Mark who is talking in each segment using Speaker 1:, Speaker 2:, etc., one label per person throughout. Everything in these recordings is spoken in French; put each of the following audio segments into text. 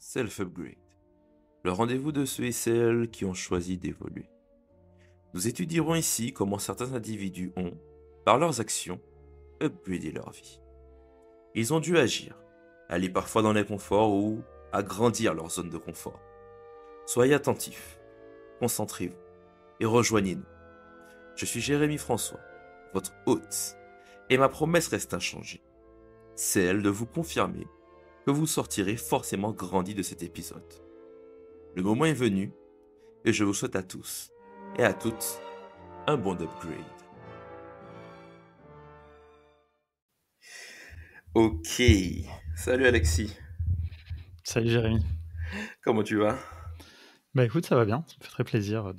Speaker 1: Self-Upgrade, le rendez-vous de ceux et celles qui ont choisi d'évoluer. Nous étudierons ici comment certains individus ont, par leurs actions, upgradé leur vie. Ils ont dû agir, aller parfois dans l'inconfort ou agrandir leur zone de confort. Soyez attentifs, concentrez-vous et rejoignez-nous. Je suis Jérémy François, votre hôte, et ma promesse reste inchangée. Celle de vous confirmer que vous sortirez forcément grandi de cet épisode. Le moment est venu et je vous souhaite à tous et à toutes un bon upgrade. Ok, salut Alexis,
Speaker 2: Salut Jérémy.
Speaker 1: comment tu vas?
Speaker 2: Bah écoute, ça va bien, ça me fait très plaisir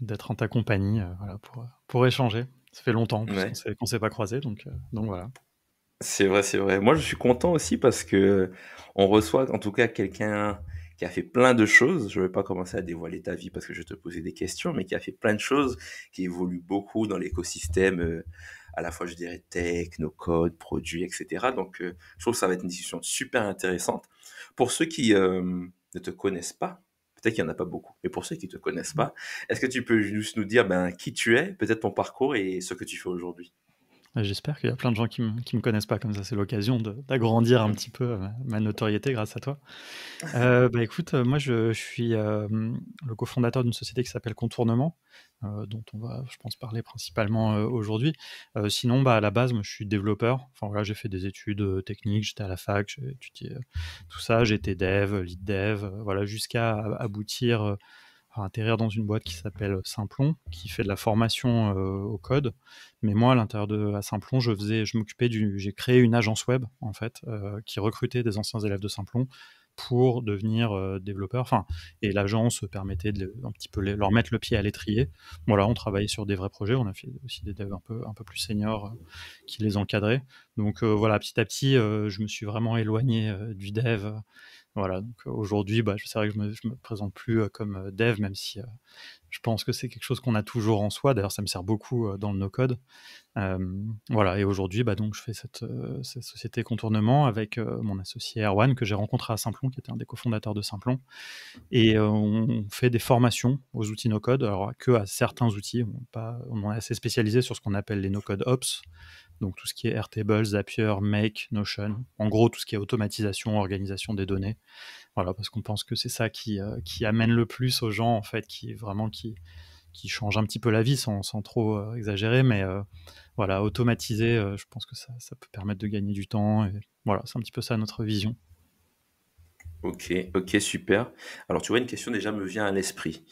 Speaker 2: d'être en ta compagnie voilà, pour échanger. Ça fait longtemps parce
Speaker 1: Ouais,
Speaker 2: qu'on s'est pas croisés, donc voilà.
Speaker 1: c'est vrai, c'est vrai. Moi je suis content aussi parce que on reçoit en tout cas quelqu'un qui a fait plein de choses. Je ne vais pas commencer à dévoiler ta vie parce que je vais te poser des questions, mais qui a fait plein de choses, qui évolue beaucoup dans l'écosystème, à la fois je dirais tech, no code, produits, etc. Donc je trouve que ça va être une discussion super intéressante. Pour ceux qui ne te connaissent pas, peut-être qu'il n'y en a pas beaucoup, mais pour ceux qui ne te connaissent pas, est-ce que tu peux juste nous dire qui tu es, peut-être ton parcours et ce que tu fais aujourd'hui?
Speaker 2: J'espère qu'il y a plein de gens qui me connaissent pas, comme ça c'est l'occasion d'agrandir un petit peu ma notoriété grâce à toi. Bah écoute, moi je suis le cofondateur d'une société qui s'appelle Contournement, dont on va, je pense, parler principalement aujourd'hui. Sinon, bah, à la base, moi je suis développeur. Enfin voilà, j'ai fait des études techniques, j'étais à la fac, j'ai étudié tout ça, j'étais dev, lead dev, voilà, jusqu'à aboutir à atterrir dans une boîte qui s'appelle Simplon, qui fait de la formation au code. Mais moi, à l'intérieur de à Simplon, j'ai créé une agence web en fait, qui recrutait des anciens élèves de Simplon pour devenir développeur. Enfin, et l'agence permettait un petit peu leur mettre le pied à l'étrier. Voilà, on travaillait sur des vrais projets. On a fait aussi des devs un peu plus seniors qui les encadraient. Donc voilà, petit à petit, je me suis vraiment éloigné du dev. Voilà, donc aujourd'hui, bah, c'est vrai que je me présente plus comme dev, même si je pense que c'est quelque chose qu'on a toujours en soi. D'ailleurs, ça me sert beaucoup dans le no-code. Voilà, et aujourd'hui, bah, donc, je fais cette société Contournement avec mon associé Erwan, que j'ai rencontré à Simplon, qui était un des cofondateurs de Simplon. Et on fait des formations aux outils no-code, alors que à certains outils. On est assez spécialisé sur ce qu'on appelle les no-code ops, donc tout ce qui est Airtable, Zapier, Make, Notion. En gros, tout ce qui est automatisation, organisation des données. Voilà, parce qu'on pense que c'est ça qui amène le plus aux gens, en fait, qui change un petit peu la vie sans trop exagérer, mais voilà, automatiser, je pense que ça peut permettre de gagner du temps. Et voilà, c'est un petit peu ça notre vision.
Speaker 1: Ok, ok, super. Alors, tu vois, une question déjà me vient à l'esprit.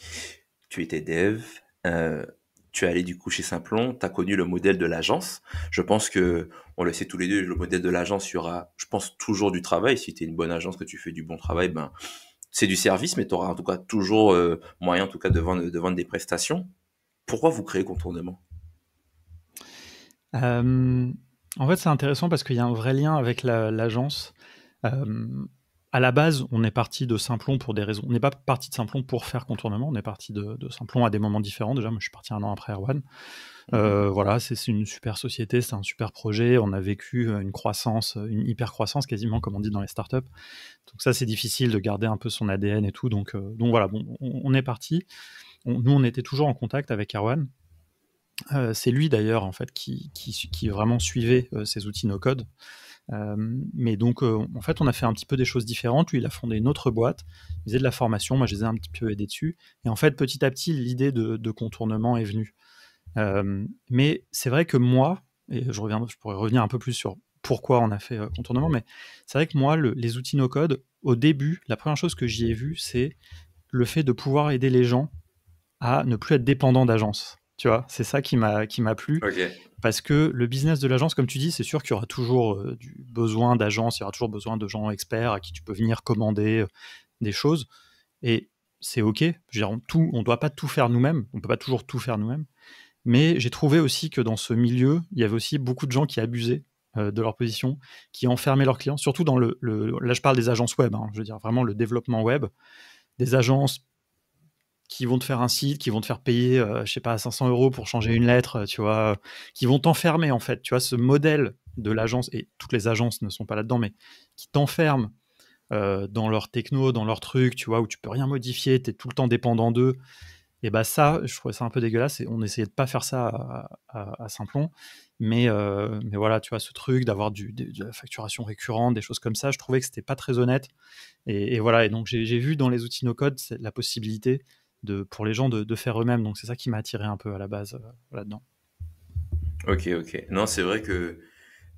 Speaker 1: Tu étais dev, euh, tu es allé du coup chez Simplon, tu as connu le modèle de l'agence. Je pense que, on le sait tous les deux, le modèle de l'agence, il y aura, je pense, toujours du travail. Si tu es une bonne agence, que tu fais du bon travail, ben, c'est du service, mais tu auras en tout cas toujours moyen, en tout cas, de vendre des prestations. Pourquoi vous créez Contournement?
Speaker 2: Euh, En fait, c'est intéressant parce qu'il y a un vrai lien avec l'agence. Euh, à la base, on est parti de Simplon pour des raisons. On n'est pas parti de Simplon pour faire Contournement, on est parti de Simplon à des moments différents. Déjà, moi, je suis parti un an après Erwan.
Speaker 1: Mhm.
Speaker 2: Voilà, c'est une super société, c'est un super projet. On a vécu une croissance, une hyper croissance quasiment, comme on dit dans les startups. Donc ça, c'est difficile de garder un peu son ADN et tout. Donc voilà, bon, on est parti. Nous, on était toujours en contact avec Erwan. C'est lui d'ailleurs en fait qui vraiment suivait ces outils no code. Mais donc en fait, on a fait un petit peu des choses différentes. Lui, il a fondé une autre boîte. Il faisait de la formation. Moi, je les ai un petit peu aidés dessus. Et en fait, petit à petit, l'idée de Contournement est venue. Mais c'est vrai que moi, et je pourrais revenir un peu plus sur pourquoi on a fait Contournement, mais c'est vrai que moi, les outils no-code, au début, la première chose que j'y ai vue, c'est le fait de pouvoir aider les gens à ne plus être dépendants d'agences. Tu vois, c'est ça qui m'a plu,
Speaker 1: Ok.
Speaker 2: parce que le business de l'agence, comme tu dis, c'est sûr qu'il y aura toujours du besoin d'agences, il y aura toujours besoin de gens experts à qui tu peux venir commander des choses, et c'est ok. Je veux dire, on doit pas tout faire nous-mêmes, on peut pas toujours tout faire nous-mêmes. Mais j'ai trouvé aussi que dans ce milieu, il y avait aussi beaucoup de gens qui abusaient de leur position, qui enfermaient leurs clients, surtout dans là je parle des agences web, hein, je veux dire vraiment le développement web, des agences qui vont te faire un site, qui vont te faire payer, je sais pas, 500 € pour changer une lettre, tu vois, qui vont t'enfermer en fait, tu vois, ce modèle de l'agence, et toutes les agences ne sont pas là-dedans, mais qui t'enferment dans leur techno, dans leur truc, tu vois, où tu peux rien modifier, tu es tout le temps dépendant d'eux. Et bah ça, je trouvais ça un peu dégueulasse et on essayait de pas faire ça à Simplon. Mais voilà, tu vois, ce truc d'avoir de la facturation récurrente, des choses comme ça, je trouvais que c'était pas très honnête. Et voilà, et donc j'ai vu dans les outils no-code la possibilité pour les gens de faire eux-mêmes. Donc c'est ça qui m'a attiré un peu à la base là-dedans.
Speaker 1: Ok, ok. Non, c'est vrai que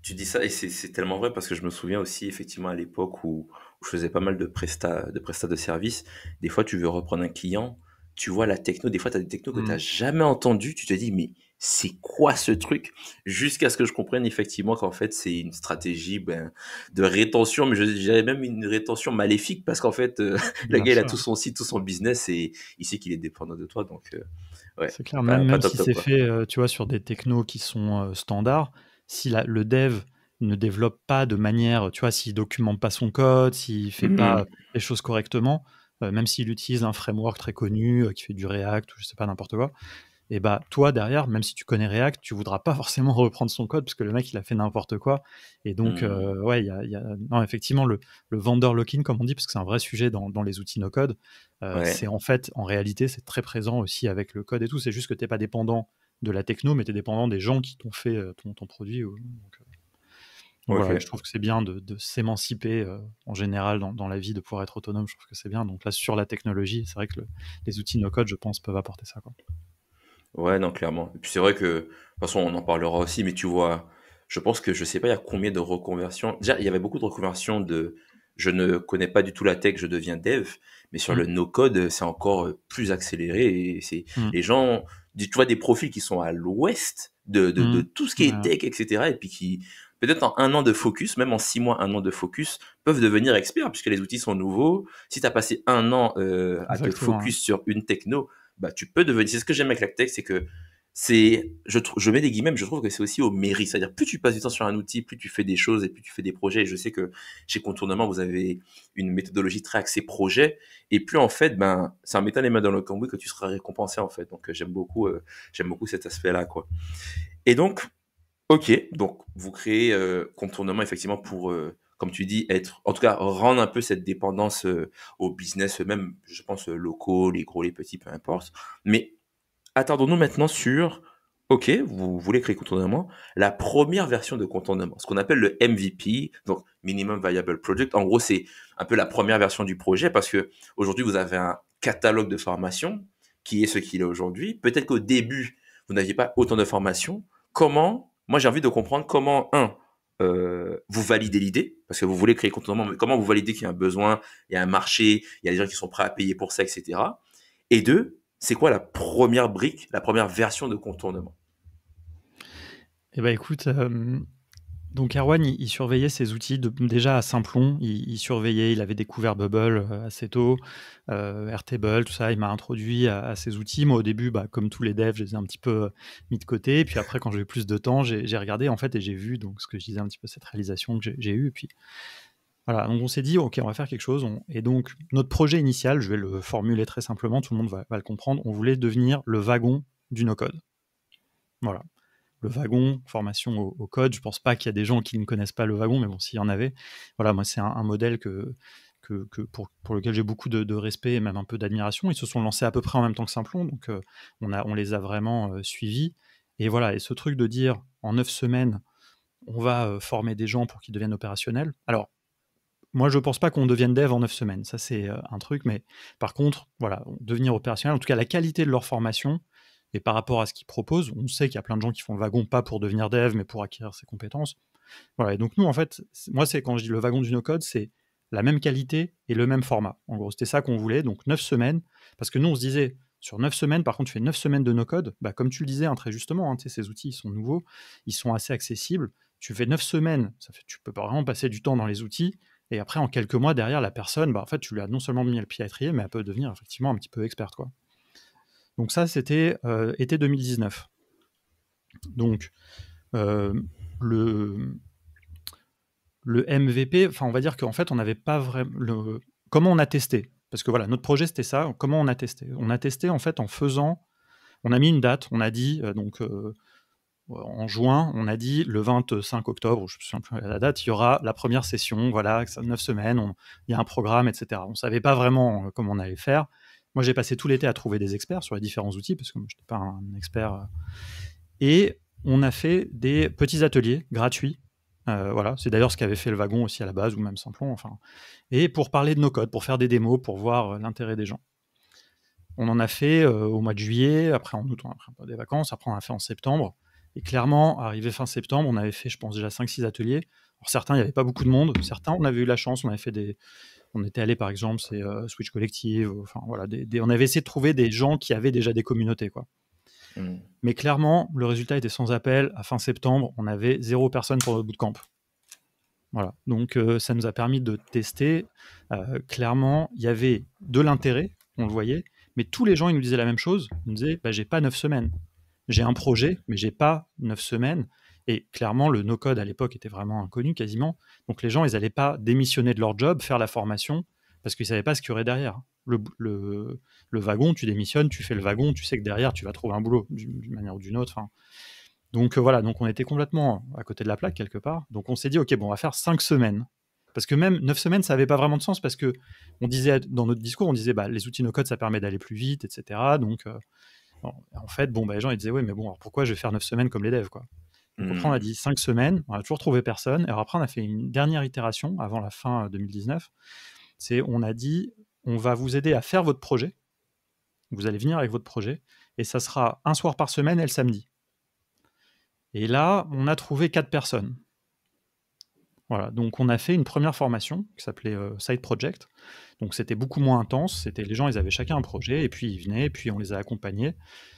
Speaker 1: tu dis ça et c'est tellement vrai parce que je me souviens aussi effectivement à l'époque où je faisais pas mal de prestats de services. Des fois, tu veux reprendre un client, tu vois la techno, des fois, tu as des technos que tu n'as
Speaker 2: Mm.
Speaker 1: jamais entendu, tu te dis, mais c'est quoi ce truc? Jusqu'à ce que je comprenne effectivement qu'en fait, c'est une stratégie de rétention, mais je dirais même une rétention maléfique parce qu'en fait, le
Speaker 2: Bien
Speaker 1: gars, il a
Speaker 2: sûr.
Speaker 1: tout son site, tout son business et il sait qu'il est dépendant de toi. Donc, ouais,
Speaker 2: C'est clair,
Speaker 1: pas
Speaker 2: même
Speaker 1: top
Speaker 2: si
Speaker 1: top
Speaker 2: c'est
Speaker 1: quoi.
Speaker 2: fait, tu vois, sur des technos qui sont standards, si le dev ne développe pas de manière, tu vois, s'il documente pas son code, s'il fait pas
Speaker 1: Mhm.
Speaker 2: les choses correctement, même s'il utilise un framework très connu qui fait du React ou je sais pas n'importe quoi, et bah toi derrière, même si tu connais React, tu voudras pas forcément reprendre son code parce que le mec il a fait n'importe quoi. Et donc
Speaker 1: Mhm.
Speaker 2: ouais, non effectivement le vendor lock-in comme on dit, parce que c'est un vrai sujet dans les outils no code. C'est
Speaker 1: Ouais.
Speaker 2: en fait en réalité c'est très présent aussi avec le code et tout. C'est juste que t'es pas dépendant de la techno, mais t'es dépendant des gens qui t'ont fait ton produit. Donc voilà, et je
Speaker 1: Ok.
Speaker 2: trouve que c'est bien de s'émanciper en général dans la vie, de pouvoir être autonome. Je trouve que c'est bien. Donc là sur la technologie, c'est vrai que les outils no code, je pense, peuvent apporter ça, quoi.
Speaker 1: Ouais, non, clairement. Et puis c'est vrai que, de toute façon, on en parlera aussi, mais tu vois, je pense que je sais pas, il y a combien de reconversions. Déjà, il y avait beaucoup de reconversions je ne connais pas du tout la tech, je deviens dev, mais sur
Speaker 2: Mm.
Speaker 1: le no-code, c'est encore plus accéléré et c'est
Speaker 2: Mm.
Speaker 1: les gens, tu vois, des profils qui sont à l'ouest de
Speaker 2: Mmh.
Speaker 1: tout ce qui est
Speaker 2: Ouais,
Speaker 1: tech, etc. Et puis qui, peut-être en 1 an de focus, même en 6 mois, 1 an de focus, peuvent devenir experts puisque les outils sont nouveaux. Si tu as passé 1 an à te
Speaker 2: exactement, ouais.
Speaker 1: focus sur une techno, bah, tu peux devenir. C'est ce que j'aime avec la tech, c'est que je mets des guillemets, mais je trouve que c'est aussi au mérite. C'est-à-dire, plus tu passes du temps sur un outil, plus tu fais des choses et plus tu fais des projets. Et je sais que chez Contournement, vous avez une méthodologie très axée projet. Et plus, en fait, c'est en mettant les mains dans le cambouis que tu seras récompensé, en fait. Donc, j'aime beaucoup cet aspect-là, quoi. Et donc, ok, donc, vous créez Contournement, effectivement, pour, comme tu dis, en tout cas, rendre un peu cette dépendance au business, même, je pense, locaux, les gros, les petits, peu importe. Mais, attardons-nous maintenant sur, ok, vous voulez créer Contournement, la première version de Contournement, ce qu'on appelle le MVP, donc Minimum Viable Project. En gros, c'est un peu la première version du projet parce que aujourd'hui, vous avez un catalogue de formation qui est ce qu'il est aujourd'hui. Peut-être qu'au début, vous n'aviez pas autant de formations. Moi j'ai envie de comprendre comment, vous validez l'idée, parce que vous voulez créer Contournement, mais comment vous validez qu'il y a un besoin, il y a un marché, il y a des gens qui sont prêts à payer pour ça, etc. Et deux, c'est quoi la première brique, la première version de Contournement?
Speaker 2: Et bah, écoute, donc Erwan, il surveillait ses outils déjà à Simplon. Il surveillait, il avait découvert Bubble assez tôt, Airtable, tout ça. Il m'a introduit à ces outils. Moi, au début, bah, comme tous les devs, je les ai un petit peu mis de côté. Et puis après, quand j'ai eu plus de temps, j'ai regardé en fait et j'ai vu donc ce que je disais un petit peu, cette réalisation que j'ai eue. Et puis voilà, donc on s'est dit, ok, on va faire quelque chose. Et donc notre projet initial, je vais le formuler très simplement, tout le monde va le comprendre. On voulait devenir le wagon du no-code. Voilà. Le wagon, formation au code. Je pense pas qu'il y a des gens qui ne connaissent pas le wagon, mais bon, s'il y en avait. Voilà, moi, c'est un modèle pour lequel j'ai beaucoup de respect et même un peu d'admiration. Ils se sont lancés à peu près en même temps que Simplon, donc on les a vraiment suivis. Et voilà, et ce truc de dire en 9 semaines, on va former des gens pour qu'ils deviennent opérationnels. Alors, moi, je pense pas qu'on devienne dev en 9 semaines. Ça, c'est un truc. Mais par contre, voilà, devenir opérationnel, en tout cas, la qualité de leur formation, et par rapport à ce qu'ils proposent, on sait qu'il y a plein de gens qui font le wagon, pas pour devenir dev, mais pour acquérir ses compétences. Voilà, et donc nous, en fait, moi, c'est quand je dis le wagon du no-code, c'est la même qualité et le même format. En gros, c'était ça qu'on voulait, donc 9 semaines. Parce que nous, on se disait, sur 9 semaines, par contre, tu fais 9 semaines de no-code, bah, comme tu le disais très justement, ces outils, ils sont nouveaux, ils sont assez accessibles. Tu fais 9 semaines, tu peux pas vraiment passer du temps dans les outils. Et après, en quelques mois, derrière, la personne, bah, en fait, tu lui as non seulement mis le pied à l'étrier, mais elle peut devenir effectivement un petit peu experte, quoi. Donc ça, c'était été 2019. Donc, euh, le, le MVP, enfin, on va dire qu'en fait, on n'avait pas vraiment... Comment on a testé? Parce que voilà, notre projet, c'était ça. Comment on a testé? On a testé, en fait, en faisant... On a mis une date, on a dit, en juin, on a dit le 25 octobre, je ne me souviens plus la date, il y aura la première session, voilà, 9 semaines, il y a un programme, etc. On ne savait pas vraiment comment on allait faire. Moi, j'ai passé tout l'été à trouver des experts sur les différents outils, parce que je n'étais pas un expert. Et on a fait des petits ateliers gratuits. Voilà, c'est d'ailleurs ce qu'avait fait le wagon aussi à la base, ou même Simplon, enfin. Et pour parler de nos codes, pour faire des démos, pour voir l'intérêt des gens. On en a fait au mois de juillet, après en août, on a pris un peu des vacances, après on a fait en septembre. Et clairement, arrivé fin septembre, on avait fait, je pense, déjà 5-6 ateliers. Alors certains, il n'y avait pas beaucoup de monde. Certains, on avait eu la chance, on avait fait des... On était allé, par exemple, c'est Switch Collective. Enfin, voilà, on avait essayé de trouver des gens qui avaient déjà des communautés, quoi. Mais clairement, le résultat était sans appel. À fin septembre, on avait 0 personne pour notre bootcamp. Voilà. Donc, ça nous a permis de tester. Clairement, il y avait de l'intérêt, on le voyait. Mais tous les gens, ils nous disaient la même chose. Ils nous disaient, j'ai pas 9 semaines. J'ai un projet, mais j'ai pas 9 semaines. Et clairement, le no-code à l'époque était vraiment inconnu quasiment. Donc les gens, ils n'allaient pas démissionner de leur job, faire la formation, parce qu'ils ne savaient pas ce qu'il y aurait derrière. Le wagon, tu démissionnes, tu fais le wagon, tu sais que derrière, tu vas trouver un boulot d'une manière ou d'une autre. Enfin, donc voilà, donc on était complètement à côté de la plaque quelque part. Donc on s'est dit, ok, bon, on va faire 5 semaines. Parce que même 9 semaines, ça n'avait pas vraiment de sens, parce que on disait, dans notre discours, on disait, les outils no-code, ça permet d'aller plus vite, etc. Donc en fait, les gens, ils disaient, oui, mais bon, alors pourquoi je vais faire 9 semaines comme les devs, quoi. Donc après, on a dit 5 semaines, on a toujours trouvé personne. Et après, on a fait une dernière itération avant la fin 2019. On a dit, on va vous aider à faire votre projet. Vous allez venir avec votre projet. Et ça sera un soir par semaine et le samedi. Et là, on a trouvé 4 personnes. Voilà, donc on a fait une première formation qui s'appelait Side Project. Donc c'était beaucoup moins intense. Les gens, ils avaient chacun un projet et puis ils venaient, et puis on les a accompagnés.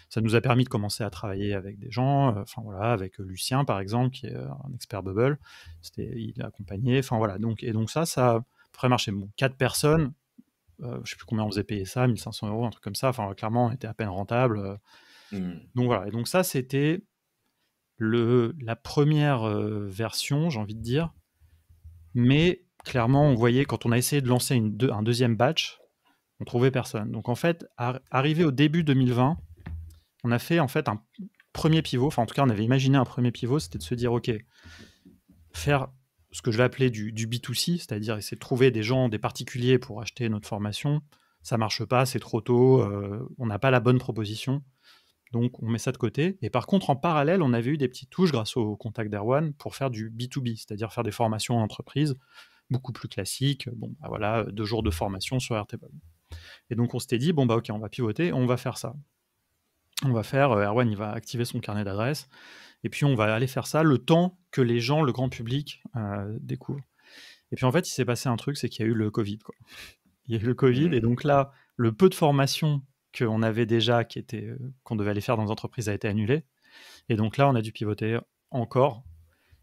Speaker 2: Ça nous a permis de commencer à travailler avec des gens, avec Lucien par exemple, qui est un expert Bubble. Il a accompagné, donc ça a très marché. Bon, 4 personnes, je ne sais plus combien on faisait payer ça, 1 500 €, un truc comme ça. Clairement, on était à peine rentable. Donc voilà, et donc ça c'était la première version, j'ai envie de dire. Mais clairement, on voyait quand on a essayé de lancer un deuxième batch, on trouvait personne. Donc en fait, arrivé au début 2020, on a fait en fait un premier pivot. Enfin, en tout cas, on avait imaginé un premier pivot, c'était de se dire, ok, faire ce que je vais appeler du B2C, c'est-à-dire essayer de trouver des gens, des particuliers pour acheter notre formation. Ça marche pas, c'est trop tôt, on n'a pas la bonne proposition. Donc on met ça de côté. Et par contre, en parallèle, on avait eu des petites touches grâce au contact d'Erwan pour faire du B2B, c'est-à-dire faire des formations en entreprise beaucoup plus classiques. Bon, 2 jours de formation sur Airtable. Et donc on s'était dit, ok, on va pivoter, on va faire ça. On va faire, Erwan, il va activer son carnet d'adresses, et puis on va aller faire ça le temps que les gens, le grand public, découvrent. Et puis en fait, il s'est passé un truc, c'est qu'il y a eu le Covid, quoi. Il y a eu le Covid, et donc là, le peu de formation qu'on avait déjà, qu'on devait aller faire dans les entreprises, a été annulé. Et donc là, on a dû pivoter encore.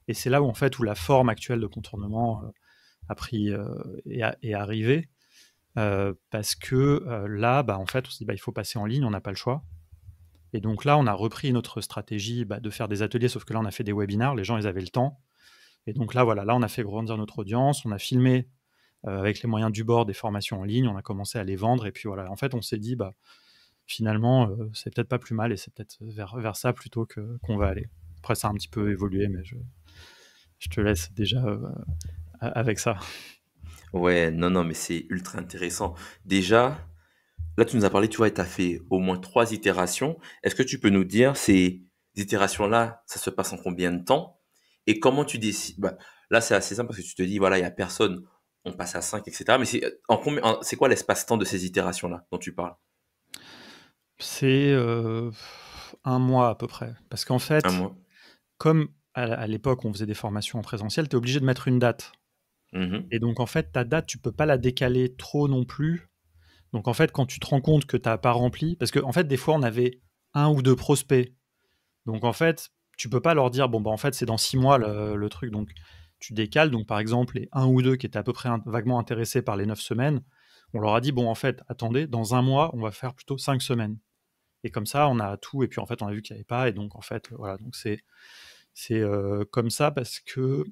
Speaker 2: Et c'est là où, en fait, où la forme actuelle de contournement a pris est arrivée. Parce que là, en fait, on s'est dit, il faut passer en ligne, on n'a pas le choix. Et donc là, on a repris notre stratégie de faire des ateliers, sauf que là, on a fait des webinars, les gens, ils avaient le temps. Et donc là, là, on a fait grandir notre audience, on a filmé avec les moyens du bord des formations en ligne, on a commencé à les vendre, et puis voilà, en fait, on s'est dit, finalement, c'est peut-être pas plus mal, et c'est peut-être vers ça plutôt qu'on va aller. Après, ça a un petit peu évolué, mais je te laisse déjà avec ça.
Speaker 1: Ouais, non, mais c'est ultra intéressant. Déjà, là, tu nous as parlé, tu vois, tu as fait au moins 3 itérations. Est-ce que tu peux nous dire, ces itérations-là, ça se passe en combien de temps? Et comment tu décides? Là, c'est assez simple parce que tu te dis, voilà, il y a personne, on passe à 5, etc. Mais c'est quoi l'espace-temps de ces itérations-là dont tu parles?
Speaker 2: C'est 1 mois à peu près. Parce qu'en
Speaker 1: Un
Speaker 2: fait,
Speaker 1: mois.
Speaker 2: comme à l'époque, on faisait des formations en présentiel, tu es obligé de mettre une date. Et donc, en fait, ta date, tu peux pas la décaler trop non plus. Donc, en fait, quand tu te rends compte que tu n'as pas rempli, parce qu'en fait, des fois, on avait 1 ou 2 prospects. Donc, en fait, tu peux pas leur dire, en fait, c'est dans 6 mois le truc. Donc, tu décales. Donc, par exemple, les 1 ou 2 qui étaient à peu près vaguement intéressés par les 9 semaines, on leur a dit, en fait, attendez, dans 1 mois, on va faire plutôt 5 semaines. Et comme ça, on a tout. Et puis, en fait, on a vu qu'il n'y avait pas. Et donc, en fait, voilà. Donc, c'est comme ça parce que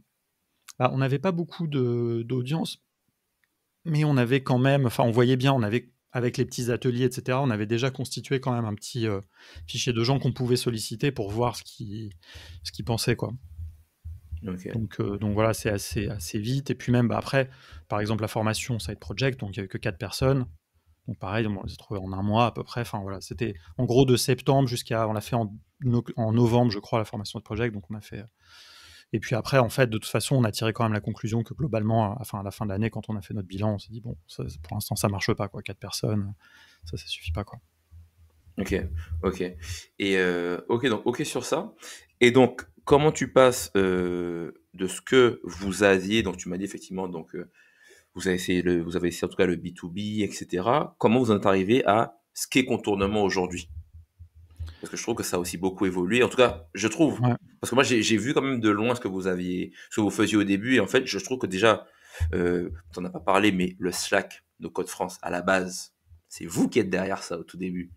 Speaker 2: on n'avait pas beaucoup d'audience, mais on avait quand même, on voyait bien, on avait avec les petits ateliers, etc., on avait déjà constitué quand même un petit fichier de gens qu'on pouvait solliciter pour voir ce qu'ils pensaient, quoi.
Speaker 1: Ok.
Speaker 2: Donc voilà, c'est assez vite. Et puis même, après, par exemple, la formation Side Project, donc il n'y avait que 4 personnes. Donc pareil, on les a trouvés en un mois à peu près. Enfin voilà, c'était en gros de septembre jusqu'à... On l'a fait en novembre, je crois, la formation de Project. Donc on a fait... Et puis après, en fait, de toute façon, on a tiré quand même la conclusion que globalement, à la fin de l'année, quand on a fait notre bilan, on s'est dit, bon, pour l'instant, ça marche pas, quoi. 4 personnes, ça suffit pas, quoi.
Speaker 1: Ok, ok. Et ok sur ça. Et donc, comment tu passes de ce que vous aviez, donc tu m'as dit effectivement, donc vous avez essayé en tout cas le B2B, etc. Comment vous en êtes arrivé à ce qu'est Contournement aujourd'hui? Parce que je trouve que ça a aussi beaucoup évolué. En tout cas, je trouve.
Speaker 2: Ouais.
Speaker 1: Parce que moi, j'ai vu quand même de loin ce que vous faisiez au début. Et en fait, je trouve que déjà, t'en as pas parlé, mais le Slack, nos codes France, à la base, c'est vous qui êtes derrière ça au tout début.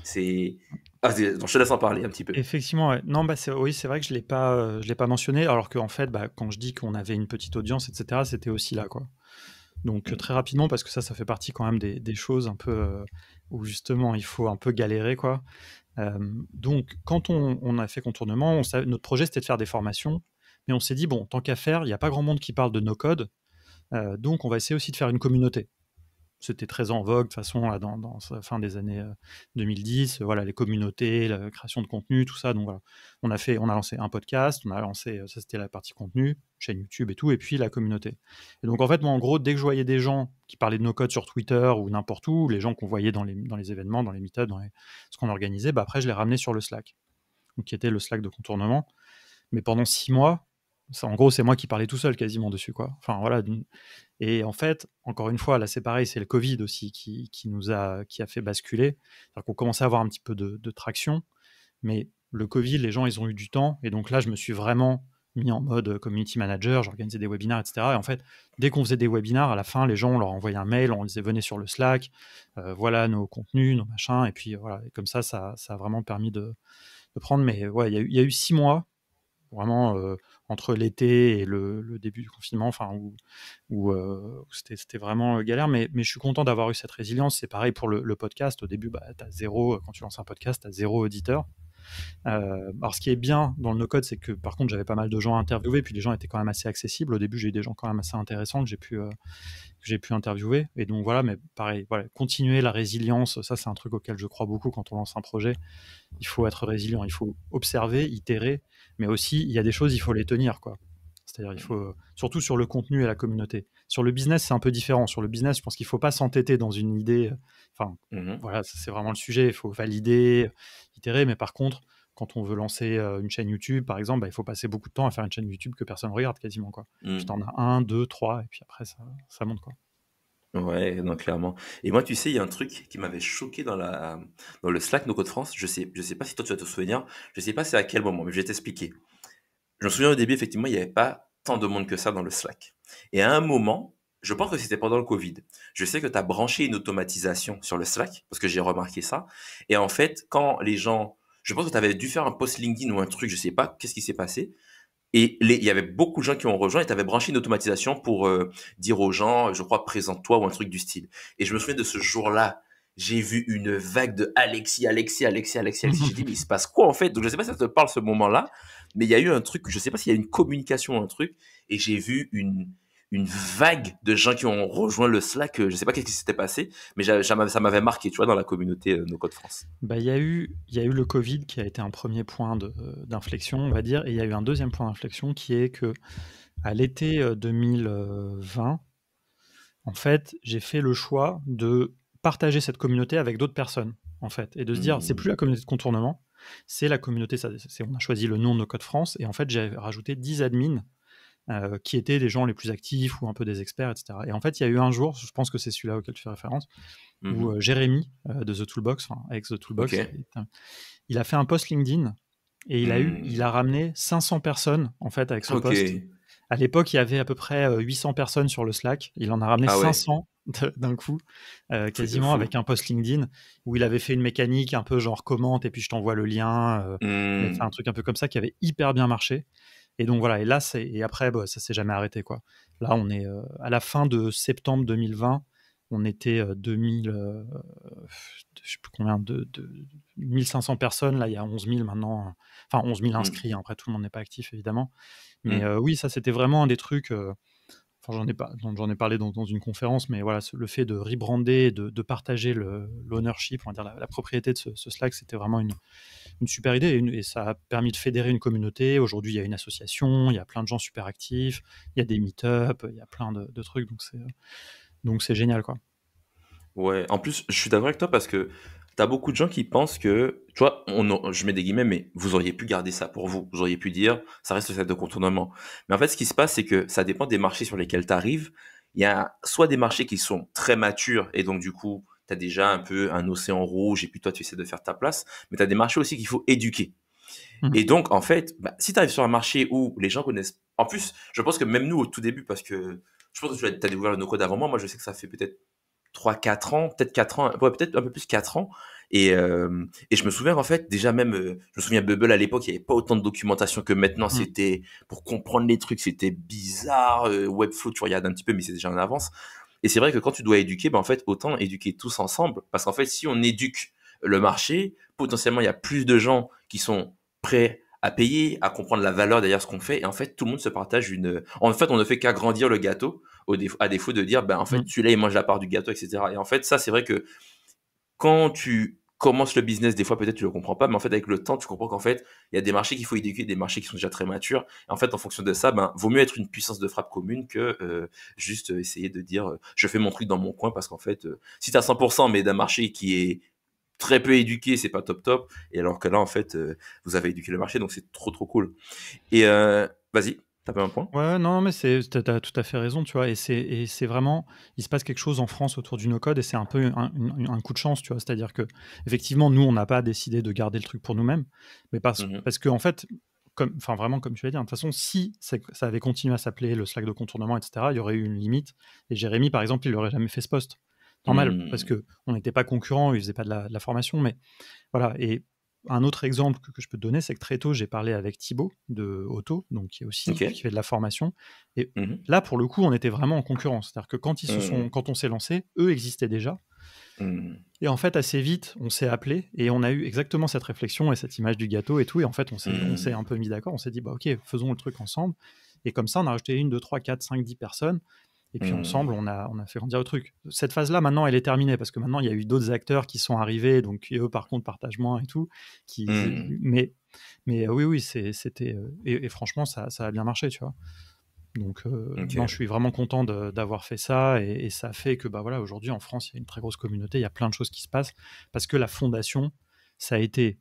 Speaker 1: C'est, donc je te laisse en parler un petit peu.
Speaker 2: Effectivement, ouais. Non, oui, c'est vrai que je l'ai pas mentionné, alors qu'en fait, quand je dis qu'on avait une petite audience, etc., c'était aussi là, quoi. Donc très rapidement, parce que ça fait partie quand même des choses un peu où justement il faut un peu galérer, quoi. Donc quand on a fait Contournement, notre projet c'était de faire des formations, mais on s'est dit, bon, tant qu'à faire, il n'y a pas grand monde qui parle de no code, donc on va essayer aussi de faire une communauté. C'était très en vogue de toute façon là, dans la fin des années 2010, voilà, les communautés, la création de contenu, tout ça. Donc voilà, on a lancé un podcast, on a lancé, ça c'était la partie contenu, chaîne YouTube et tout, et puis la communauté. Et donc en fait, moi en gros, dès que je voyais des gens qui parlaient de no code sur Twitter ou n'importe où, les gens qu'on voyait dans les événements, dans les meet-ups, ce qu'on organisait, après je les ramenais sur le Slack, donc qui était le Slack de Contournement. Mais pendant 6 mois, en gros, c'est moi qui parlais tout seul quasiment dessus, quoi. Enfin voilà. Et en fait, encore une fois, là c'est pareil, c'est le Covid aussi qui a fait basculer. C'est-à-dire qu'on commençait à avoir un petit peu de traction, mais le Covid, les gens, ils ont eu du temps. Et donc là, je me suis vraiment mis en mode community manager, j'organisais des webinaires, etc. Et en fait, dès qu'on faisait des webinaires, à la fin, les gens, on leur envoyait un mail, on disait venez sur le Slack, voilà nos contenus, nos machins. Et puis voilà, et comme ça a vraiment permis de prendre. Mais ouais, il y a eu 6 mois vraiment entre l'été et le début du confinement, où c'était vraiment galère, mais je suis content d'avoir eu cette résilience. C'est pareil pour le podcast. Au début, quand tu lances un podcast, tu as 0 auditeur. Alors ce qui est bien dans le no-code, c'est que par contre j'avais pas mal de gens à interviewer, puis les gens étaient quand même assez accessibles. Au début, j'ai eu des gens quand même assez intéressants que j'ai pu interviewer. Et donc voilà, mais pareil, voilà, continuer la résilience, ça c'est un truc auquel je crois beaucoup quand on lance un projet. Il faut être résilient, il faut observer, itérer, mais aussi il y a des choses, il faut les tenir, quoi. C'est-à-dire il faut, surtout sur le contenu et la communauté. Sur le business, c'est un peu différent. Sur le business, je pense qu'il ne faut pas s'entêter dans une idée. Enfin, voilà, c'est vraiment le sujet. Il faut valider, itérer, mais par contre, quand on veut lancer une chaîne YouTube, par exemple, il faut passer beaucoup de temps à faire une chaîne YouTube que personne ne regarde quasiment, quoi. Puis t'en as 1, 2, 3, et puis après ça monte, quoi.
Speaker 1: Ouais, non, clairement. Et moi, tu sais, il y a un truc qui m'avait choqué dans le Slack No Code France. Je sais pas si toi tu vas te souvenir. Je sais pas c'est à quel moment, mais je vais t'expliquer. Je me souviens au début, effectivement, il n'y avait pas tant de monde que ça dans le Slack. Et à un moment, je pense que c'était pendant le Covid. Je sais que tu as branché une automatisation sur le Slack, parce que j'ai remarqué ça. Et en fait, quand les gens, je pense que tu avais dû faire un post LinkedIn ou un truc, je sais pas, qu'est-ce qui s'est passé. Et il y avait beaucoup de gens qui ont rejoint et tu avais branché une automatisation pour dire aux gens, je crois, présente-toi ou un truc du style. Et je me souviens de ce jour-là, j'ai vu une vague de Alexis. J'ai dit, mais il se passe quoi en fait? Donc je sais pas si ça te parle ce moment-là, mais il y a eu un truc, je sais pas s'il y a eu une communication ou un truc, et j'ai vu une vague de gens qui ont rejoint le Slack. Je sais pas qu'est-ce qui s'était passé, mais ça m'avait marqué, tu vois, dans la communauté No Code France.
Speaker 2: Il y a eu le Covid qui a été un premier point d'inflexion, on va dire, et il y a eu un deuxième point d'inflexion qui est que à l'été 2020, en fait, j'ai fait le choix de partager cette communauté avec d'autres personnes, en fait, et de se dire, c'est plus la communauté de Contournement, c'est la communauté, on a choisi le nom de No Code France, et en fait, j'ai rajouté 10 admins qui étaient les gens les plus actifs ou un peu des experts, etc. Et en fait, il y a eu un jour, je pense que c'est celui-là auquel tu fais référence, où Jérémy de The Toolbox, ex The Toolbox, il a fait un post LinkedIn et il a ramené 500 personnes en fait avec ce post. À l'époque, il y avait à peu près 800 personnes sur le Slack. Il en a ramené 500 d'un coup, quasiment avec un post LinkedIn où il avait fait une mécanique un peu genre commente et puis je t'envoie le lien. Il a fait un truc un peu comme ça qui avait hyper bien marché. Et donc voilà, et après, ça s'est jamais arrêté, quoi. Là, on est à la fin de septembre 2020. on était 2000, je sais plus combien, 1500 personnes, là il y a 11 000 maintenant, enfin 11 000 inscrits, hein, après tout le monde n'est pas actif évidemment. Mais oui, ça c'était vraiment un des trucs, enfin j'en ai parlé dans une conférence, mais voilà, le fait de rebrander, de partager l'ownership, on va dire la propriété de ce Slack, c'était vraiment une super idée et ça a permis de fédérer une communauté. Aujourd'hui, il y a une association, il y a plein de gens super actifs, il y a des meet-up, il y a plein de trucs, donc c'est génial, quoi.
Speaker 1: Ouais, en plus, je suis d'accord avec toi parce que t'as beaucoup de gens qui pensent que, tu vois, je mets des guillemets, mais vous auriez pu garder ça pour vous. Vous auriez pu dire, ça reste le site de contournement. Mais en fait, ce qui se passe, c'est que ça dépend des marchés sur lesquels tu arrives. Il y a soit des marchés qui sont très matures et donc, du coup, tu as déjà un peu un océan rouge et puis toi, tu essaies de faire ta place. Mais tu as des marchés aussi qu'il faut éduquer.
Speaker 2: Mhm.
Speaker 1: Et donc, en fait, bah, si tu arrives sur un marché où les gens connaissent. En plus, je pense que même nous, au tout début, parce que je pense que tu as découvert le no-code avant moi, moi, je sais que ça fait peut-être 3 4 ans, peut-être 4 ans, ouais, peut-être un peu plus 4 ans. Et je me souviens en fait, déjà même, je me souviens Bubble à l'époque, il n'y avait pas autant de documentation que maintenant.
Speaker 2: Mhm.
Speaker 1: C'était, pour comprendre les trucs, c'était bizarre. Webflow, tu regardes un petit peu, mais c'est déjà en avance. Et c'est vrai que quand tu dois éduquer, ben en fait, autant éduquer tous ensemble. Parce qu'en fait, si on éduque le marché, potentiellement, il y a plus de gens qui sont prêts à payer, à comprendre la valeur derrière ce qu'on fait. Et en fait, tout le monde se partage une. En fait, on ne fait qu'agrandir le gâteau à défaut de dire, ben, en fait,
Speaker 2: Mhm.
Speaker 1: celui-là, il mange la part du gâteau, etc. Et en fait, ça, c'est vrai que quand tu commences le business, des fois, peut-être tu le comprends pas, mais en fait, avec le temps, tu comprends qu'en fait, il y a des marchés qu'il faut éduquer, des marchés qui sont déjà très matures. Et en fait, en fonction de ça, ben, vaut mieux être une puissance de frappe commune que juste essayer de dire, je fais mon truc dans mon coin, parce qu'en fait, si tu as 100%, mais d'un marché qui est très peu éduqué, c'est pas top top. Et alors que là, en fait, vous avez éduqué le marché, donc c'est trop, trop cool. Et vas-y, t'as pas un point?
Speaker 2: Ouais, non, mais t'as tout à fait raison, tu vois, et c'est vraiment, il se passe quelque chose en France autour du no-code, et c'est un peu un coup de chance, tu vois, c'est-à-dire que effectivement, nous, on n'a pas décidé de garder le truc pour nous-mêmes, mais
Speaker 1: Mhm.
Speaker 2: parce que en fait, enfin vraiment, comme tu l'as dit, hein, de toute façon, si ça avait continué à s'appeler le Slack de contournement, etc., il y aurait eu une limite, et Jérémy, par exemple, il n'aurait jamais fait ce poste. Normal, parce
Speaker 1: Mhm.
Speaker 2: que on n'était pas concurrents, il faisait pas de la formation, mais voilà. Et un autre exemple que je peux te donner, c'est que très tôt, j'ai parlé avec Thibaut de Auto, donc
Speaker 1: Ok.
Speaker 2: qui fait de la formation. Et
Speaker 1: Mhm.
Speaker 2: là, pour le coup, on était vraiment en concurrence. C'est-à-dire que
Speaker 1: Mhm.
Speaker 2: quand on s'est lancé, eux existaient déjà.
Speaker 1: Mhm.
Speaker 2: Et en fait, assez vite, on s'est appelé et on a eu exactement cette réflexion et cette image du gâteau et tout. Et en fait, on s'est
Speaker 1: Mhm.
Speaker 2: un peu mis d'accord. On s'est dit, bah, ok, faisons le truc ensemble. Et comme ça, on a rajouté 1, 2, 3, 4, 5, 10 personnes. Et puis ensemble,
Speaker 1: Mhm.
Speaker 2: on a fait grandir le truc. Cette phase-là, maintenant, elle est terminée parce que maintenant, il y a eu d'autres acteurs qui sont arrivés, donc qui, eux, par contre, partagent moins et tout.
Speaker 1: Mhm.
Speaker 2: Mais oui, oui, c'était. Et franchement, ça a bien marché, tu vois. Donc, non, je
Speaker 1: Ok.
Speaker 2: suis vraiment content d'avoir fait ça. Et ça fait que, bah voilà, aujourd'hui, en France, il y a une très grosse communauté, il y a plein de choses qui se passent. Parce que la fondation, ça a été.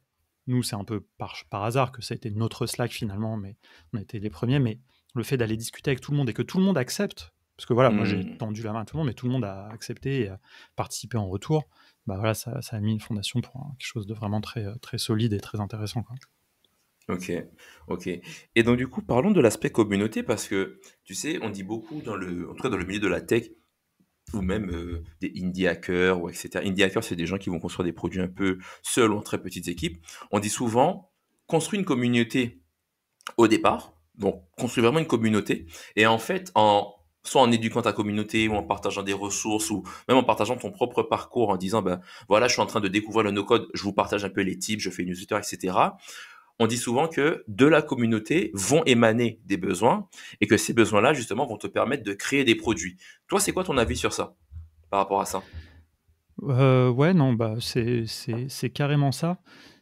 Speaker 2: Nous, c'est un peu par hasard que ça a été notre Slack finalement, mais on a été les premiers. Mais le fait d'aller discuter avec tout le monde et que tout le monde accepte, parce que voilà, moi j'ai
Speaker 1: Mhm.
Speaker 2: tendu la main à tout le monde, mais tout le monde a accepté et a participé en retour, bah voilà, ça a mis une fondation pour quelque chose de vraiment très, très solide et très intéressant, quoi.
Speaker 1: Ok. Ok. Et donc, du coup, parlons de l'aspect communauté parce que, tu sais, on dit beaucoup en tout cas dans le milieu de la tech, ou même des indie hackers, ou etc. Indie hackers, c'est des gens qui vont construire des produits un peu seuls ou en très petites équipes. On dit souvent, construis une communauté au départ. Donc, construis vraiment une communauté. Et en fait, soit en éduquant ta communauté, ou en partageant des ressources, ou même en partageant ton propre parcours, en disant, ben, voilà, je suis en train de découvrir le no-code, je vous partage un peu les tips, je fais une newsletter, etc. On dit souvent que de la communauté vont émaner des besoins, et que ces besoins-là, justement, vont te permettre de créer des produits. Toi, c'est quoi ton avis sur ça, par rapport à ça?
Speaker 2: Ouais, non, bah c'est carrément ça.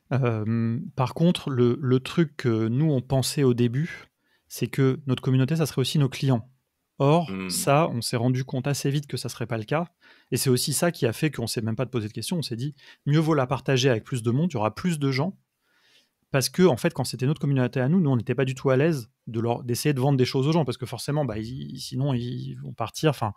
Speaker 2: Par contre, le truc que nous, on pensait au début, c'est que notre communauté, ça serait aussi nos clients. Or,
Speaker 1: Hmm.
Speaker 2: ça, on s'est rendu compte assez vite que ça serait pas le cas. Et c'est aussi ça qui a fait qu'on s'est même pas posé de questions. On s'est dit, mieux vaut la partager avec plus de monde, il y aura plus de gens. Parce que, en fait, quand c'était notre communauté à nous, on n'était pas du tout à l'aise d'essayer de vendre des choses aux gens. Parce que forcément, bah, sinon, ils vont partir. Enfin,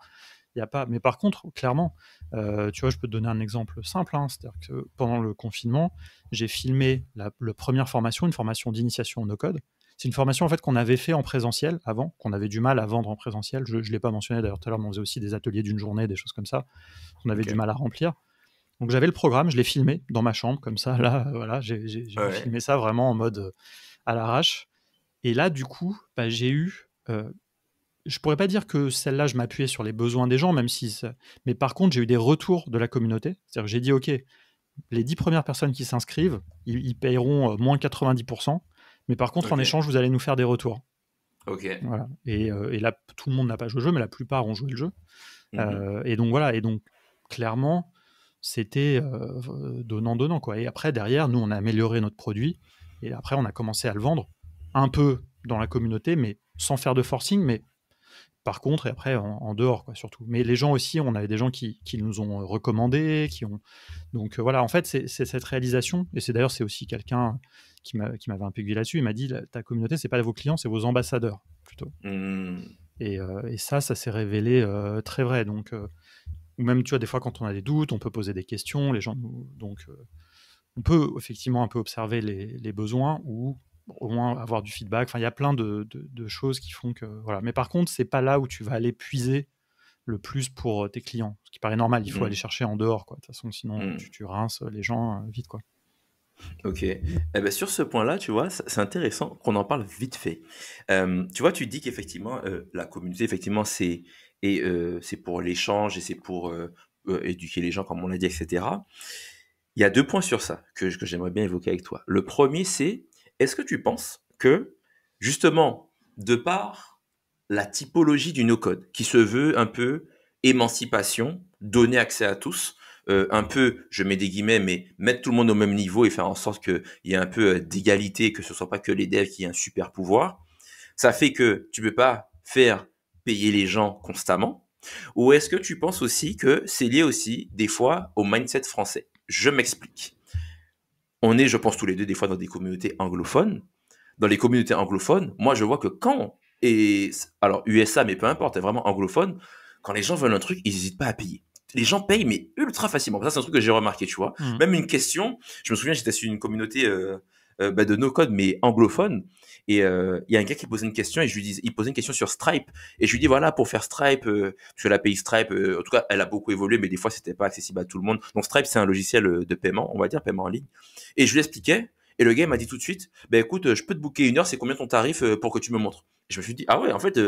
Speaker 2: il y a pas. Mais par contre, clairement, tu vois, je peux te donner un exemple simple, hein. C'est-à-dire que pendant le confinement, j'ai filmé la première formation, une formation d'initiation au no-code. C'est une formation en fait qu'on avait fait en présentiel avant, qu'on avait du mal à vendre en présentiel. Je ne l'ai pas mentionné d'ailleurs tout à l'heure, mais on faisait aussi des ateliers d'une journée, des choses comme ça. On avait
Speaker 1: Ok.
Speaker 2: du mal à remplir. Donc j'avais le programme, je l'ai filmé dans ma chambre, comme ça. Là, voilà, j'ai
Speaker 1: Ouais.
Speaker 2: filmé ça vraiment en mode à l'arrache. Et là, du coup, bah, je pourrais pas dire que celle-là, je m'appuyais sur les besoins des gens, même si mais par contre, j'ai eu des retours de la communauté. C'est-à-dire que j'ai dit: «OK, les 10 premières personnes qui s'inscrivent, ils payeront, moins 90%, mais par contre, en
Speaker 1: Ok.
Speaker 2: échange, vous allez nous faire des retours».
Speaker 1: Ok.
Speaker 2: Voilà et là, tout le monde n'a pas joué au jeu, mais la plupart ont joué le jeu.
Speaker 1: Mhm.
Speaker 2: Et donc voilà et donc clairement, c'était, donnant-donnant, quoi et après derrière, nous, on a amélioré notre produit et après on a commencé à le vendre, un peu dans la communauté, mais sans faire de forcing, mais par contre et après en dehors, quoi, surtout. Mais les gens aussi, on avait des gens qui nous ont recommandés, qui ont donc voilà, en fait, c'est cette réalisation et c'est aussi quelqu'un qui m'avait un peu aiguillé là-dessus. Il m'a dit: «Ta communauté, c'est pas vos clients, c'est vos ambassadeurs, plutôt»
Speaker 1: Hmm.
Speaker 2: et ça s'est révélé, très vrai donc ou même, tu vois, des fois, quand on a des doutes, on peut poser des questions, les gens nous donc on peut effectivement un peu observer les besoins ou au moins avoir du feedback. Enfin, il y a plein de choses qui font que voilà. Mais par contre, c'est pas là où tu vas aller puiser le plus pour, tes clients. Ce qui paraît normal, il faut aller
Speaker 1: Hmm.
Speaker 2: chercher en dehors, quoi. De toute façon, sinon,
Speaker 1: Hmm.
Speaker 2: tu rinces les gens, vite, quoi.
Speaker 1: Ok. Eh ben, sur ce point-là, tu vois, c'est intéressant qu'on en parle vite fait. Tu vois, tu dis qu'effectivement, la communauté, effectivement, c'est pour l'échange et c'est pour éduquer les gens, comme on l'a dit, etc. Il y a deux points sur ça que j'aimerais bien évoquer avec toi. Le premier, c'est est-ce que tu penses que, justement, de par la typologie du no-code, qui se veut un peu émancipation, donner accès à tous, un peu, je mets des guillemets, mais mettre tout le monde au même niveau et faire en sorte qu'il y ait un peu d'égalité, que ce soit pas que les devs qui aient un super pouvoir, ça fait que tu peux pas faire payer les gens constamment. Ou est-ce que tu penses aussi que c'est lié aussi des fois au mindset français? Je m'explique. On est, je pense, tous les deux des fois dans des communautés anglophones. Dans les communautés anglophones, moi je vois que quand, et alors USA, mais peu importe, c'est vraiment anglophone, quand les gens veulent un truc, ils n'hésitent pas à payer. Les gens payent, mais ultra facilement. Ça, c'est un truc que j'ai remarqué, tu vois.
Speaker 2: Mmh.
Speaker 1: Même une question, je me souviens, j'étais sur une communauté de no-code, mais anglophone, et il y a un gars qui posait une question, et je lui dis, il posait une question sur Stripe, et je lui dis, voilà, pour faire Stripe, parce que l'API Stripe, en tout cas, elle a beaucoup évolué, mais des fois, c'était pas accessible à tout le monde. Donc Stripe, c'est un logiciel de paiement, on va dire, paiement en ligne. Et je lui expliquais, et le gars m'a dit tout de suite, bah écoute, je peux te booker une heure, c'est combien ton tarif pour que tu me montres? Et je me suis dit, ah ouais, en fait,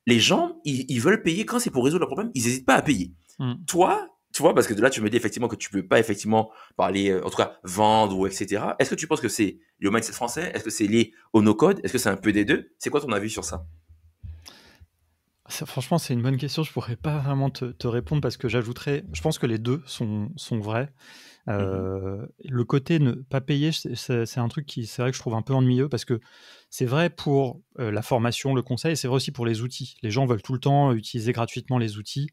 Speaker 1: les gens, ils veulent payer quand c'est pour résoudre le problème, ils n'hésitent pas à payer.
Speaker 2: Mmh.
Speaker 1: Toi, tu vois, parce que de là, tu me dis effectivement que tu peux pas effectivement parler, en tout cas, vendre ou etc. Est-ce que tu penses que c'est lié au mindset français? Est-ce que c'est lié au no-code? Est-ce que c'est un peu des deux? C'est quoi ton avis sur ça?
Speaker 2: Franchement, c'est une bonne question. Je pourrais pas vraiment te répondre parce que j'ajouterais je pense que les 2 sont vrais.
Speaker 1: Mhm.
Speaker 2: Le côté ne pas payer, c'est un truc qui c'est vrai que je trouve un peu ennuyeux parce que c'est vrai pour, la formation, le conseil, c'est vrai aussi pour les outils. Les gens veulent tout le temps utiliser gratuitement les outils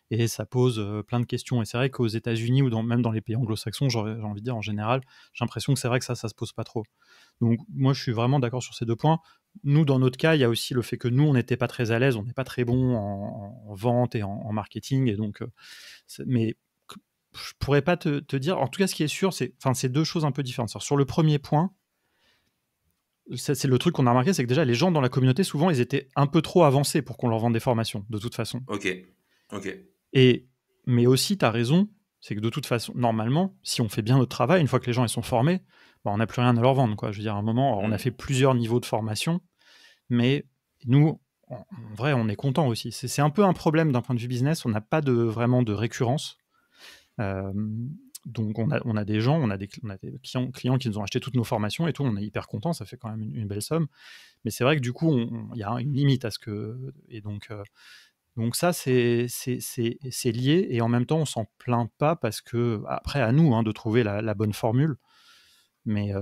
Speaker 2: et ça pose, plein de questions et c'est vrai qu'aux États-Unis ou même dans les pays anglo-saxons, j'ai envie de dire en général, j'ai l'impression que c'est vrai que ça se pose pas trop. Donc moi, je suis vraiment d'accord sur ces 2 points. Nous, dans notre cas, il y a aussi le fait que nous, on n'était pas très à l'aise, on n'est pas très bon en vente et en marketing et donc mais je pourrais pas te dire. En tout cas, ce qui est sûr, c'est 2 choses un peu différentes. Alors, sur le premier point, c'est le truc qu'on a remarqué, c'est que déjà les gens dans la communauté, souvent, ils étaient un peu trop avancés pour qu'on leur vende des formations, de toute façon.
Speaker 1: Ok, ok.
Speaker 2: Et mais aussi, tu as raison, c'est que de toute façon, normalement, si on fait bien notre travail, une fois que les gens ils sont formés, bah, on n'a plus rien à leur vendre, quoi. Je veux dire, à un moment, on a fait
Speaker 1: Hmm.
Speaker 2: plusieurs niveaux de formation, mais nous, en vrai, on est content aussi. C'est un peu un problème d'un point de vue business, on n'a pas vraiment de récurrence. Donc on a des gens, on a des clients qui nous ont acheté toutes nos formations et tout, on est hyper contents, ça fait quand même une belle somme. Mais c'est vrai que du coup, il y a une limite à ce que et donc ça, c'est lié et en même temps, on s'en plaint pas parce que après à nous, hein, de trouver la bonne formule. Mais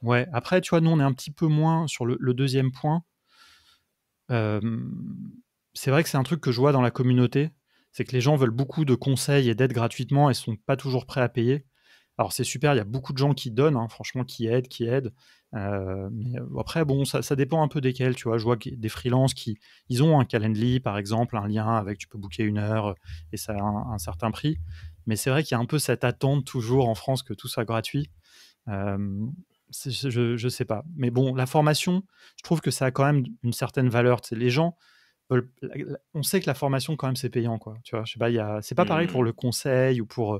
Speaker 2: ouais, après, tu vois, nous, on est un petit peu moins sur le 2e point. C'est vrai que c'est un truc que je vois dans la communauté, c'est que les gens veulent beaucoup de conseils et d'aide gratuitement et sont pas toujours prêts à payer. Alors c'est super, il y a beaucoup de gens qui donnent, hein, franchement, qui aident. Mais après, bon, ça dépend un peu desquels, tu vois. Je vois des freelances qui ils ont un Calendly, par exemple, un lien avec tu peux booker une heure et ça a un certain prix. Mais c'est vrai qu'il y a un peu cette attente toujours en France que tout soit gratuit. Euh, je sais pas. Mais bon, la formation, je trouve que ça a quand même une certaine valeur. Tu sais, les gens on sait que la formation, quand même, c'est payant, quoi. Tu vois, je sais pas, c'est pas pareil pour
Speaker 1: Hmm.
Speaker 2: le conseil ou pour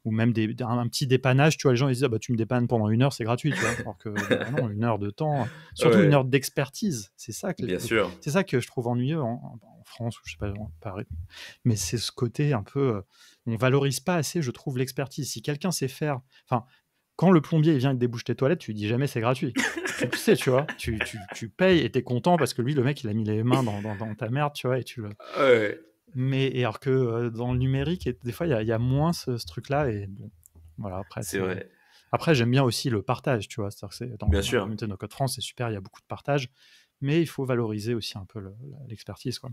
Speaker 2: ou même un petit dépannage, tu vois, les gens ils disent, ah, bah, tu me dépannes pendant 1 heure, c'est gratuit, tu vois, alors que bah, non, 1 heure de temps, surtout 1 heure
Speaker 1: Ouais,
Speaker 2: d'expertise,
Speaker 1: bien sûr.
Speaker 2: c'est ça que je trouve ennuyeux en France, ou je sais pas, en Paris, mais c'est ce côté un peu, on valorise pas assez, je trouve, l'expertise. Si quelqu'un sait faire, enfin, quand le plombier il vient et te débouche tes toilettes, tu lui dis jamais c'est gratuit. Tu le sais, tu vois, tu payes et t'es content parce que lui, le mec, il a mis les mains dans ta merde, tu vois, et tu le,
Speaker 1: Ouais,
Speaker 2: mais et alors que, dans le numérique, et des fois, il y a moins ce truc-là, et bon, voilà, après
Speaker 1: c'est
Speaker 2: c'est
Speaker 1: vrai.
Speaker 2: après j'aime bien aussi le partage, tu vois? C'est-à-dire que c'est
Speaker 1: Bien
Speaker 2: dans la
Speaker 1: sûr.
Speaker 2: communauté No Code France, c'est super, il y a beaucoup de partage, mais il faut valoriser aussi un peu l'expertise, quoi.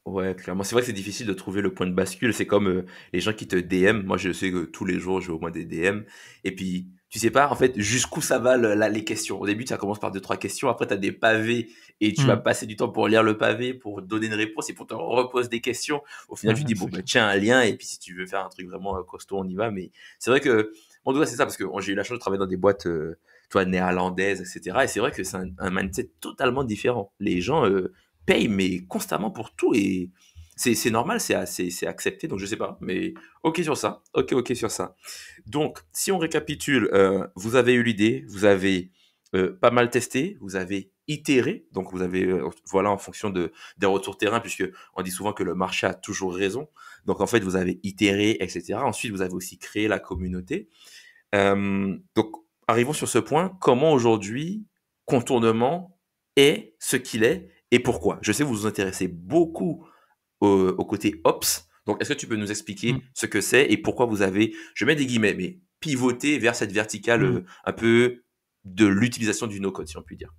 Speaker 1: Ouais, clairement. C'est vrai que c'est difficile de trouver le point de bascule. C'est comme les gens qui te DM. Moi, je sais que tous les jours, j'ai au moins des DM. Et puis, tu sais pas, en fait, jusqu'où ça va les questions. Au début, ça commence par deux, trois questions. Après, tu as des pavés et tu vas
Speaker 2: Mmh.
Speaker 1: passer du temps pour lire le pavé, pour donner une réponse et pour te repose des questions. Au final, tu
Speaker 2: Ouais,
Speaker 1: dis, bon,
Speaker 2: c'est
Speaker 1: bah,
Speaker 2: clair.
Speaker 1: tiens, un lien. Et puis, si tu veux faire un truc vraiment costaud, on y va. Mais c'est vrai que, en tout cas, c'est ça parce que j'ai eu la chance de travailler dans des boîtes, tu vois, néerlandaises, etc. Et c'est vrai que c'est un mindset totalement différent. Les gens, paye, mais constamment pour tout. Et c'est normal, c'est accepté. Donc, je sais pas. Mais OK sur ça. OK sur ça. Donc, si on récapitule, vous avez eu l'idée, vous avez pas mal testé, vous avez itéré. Donc, vous avez, voilà, en fonction des retours terrain, puisque on dit souvent que le marché a toujours raison. Donc, en fait, vous avez itéré, etc. Ensuite, vous avez aussi créé la communauté. Donc, arrivons sur ce point. Comment aujourd'hui, contournement est ce qu'il est et pourquoi? Je sais que vous vous intéressez beaucoup au côté Ops. Donc, est-ce que tu peux nous
Speaker 2: Mmh.
Speaker 1: expliquer ce que c'est et pourquoi vous avez, je mets des guillemets, mais pivoté vers cette verticale
Speaker 2: Mmh.
Speaker 1: un peu de l'utilisation du no-code, si on peut dire?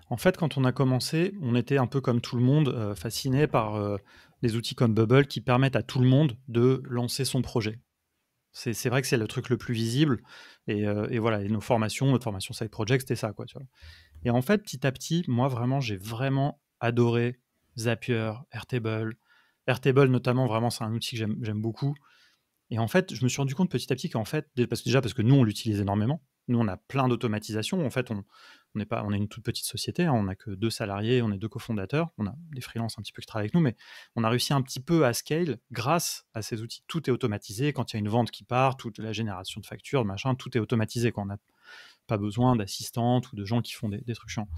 Speaker 2: En fait, quand on a commencé, on était un peu comme tout le monde, fasciné par, les outils comme Bubble qui permettent à tout le monde de lancer son projet. C'est vrai que c'est le truc le plus visible, et voilà, et notre formation Side Project, c'était ça, quoi, tu vois? Et en fait, petit à petit, moi, vraiment, j'ai vraiment adoré Zapier, Airtable. Airtable, notamment, vraiment, c'est un outil que j'aime beaucoup. Et en fait, je me suis rendu compte petit à petit qu'en fait, parce que nous, on l'utilise énormément. Nous, on a plein d'automatisation. En fait, on est une toute petite société, hein, on n'a que 2 salariés, on est 2 cofondateurs. On a des freelances un petit peu qui travaillent avec nous, mais on a réussi un petit peu à scale grâce à ces outils. Tout est automatisé. Quand il y a une vente qui part, toute la génération de factures, machin, tout est automatisé, quoi. On n'a pas besoin d'assistantes ou de gens qui font des trucs chiants.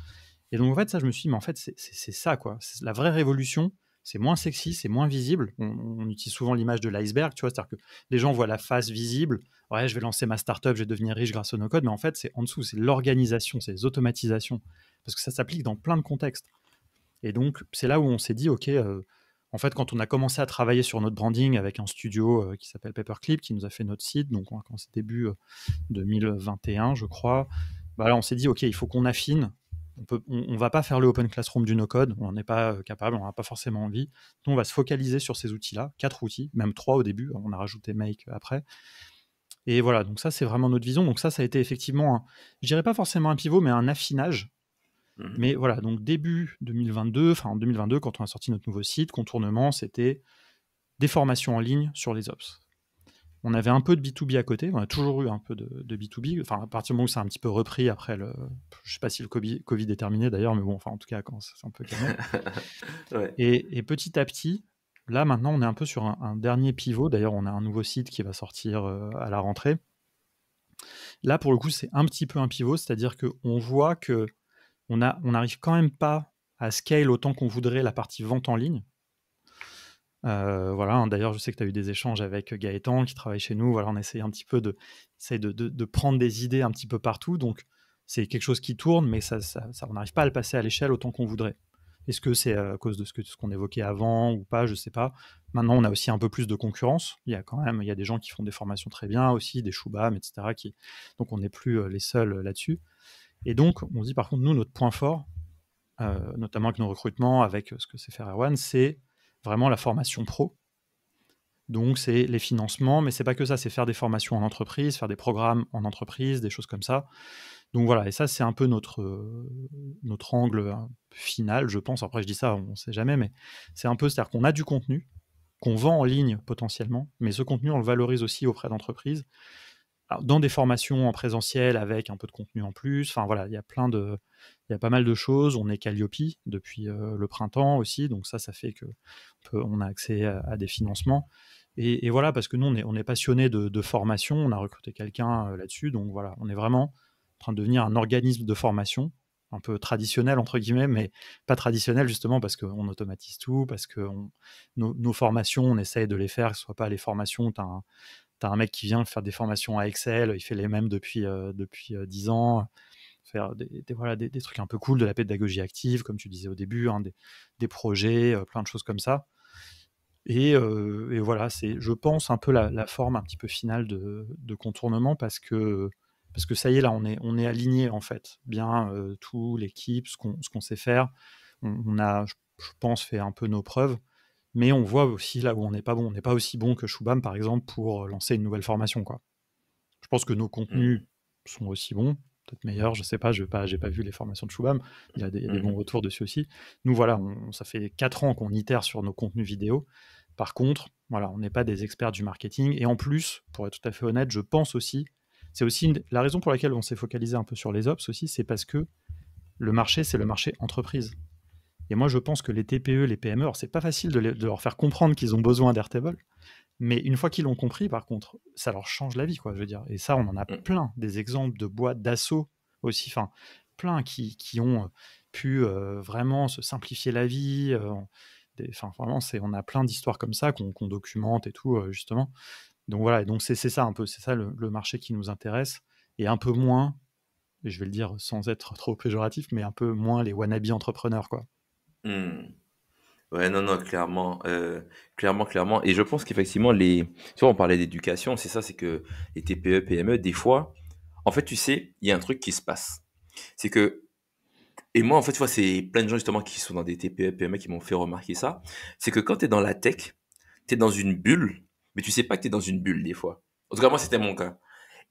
Speaker 2: Et donc, en fait, ça, je me suis dit, mais en fait, c'est ça, quoi. C'est la vraie révolution. C'est moins sexy, c'est moins visible. On utilise souvent l'image de l'iceberg, tu vois, c'est-à-dire que les gens voient la face visible. Ouais, je vais lancer ma startup, je vais devenir riche grâce au no-code, mais en fait, c'est en dessous, c'est l'organisation, c'est les automatisations, parce que ça s'applique dans plein de contextes. Et donc, c'est là où on s'est dit, ok, en fait, quand on a commencé à travailler sur notre branding avec un studio qui s'appelle Paperclip, qui nous a fait notre site, donc quand c'est début 2021, je crois, bah là, on s'est dit, ok, il faut qu'on affine. On va pas faire le open classroom du no-code, on n'en est pas capable, on n'a pas forcément envie. Donc, on va se focaliser sur ces outils-là, 4 outils, même 3 au début, on a rajouté Make après. Et voilà, donc ça, c'est vraiment notre vision. Donc ça a été effectivement, je dirais pas forcément un pivot, mais un affinage.
Speaker 1: Mhm.
Speaker 2: Mais voilà, donc début 2022, enfin en 2022, quand on a sorti notre nouveau site, Contournement, c'était des formations en ligne sur les ops. On avait un peu de B2B à côté, on a toujours eu un peu de B2B, enfin à partir du moment où ça a un petit peu repris après je sais pas si le Covid est terminé d'ailleurs, mais bon, enfin en tout cas quand ça s'est un peu calmé.
Speaker 1: Ouais.
Speaker 2: Et petit à petit, là maintenant on est un peu sur un dernier pivot, d'ailleurs on a un nouveau site qui va sortir à la rentrée. Là pour le coup c'est un petit peu un pivot, c'est-à-dire qu'on voit que on n'arrive quand même pas à scale autant qu'on voudrait la partie vente en ligne. Voilà, hein, d'ailleurs, je sais que tu as eu des échanges avec Gaëtan qui travaille chez nous. Voilà, on essaye un petit peu de prendre des idées un petit peu partout. Donc, c'est quelque chose qui tourne, mais on n'arrive pas à le passer à l'échelle autant qu'on voudrait. Est-ce que c'est à cause de ce qu'on évoquait avant ou pas? Je sais pas. Maintenant, on a aussi un peu plus de concurrence. Il y a des gens qui font des formations très bien aussi, des Shubham, etc. Donc, on n'est plus les seuls là-dessus. Et donc, on se dit par contre, nous, notre point fort, notamment avec nos recrutements, avec ce que c'est faire Erwan, c'est vraiment la formation pro. Donc, c'est les financements, mais c'est pas que ça, c'est faire des formations en entreprise, faire des programmes en entreprise, des choses comme ça. Donc voilà, et ça, c'est un peu notre angle final, je pense. Après, je dis ça, on sait jamais, mais c'est un peu, c'est-à-dire qu'on a du contenu, qu'on vend en ligne potentiellement, mais ce contenu, on le valorise aussi auprès d'entreprises. alors, dans des formations en présentiel avec un peu de contenu en plus. Enfin voilà, il y a pas mal de choses. On est Calliope depuis le printemps aussi, donc ça fait que on a accès à des financements. Et voilà, parce que nous, on est passionné de formation. On a recruté quelqu'un là-dessus, donc voilà, on est vraiment en train de devenir un organisme de formation un peu traditionnel entre guillemets, mais pas traditionnel justement parce qu'on automatise tout, parce que nos formations, on essaye de les faire, que ce soit pas les formations où t'as un mec qui vient faire des formations à Excel, il fait les mêmes depuis 10 ans, faire voilà, des trucs un peu cool, de la pédagogie active, comme tu disais au début, hein, des projets, plein de choses comme ça. Et voilà, c'est, je pense, un peu la forme un petit peu finale de contournement parce que ça y est, là, on est aligné en fait, bien tout, l'équipe, ce qu'on sait faire. On a, je pense, fait un peu nos preuves. Mais on voit aussi là où on n'est pas bon. On n'est pas aussi bon que Shubham, par exemple, pour lancer une nouvelle formation, quoi. Je pense que nos contenus
Speaker 1: Mhm.
Speaker 2: sont aussi bons, peut-être meilleurs, je sais pas, j'ai pas vu les formations de Shubham, il y a des bons
Speaker 1: Mhm.
Speaker 2: retours dessus aussi. Nous, voilà, ça fait 4 ans qu'on itère sur nos contenus vidéo. Par contre, voilà, on n'est pas des experts du marketing. Et en plus, pour être tout à fait honnête, je pense aussi, c'est aussi la raison pour laquelle on s'est focalisé un peu sur les ops aussi, c'est parce que le marché, c'est le marché entreprise. Et moi, je pense que les TPE, les PME, alors c'est pas facile de leur faire comprendre qu'ils ont besoin d'Airtable, mais une fois qu'ils l'ont compris, par contre, ça leur change la vie, quoi, je veux dire. Et ça, on en a
Speaker 1: Mhm.
Speaker 2: plein, des exemples de boîtes d'assaut aussi, enfin, plein qui ont pu vraiment se simplifier la vie. Enfin, vraiment, on a plein d'histoires comme ça qu'on documente et tout, justement. Donc voilà, et donc c'est ça un peu, c'est ça le marché qui nous intéresse, et un peu moins, et je vais le dire sans être trop péjoratif, mais un peu moins les wannabe entrepreneurs, quoi.
Speaker 1: Mhm. Ouais, non, non, clairement, clairement. Et je pense qu'effectivement, tu vois, on parlait d'éducation, c'est ça, c'est que les TPE, PME, des fois, en fait, tu sais, il y a un truc qui se passe. C'est que, et moi, en fait, tu vois, c'est plein de gens justement qui sont dans des TPE, PME qui m'ont fait remarquer ça. C'est que quand tu es dans la tech, tu es dans une bulle, mais tu sais pas que tu es dans une bulle des fois. En tout cas, moi, c'était mon cas.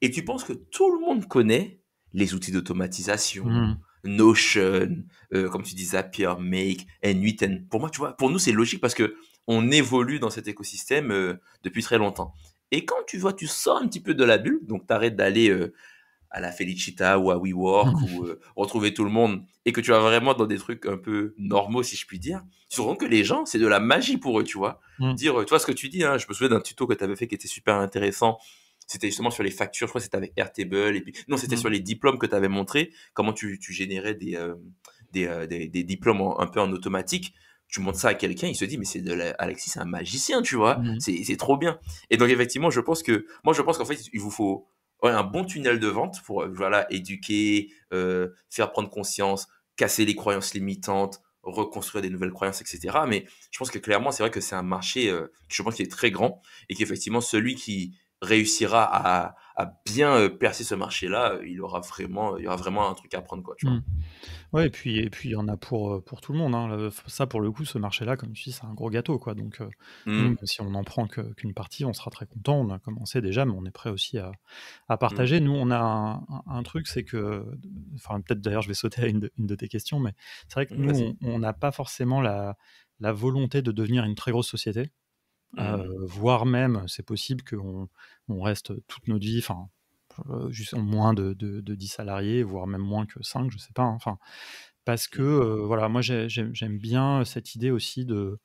Speaker 1: Et tu penses que tout le monde connaît les outils d'automatisation,
Speaker 2: Mhm.
Speaker 1: Notion, comme tu dis, Zapier, Make, N8N. Pour moi, tu vois, pour nous, c'est logique parce que on évolue dans cet écosystème depuis très longtemps. Et quand tu vois, tu sors un petit peu de la bulle, donc tu arrêtes d'aller à la Felicita ou à WeWork ou retrouver tout le monde et que tu vas vraiment dans des trucs un peu normaux, si je puis dire, tu te rends compte que les gens, c'est de la magie pour eux, tu vois.
Speaker 2: Mhm.
Speaker 1: Dire, tu vois ce que tu dis, hein, je me souviens d'un tuto que tu avais fait qui était super intéressant. C'était justement sur les factures, je crois que c'était avec Airtable, et puis, non, c'était sur
Speaker 2: Mhm.
Speaker 1: les diplômes que tu avais montré, comment tu générais des diplômes un peu en automatique. Tu montres ça à quelqu'un, il se dit, mais Alexis, c'est un magicien, tu vois,
Speaker 2: Mhm.
Speaker 1: c'est trop bien. Et donc, effectivement, moi, je pense qu'en fait, il vous faut ouais, un bon tunnel de vente pour voilà, éduquer, faire prendre conscience, casser les croyances limitantes, reconstruire des nouvelles croyances, etc. Mais je pense que clairement, c'est vrai que c'est un marché je pense qui est très grand et qu'effectivement, celui qui réussira à bien percer ce marché-là, il y aura vraiment un truc à prendre, quoi, tu vois.
Speaker 2: Mhm. Ouais, et puis il y en a pour tout le monde, hein. Ça, pour le coup, ce marché-là, comme tu dis, c'est un gros gâteau, quoi. Donc, nous, même
Speaker 1: Mmh,
Speaker 2: si on n'en prend qu'une partie, on sera très content. On a commencé déjà, mais on est prêt aussi à
Speaker 1: mmh,
Speaker 2: partager. Nous, on a un truc, c'est que, enfin, peut-être d'ailleurs, je vais sauter à une de tes questions, mais c'est vrai que nous,
Speaker 1: vas-y.
Speaker 2: on n'a pas forcément la volonté de devenir une très grosse société,
Speaker 1: Mmh,
Speaker 2: voire même, c'est possible on reste toute notre vie, enfin, juste en moins de 10 salariés, voire même moins que 5, je sais pas, hein. Enfin, parce que,
Speaker 1: mmh,
Speaker 2: voilà, moi j'aime bien cette idée aussi de,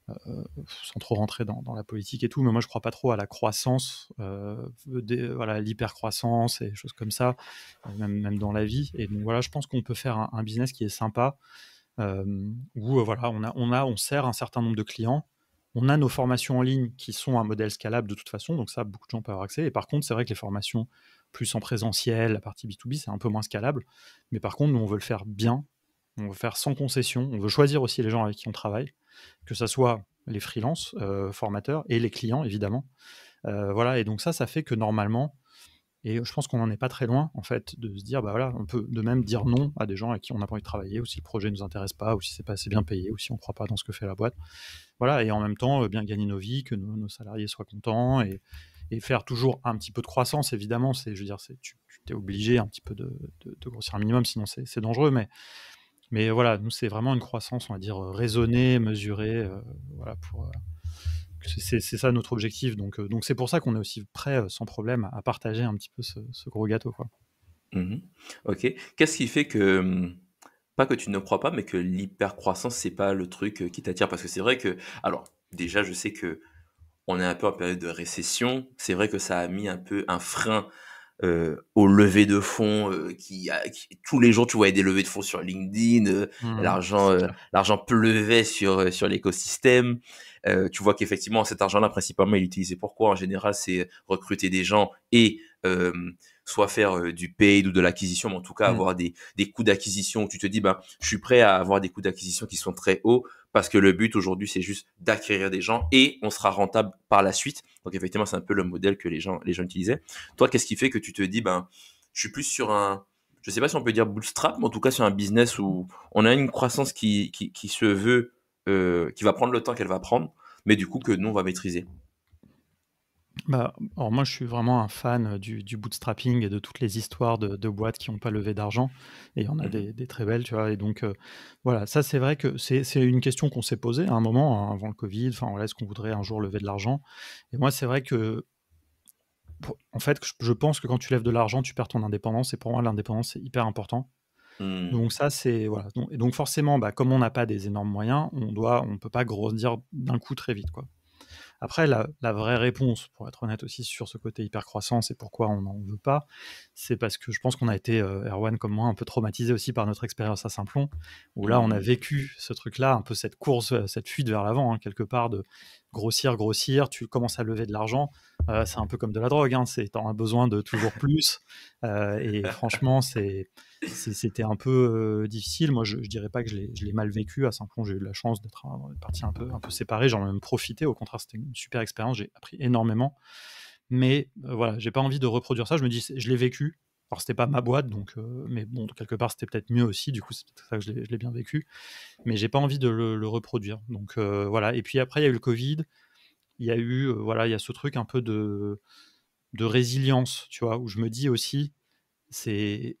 Speaker 2: sans trop rentrer dans la politique et tout, mais moi je crois pas trop à la croissance, voilà, l'hypercroissance et des choses comme ça, même dans la vie. Et donc voilà, je pense qu'on peut faire un business qui est sympa, où voilà, on sert un certain nombre de clients, on a nos formations en ligne qui sont un modèle scalable de toute façon, donc ça, beaucoup de gens peuvent avoir accès. Et par contre, c'est vrai que les formations plus en présentiel, la partie B2B, c'est un peu moins scalable. Mais par contre, nous, on veut le faire bien, on veut faire sans concession, on veut choisir aussi les gens avec qui on travaille, que ça soit les freelances, formateurs, et les clients, évidemment. Voilà, et donc ça fait que normalement, et je pense qu'on n'en est pas très loin, en fait, de se dire, bah voilà, on peut de même dire non à des gens avec qui on n'a pas envie de travailler, ou si le projet ne nous intéresse pas, ou si c'est pas assez bien payé, ou si on ne croit pas dans ce que fait la boîte. Voilà, et en même temps, bien gagner nos vies, que nos salariés soient contents, et faire toujours un petit peu de croissance, évidemment. Je veux dire, tu t'es obligé un petit peu de grossir un minimum, sinon c'est dangereux. Mais voilà, nous, c'est vraiment une croissance, on va dire, raisonnée, mesurée, voilà, pour c'est ça notre objectif. Donc c'est pour ça qu'on est aussi prêt, sans problème, à partager un petit peu ce gros gâteau, quoi.
Speaker 1: Mhm. Ok. Qu'est-ce qui fait que, pas que tu ne crois pas, mais que l'hypercroissance, c'est pas le truc qui t'attire? Parce que c'est vrai que, alors, déjà, je sais que on est un peu en période de récession. C'est vrai que ça a mis un peu un frein aux levées de fonds tous les jours tu voyais des levées de fonds sur LinkedIn,
Speaker 2: C'est clair.
Speaker 1: l'argent pleuvait sur l'écosystème. Tu vois qu'effectivement cet argent-là principalement il est utilisé pour quoi en général? C'est recruter des gens et soit faire du paid ou de l'acquisition, mais en tout cas
Speaker 2: Mmh.
Speaker 1: avoir des coûts d'acquisition où tu te dis bah je suis prêt à avoir des coûts d'acquisition qui sont très hauts parce que le but aujourd'hui c'est juste d'acquérir des gens et on sera rentable par la suite. Donc effectivement c'est un peu le modèle que les gens utilisaient. Toi, qu'est-ce qui fait que tu te dis, ben, je suis plus sur je sais pas si on peut dire bootstrap, mais en tout cas sur un business où on a une croissance qui se veut, qui va prendre le temps qu'elle va prendre, mais du coup que nous on va maîtriser.
Speaker 2: Bah, alors moi, je suis vraiment un fan du bootstrapping et de toutes les histoires de boîtes qui n'ont pas levé d'argent. Et il y en a
Speaker 1: Mhm.
Speaker 2: des très belles, tu vois. Et donc, voilà, ça, c'est vrai que c'est une question qu'on s'est posée à un moment, hein, avant le Covid. Enfin, voilà, est-ce qu'on voudrait un jour lever de l'argent? Et moi, c'est vrai que, en fait, je pense que quand tu lèves de l'argent, tu perds ton indépendance. Et pour moi, l'indépendance, c'est hyper important.
Speaker 1: Hmm.
Speaker 2: Donc ça, c'est voilà. Et donc forcément, bah, comme on n'a pas des énormes moyens, on peut pas grossir d'un coup très vite, quoi. Après, la vraie réponse, pour être honnête aussi sur ce côté hyper-croissance et pourquoi on n'en veut pas, c'est parce que je pense qu'on a été, Erwan comme moi, un peu traumatisé aussi par notre expérience à Simplon, où là, on a
Speaker 1: Hmm.
Speaker 2: vécu ce truc-là, un peu cette course, cette fuite vers l'avant, hein, quelque part, de grossir, grossir, tu commences à lever de l'argent, c'est un peu comme de la drogue, hein, t'en as besoin de toujours plus, et franchement, c'était un peu difficile. Moi, je dirais pas que je l'ai mal vécu à Saint-Plon. J'ai eu la chance d'être parti un peu séparé. J'en ai même profité. Au contraire, c'était une super expérience. J'ai appris énormément. Mais voilà, j'ai pas envie de reproduire ça. Je me dis, je l'ai vécu. Alors, c'était pas ma boîte, donc, mais bon, quelque part, c'était peut-être mieux aussi. Du coup, c'est peut-être ça que je l'ai bien vécu. Mais j'ai pas envie de le reproduire. Donc, voilà. Et puis après, il y a eu le Covid. Il y a eu, voilà, il y a ce truc un peu de résilience, tu vois, où je me dis aussi,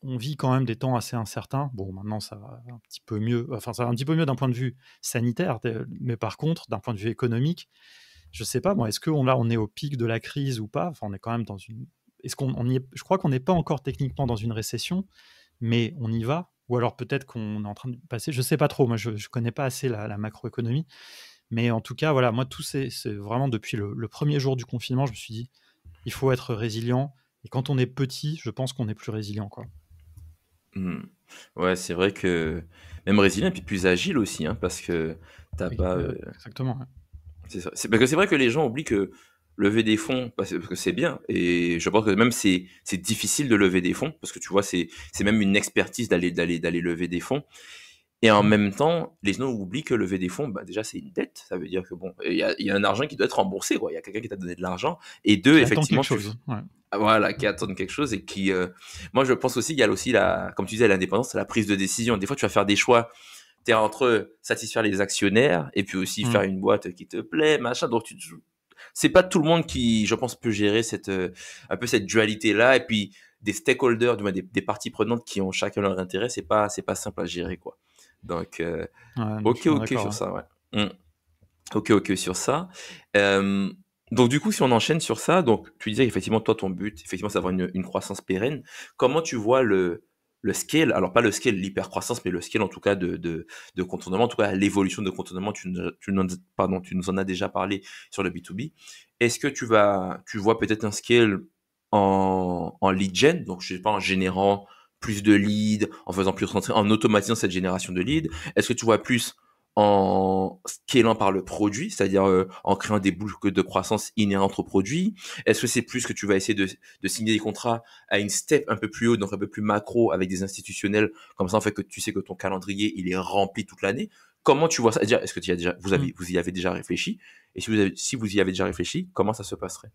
Speaker 2: on vit quand même des temps assez incertains. Bon, maintenant, ça va un petit peu mieux. Enfin, ça va un petit peu mieux d'un point de vue sanitaire, mais par contre, d'un point de vue économique, je sais pas, moi, est-ce on est au pic de la crise ou pas? Enfin, on est quand même dans une. Est-ce qu'on on y est... Je crois qu'on n'est pas encore techniquement dans une récession, mais on y va. Ou alors peut-être qu'on est en train de passer. Je sais pas trop. Moi, je connais pas assez la macroéconomie. Mais en tout cas, voilà, moi, c'est vraiment depuis le premier jour du confinement, je me suis dit, il faut être résilient. Et quand on est petit, je pense qu'on est plus résilient, quoi.
Speaker 1: Hmm. Ouais, c'est vrai que même résilient et puis plus agile aussi, hein, parce que t'as pas.
Speaker 2: Exactement. Ouais.
Speaker 1: C'est ça. Parce que c'est vrai que les gens oublient que lever des fonds, parce que c'est bien. Et je pense que même c'est difficile de lever des fonds, parce que tu vois, c'est même une expertise d'aller lever des fonds. Et en
Speaker 2: Mm.
Speaker 1: même temps, les gens oublient que lever des fonds, bah déjà, c'est une dette. Ça veut dire que bon, il y a un argent qui doit être remboursé, quoi. Il y a quelqu'un qui t'a donné de l'argent. Et deux,
Speaker 2: Qui attend quelque
Speaker 1: effectivement,
Speaker 2: chose. Ouais.
Speaker 1: voilà, qui attendent quelque chose et qui, moi, je pense aussi, il y a aussi comme tu disais, l'indépendance, c'est la prise de décision. Des fois, tu vas faire des choix. T'es entre satisfaire les actionnaires et puis aussi faire
Speaker 2: Mm.
Speaker 1: une boîte qui te plaît, machin. Donc, c'est pas tout le monde qui, je pense, peut gérer un peu cette dualité-là. Et puis, des stakeholders, du moins des parties prenantes qui ont chacun leur intérêt, c'est pas simple à gérer, quoi. Donc,
Speaker 2: Ouais, non, je
Speaker 1: ok,
Speaker 2: suis bien
Speaker 1: ok
Speaker 2: d'accord.
Speaker 1: sur
Speaker 2: Ouais.
Speaker 1: ça, ouais. Mm. Ok, ok sur ça. Euh, donc, du coup, si on enchaîne sur ça, donc tu disais effectivement, toi, ton but, effectivement, c'est d'avoir une croissance pérenne. Comment tu vois le scale, alors pas le scale, l'hypercroissance, mais le scale en tout cas de contournement, en tout cas l'évolution de contournement, pardon, tu nous en as déjà parlé sur le B2B. Est-ce que tu vois peut-être un scale en lead gen, donc je sais pas, en générant plus de leads, en faisant plus rentrer, en automatisant cette génération de leads? Est-ce que tu vois plus en scalant par le produit, c'est-à-dire en créant des boucles de croissance inhérentes au produit? Est-ce que c'est plus que tu vas essayer de signer des contrats à une step un peu plus haute, donc un peu plus macro avec des institutionnels, comme ça en fait que tu sais que ton calendrier il est rempli toute l'année? Comment tu vois ça? C'est-à-dire, est-ce que tu y as déjà,
Speaker 2: Mm.
Speaker 1: vous y avez déjà réfléchi? Et si vous y avez déjà réfléchi, comment ça se passerait?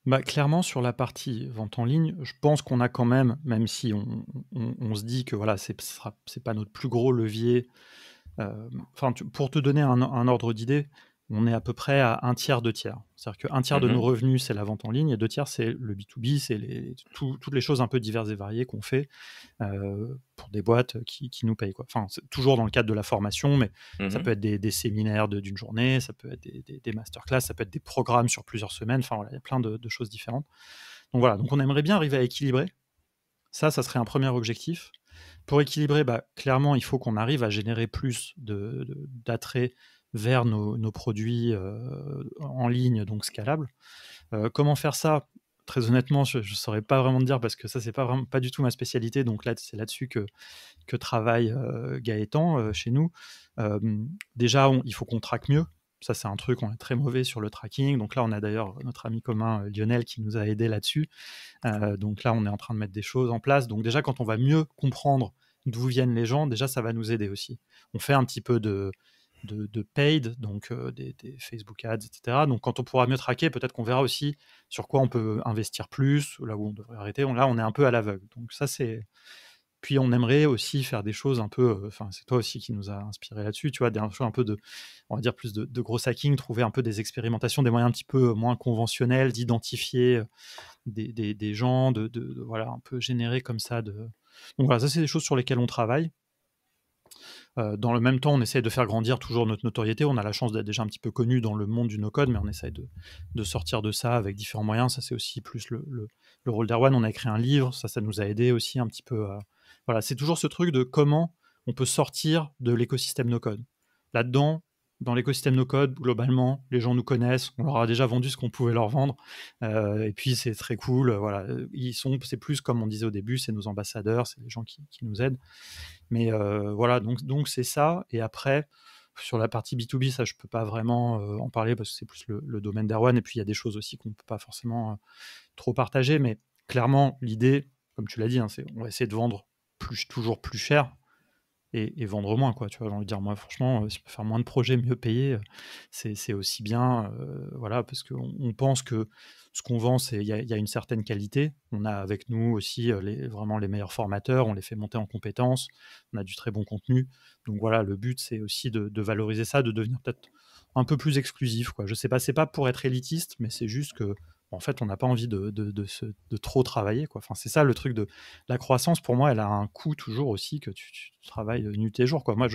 Speaker 2: Bah, clairement, sur la partie vente en ligne, je pense qu'on a quand même si on se dit que voilà, c'est pas notre plus gros levier. Enfin, pour te donner un ordre d'idée, on est à peu près à un tiers, deux tiers. C'est-à-dire qu'un tiers de nos
Speaker 1: Mhm.
Speaker 2: revenus, c'est la vente en ligne, et deux tiers, c'est le B2B, c'est toutes les choses un peu diverses et variées qu'on fait pour des boîtes qui nous payent, quoi. Enfin, c'est toujours dans le cadre de la formation, mais ça peut
Speaker 1: Mhm.
Speaker 2: être des séminaires d'une journée, ça peut être des masterclass, ça peut être des programmes sur plusieurs semaines. Enfin, voilà, il y a plein de choses différentes. Donc voilà, donc on aimerait bien arriver à équilibrer. Ça serait un premier objectif. Pour équilibrer, clairement, il faut qu'on arrive à générer plus d'attrait vers nos produits en ligne, donc scalables. Comment faire ça? Très honnêtement, je ne saurais pas vraiment te dire parce que ça, c'est pas du tout ma spécialité. Donc là, c'est là-dessus que travaille Gaëtan chez nous. Déjà, il faut qu'on traque mieux. Ça, c'est un truc, on est très mauvais sur le tracking. Donc là, on a d'ailleurs notre ami commun Lionel qui nous a aidé là-dessus. Donc là, on est en train de mettre des choses en place. Donc déjà, quand on va mieux comprendre d'où viennent les gens, déjà, ça va nous aider aussi. On fait un petit peu de paid, donc des Facebook Ads, etc. Donc quand on pourra mieux traquer, peut-être qu'on verra aussi sur quoi on peut investir plus, là où on devrait arrêter. Là, on est un peu à l'aveugle. Donc ça, c'est... Puis on aimerait aussi faire des choses un peu... Enfin, c'est toi aussi qui nous a inspiré là-dessus, tu vois, des choses un peu de... On va dire plus de gros hacking, trouver un peu des expérimentations, des moyens un petit peu moins conventionnels d'identifier des gens, voilà, un peu générer comme ça. Donc voilà, ça c'est des choses sur lesquelles on travaille. Dans le même temps, on essaie de faire grandir toujours notre notoriété. On a la chance d'être déjà un petit peu connu dans le monde du no-code, mais on essaie de sortir de ça avec différents moyens. Ça, c'est aussi plus le rôle d'Erwan. On a écrit un livre, ça nous a aidé aussi un petit peu. Voilà, c'est toujours ce truc de comment on peut sortir de l'écosystème no-code. Là-dedans, dans l'écosystème no-code, globalement, les gens nous connaissent. On leur a déjà vendu ce qu'on pouvait leur vendre. Et puis, c'est très cool. Voilà, c'est plus comme on disait au début, c'est nos ambassadeurs, c'est les gens qui nous aident. Mais voilà, donc c'est ça. Et après, sur la partie B2B, ça, je peux pas vraiment en parler parce que c'est plus le domaine d'Erwan. Et puis, il y a des choses aussi qu'on ne peut pas forcément trop partager. Mais clairement, l'idée, comme tu l'as dit, c'est on va essayer de vendre toujours plus cher et vendre moins, quoi. Tu vois, j'ai envie de dire, moi, franchement, si je peux faire moins de projets, mieux payés, c'est aussi bien. Voilà, parce qu'on pense que ce qu'on vend, il y a une certaine qualité. On a avec nous aussi vraiment les meilleurs formateurs, on les fait monter en compétences, on a du très bon contenu. Donc voilà, le but, c'est aussi de valoriser ça, de devenir peut-être un peu plus exclusif, quoi. Je sais pas, c'est pas pour être élitiste, mais c'est juste que, en fait, on n'a pas envie de trop travailler, quoi. Enfin, c'est ça le truc de la croissance. Pour moi, elle a un coût toujours aussi que tu travailles nuit et jour, quoi. Moi,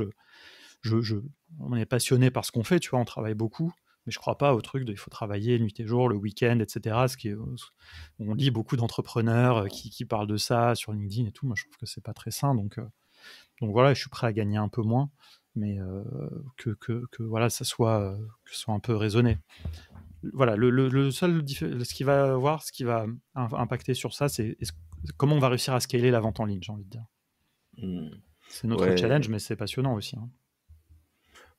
Speaker 2: on est passionné par ce qu'on fait, tu vois, on travaille beaucoup, mais je crois pas au truc de il faut travailler nuit et jour, le week-end, etc. On lit beaucoup d'entrepreneurs qui parlent de ça sur LinkedIn et tout. Moi, je trouve que c'est pas très sain, donc voilà, je suis prêt à gagner un peu moins, mais que voilà, que ce soit un peu raisonné. Voilà, le seul ce qui va impacter sur ça, c'est comment on va réussir à scaler la vente en ligne, j'ai envie de dire.
Speaker 1: Hmm.
Speaker 2: C'est notre challenge,
Speaker 1: Ouais.
Speaker 2: mais c'est passionnant aussi, hein.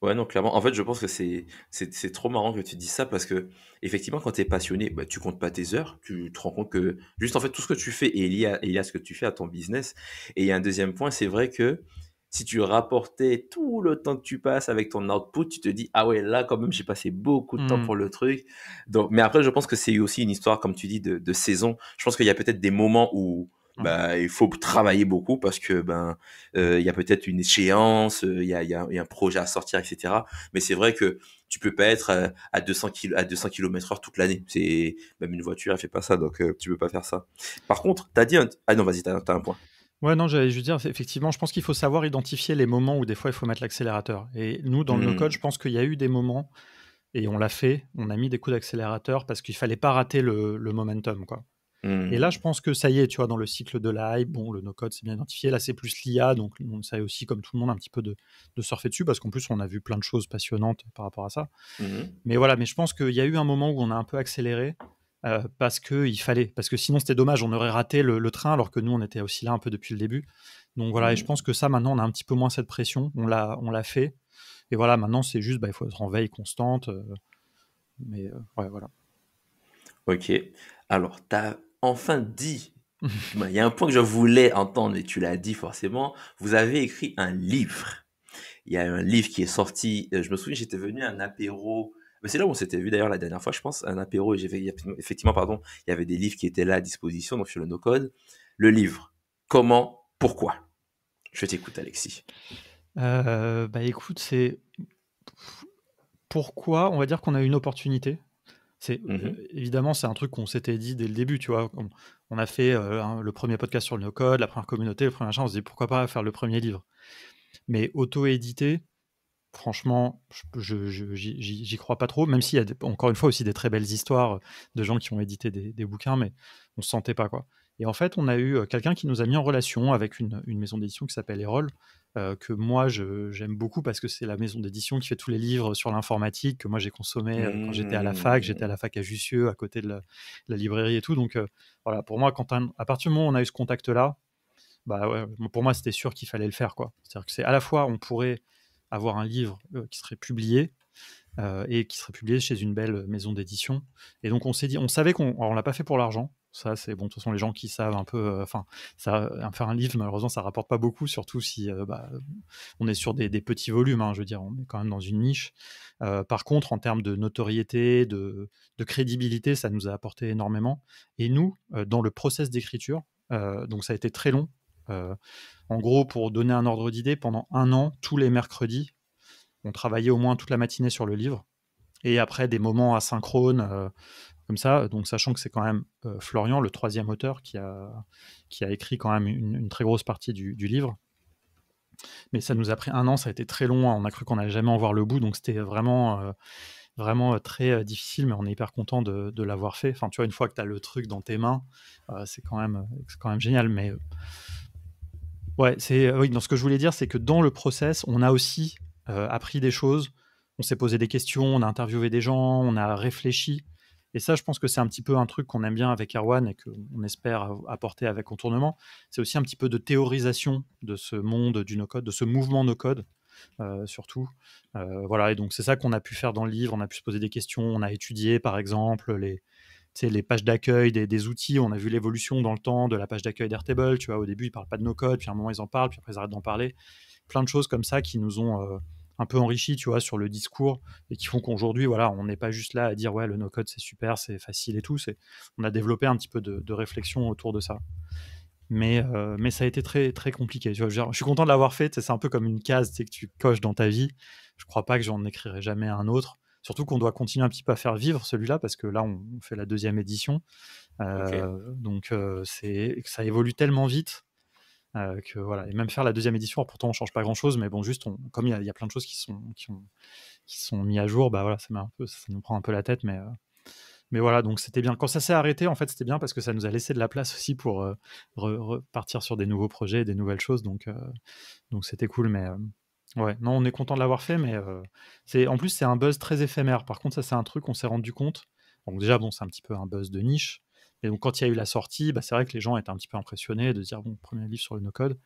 Speaker 1: Ouais, non, clairement. En fait, je pense que c'est trop marrant que tu dises ça parce que, effectivement, quand tu es passionné, bah, tu comptes pas tes heures. Tu te rends compte que, juste, en fait, tout ce que tu fais est lié à ce que tu fais, à ton business. Et il y a un deuxième point, c'est vrai que si tu rapportais tout le temps que tu passes avec ton output, tu te dis, ah ouais, là, quand même, j'ai passé beaucoup de temps
Speaker 2: Hmm.
Speaker 1: pour le truc. Donc, mais après, je pense que c'est aussi une histoire, comme tu dis, de saison. Je pense qu'il y a peut-être des moments où,
Speaker 2: Ouais.
Speaker 1: bah, il faut travailler beaucoup parce que, ben, il y a peut-être une échéance, il y a un projet à sortir, etc. Mais c'est vrai que tu peux pas être à 200 km/h toute l'année. C'est même une voiture, elle fait pas ça, donc tu peux pas faire ça. Par contre, t'as dit ah non, vas-y, t'as un point.
Speaker 2: Ouais, non, j'allais juste dire, effectivement, je pense qu'il faut savoir identifier les moments où des fois il faut mettre l'accélérateur. Et nous, dans le no-code, je
Speaker 1: Hmm.
Speaker 2: pense qu'il y a eu des moments, et on l'a fait, on a mis des coups d'accélérateur parce qu'il fallait pas rater le momentum, quoi. Et là, je
Speaker 1: Hmm.
Speaker 2: pense que ça y est, tu vois, dans le cycle de la hype, bon, le no-code, c'est bien identifié. Là, c'est plus l'IA, donc on essaie aussi, comme tout le monde, un petit peu de surfer dessus, parce qu'en plus, on a vu plein de choses passionnantes par rapport à ça.
Speaker 1: Hmm.
Speaker 2: Mais voilà, mais je pense qu'il y a eu un moment où on a un peu accéléré, parce qu'il fallait. Parce que sinon, c'était dommage, on aurait raté le train, alors que nous, on était aussi là un peu depuis le début. Donc voilà, et je pense
Speaker 1: Hmm.
Speaker 2: que ça, maintenant, on a un petit peu moins cette pression. On l'a fait. Et voilà, maintenant, c'est juste, il faut être en veille constante. Mais ouais, voilà.
Speaker 1: Ok. Alors, t'as enfin dit. Bah, il y a un point que je voulais entendre, mais tu l'as dit forcément. Vous avez écrit un livre. Il y a un livre qui est sorti. Je me souviens, j'étais venu à un apéro. Mais c'est là où on s'était vu d'ailleurs la dernière fois, je pense, un apéro. Et effectivement, pardon, il y avait des livres qui étaient là à disposition, donc sur le no-code. Le livre. Comment, pourquoi? Je t'écoute, Alexis.
Speaker 2: Écoute, c'est pourquoi on va dire qu'on a eu une opportunité.
Speaker 1: Mhm.
Speaker 2: Évidemment, c'est un truc qu'on s'était dit dès le début, tu vois? On a fait, le premier podcast sur le no-code, la première communauté, le premier machin, on se dit: «Pourquoi pas faire le premier livre?» Mais auto-éditer, franchement, j'y crois pas trop, même s'il y a encore une fois aussi des très belles histoires de gens qui ont édité des bouquins, mais on se sentait pas, quoi. Et en fait, on a eu quelqu'un qui nous a mis en relation avec une maison d'édition qui s'appelle Erol, que moi j'aime beaucoup parce que c'est la maison d'édition qui fait tous les livres sur l'informatique que moi j'ai consommé quand j'étais à la fac. J'étais à la fac à Jussieu, à côté de la librairie et tout. Donc voilà, pour moi, à partir du moment où on a eu ce contact-là, bah ouais, pour moi c'était sûr qu'il fallait le faire, quoi. C'est-à-dire que c'est à la fois on pourrait avoir un livre qui serait publié et qui serait publié chez une belle maison d'édition. Et donc on s'est dit, on savait on l'a pas fait pour l'argent. Ça c'est bon, de toute façon les gens qui savent un peu, enfin faire un livre malheureusement ça rapporte pas beaucoup, surtout si on est sur des petits volumes, hein, je veux dire, on est quand même dans une niche. Par contre en termes de notoriété, de crédibilité, ça nous a apporté énormément. Et nous, dans le process d'écriture, donc ça a été très long. Euh, En gros, pour donner un ordre d'idée, pendant 1 an, tous les mercredis, on travaillait au moins toute la matinée sur le livre. Et après, des moments asynchrones, comme ça. Donc, sachant que c'est quand même Florian, le troisième auteur, qui a écrit quand même une très grosse partie du livre. Mais ça nous a pris 1 an, ça a été très long. On a cru qu'on n'allait jamais en voir le bout. Donc, c'était vraiment très difficile, mais on est hyper content de l'avoir fait. Enfin, tu vois, une fois que tu as le truc dans tes mains, c'est quand même génial. Mais ouais, oui, dans ce que je voulais dire, c'est que dans le process, on a aussi appris des choses, on s'est posé des questions, on a interviewé des gens, on a réfléchi. Et ça, je pense que c'est un petit peu un truc qu'on aime bien avec Erwan et qu'on espère apporter avec Contournement. C'est aussi un petit peu de théorisation de ce monde du no-code, de ce mouvement no-code, surtout. Voilà, et donc c'est ça qu'on a pu faire dans le livre. On a pu se poser des questions, on a étudié, par exemple, les pages d'accueil des outils. On a vu l'évolution dans le temps de la page d'accueil d'Airtable. Tu vois, au début, ils parlent pas de no-code, puis à un moment, ils en parlent, puis après, ils arrêtent d'en parler. Plein de choses comme ça qui nous ont un peu enrichis, tu vois, sur le discours et qui font qu'aujourd'hui, voilà, on n'est pas juste là à dire ouais, le no-code c'est super, c'est facile et tout. On a développé un petit peu de réflexion autour de ça. Mais ça a été très, très compliqué. Tu vois, je suis content de l'avoir fait. C'est un peu comme une case que tu coches dans ta vie. Je crois pas que j'en écrirai jamais un autre. Surtout qu'on doit continuer un petit peu à faire vivre celui-là parce que là, on fait la deuxième édition.
Speaker 1: Ok.
Speaker 2: Donc, ça évolue tellement vite que voilà. Et même faire la deuxième édition, alors pourtant, on change pas grand-chose, mais bon, juste, comme il y a plein de choses qui sont mis à jour, bah voilà, ça nous prend un peu la tête, mais voilà, donc c'était bien. Quand ça s'est arrêté, en fait, c'était bien parce que ça nous a laissé de la place aussi pour repartir sur des nouveaux projets, des nouvelles choses. Donc c'était cool. Mais ouais, non, on est content de l'avoir fait. Mais en plus, c'est un buzz très éphémère. Par contre, ça, c'est un truc qu'on s'est rendu compte. Donc déjà, bon, c'est un petit peu un buzz de niche. Et donc, quand il y a eu la sortie, bah, c'est vrai que les gens étaient un petit peu impressionnés de dire, bon, premier livre sur le no-code.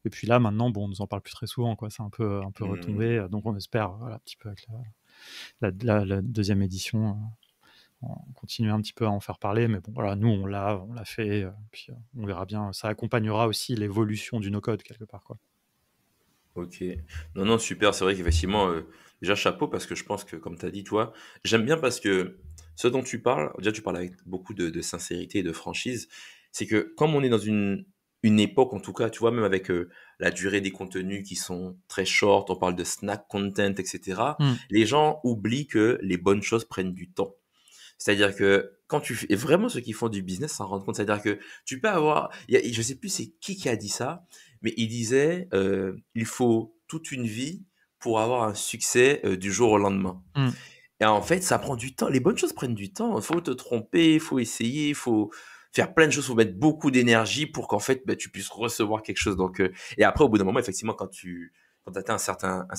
Speaker 2: Et puis là, maintenant, bon, on nous en parle plus très souvent, quoi. C'est un peu
Speaker 1: Hmm.
Speaker 2: retombé. Donc, on espère, voilà, un petit peu avec la deuxième édition continuer un petit peu à en faire parler, mais bon, voilà, nous, on l'a fait, puis on verra bien. Ça accompagnera aussi l'évolution du no-code quelque part, quoi.
Speaker 1: Ok. Non, non, super. C'est vrai qu'effectivement, déjà chapeau parce que je pense que, comme tu as dit, toi, j'aime bien parce que ce dont tu parles, déjà tu parles avec beaucoup de sincérité et de franchise, c'est que comme on est dans une époque, en tout cas, tu vois, même avec la durée des contenus qui sont très short, on parle de snack content, etc.,
Speaker 2: Hmm.
Speaker 1: les gens oublient que les bonnes choses prennent du temps. C'est-à-dire que quand tu fais, et vraiment ceux qui font du business s'en rendent compte, c'est-à-dire que tu peux avoir, je sais plus c'est qui a dit ça, mais il disait, il faut toute une vie pour avoir un succès du jour au lendemain.
Speaker 2: Hmm.
Speaker 1: Et en fait, ça prend du temps. Les bonnes choses prennent du temps. Il faut te tromper, il faut essayer, il faut faire plein de choses, il faut mettre beaucoup d'énergie pour qu'en fait, tu puisses recevoir quelque chose. Donc, et après, au bout d'un moment, effectivement, quand atteins un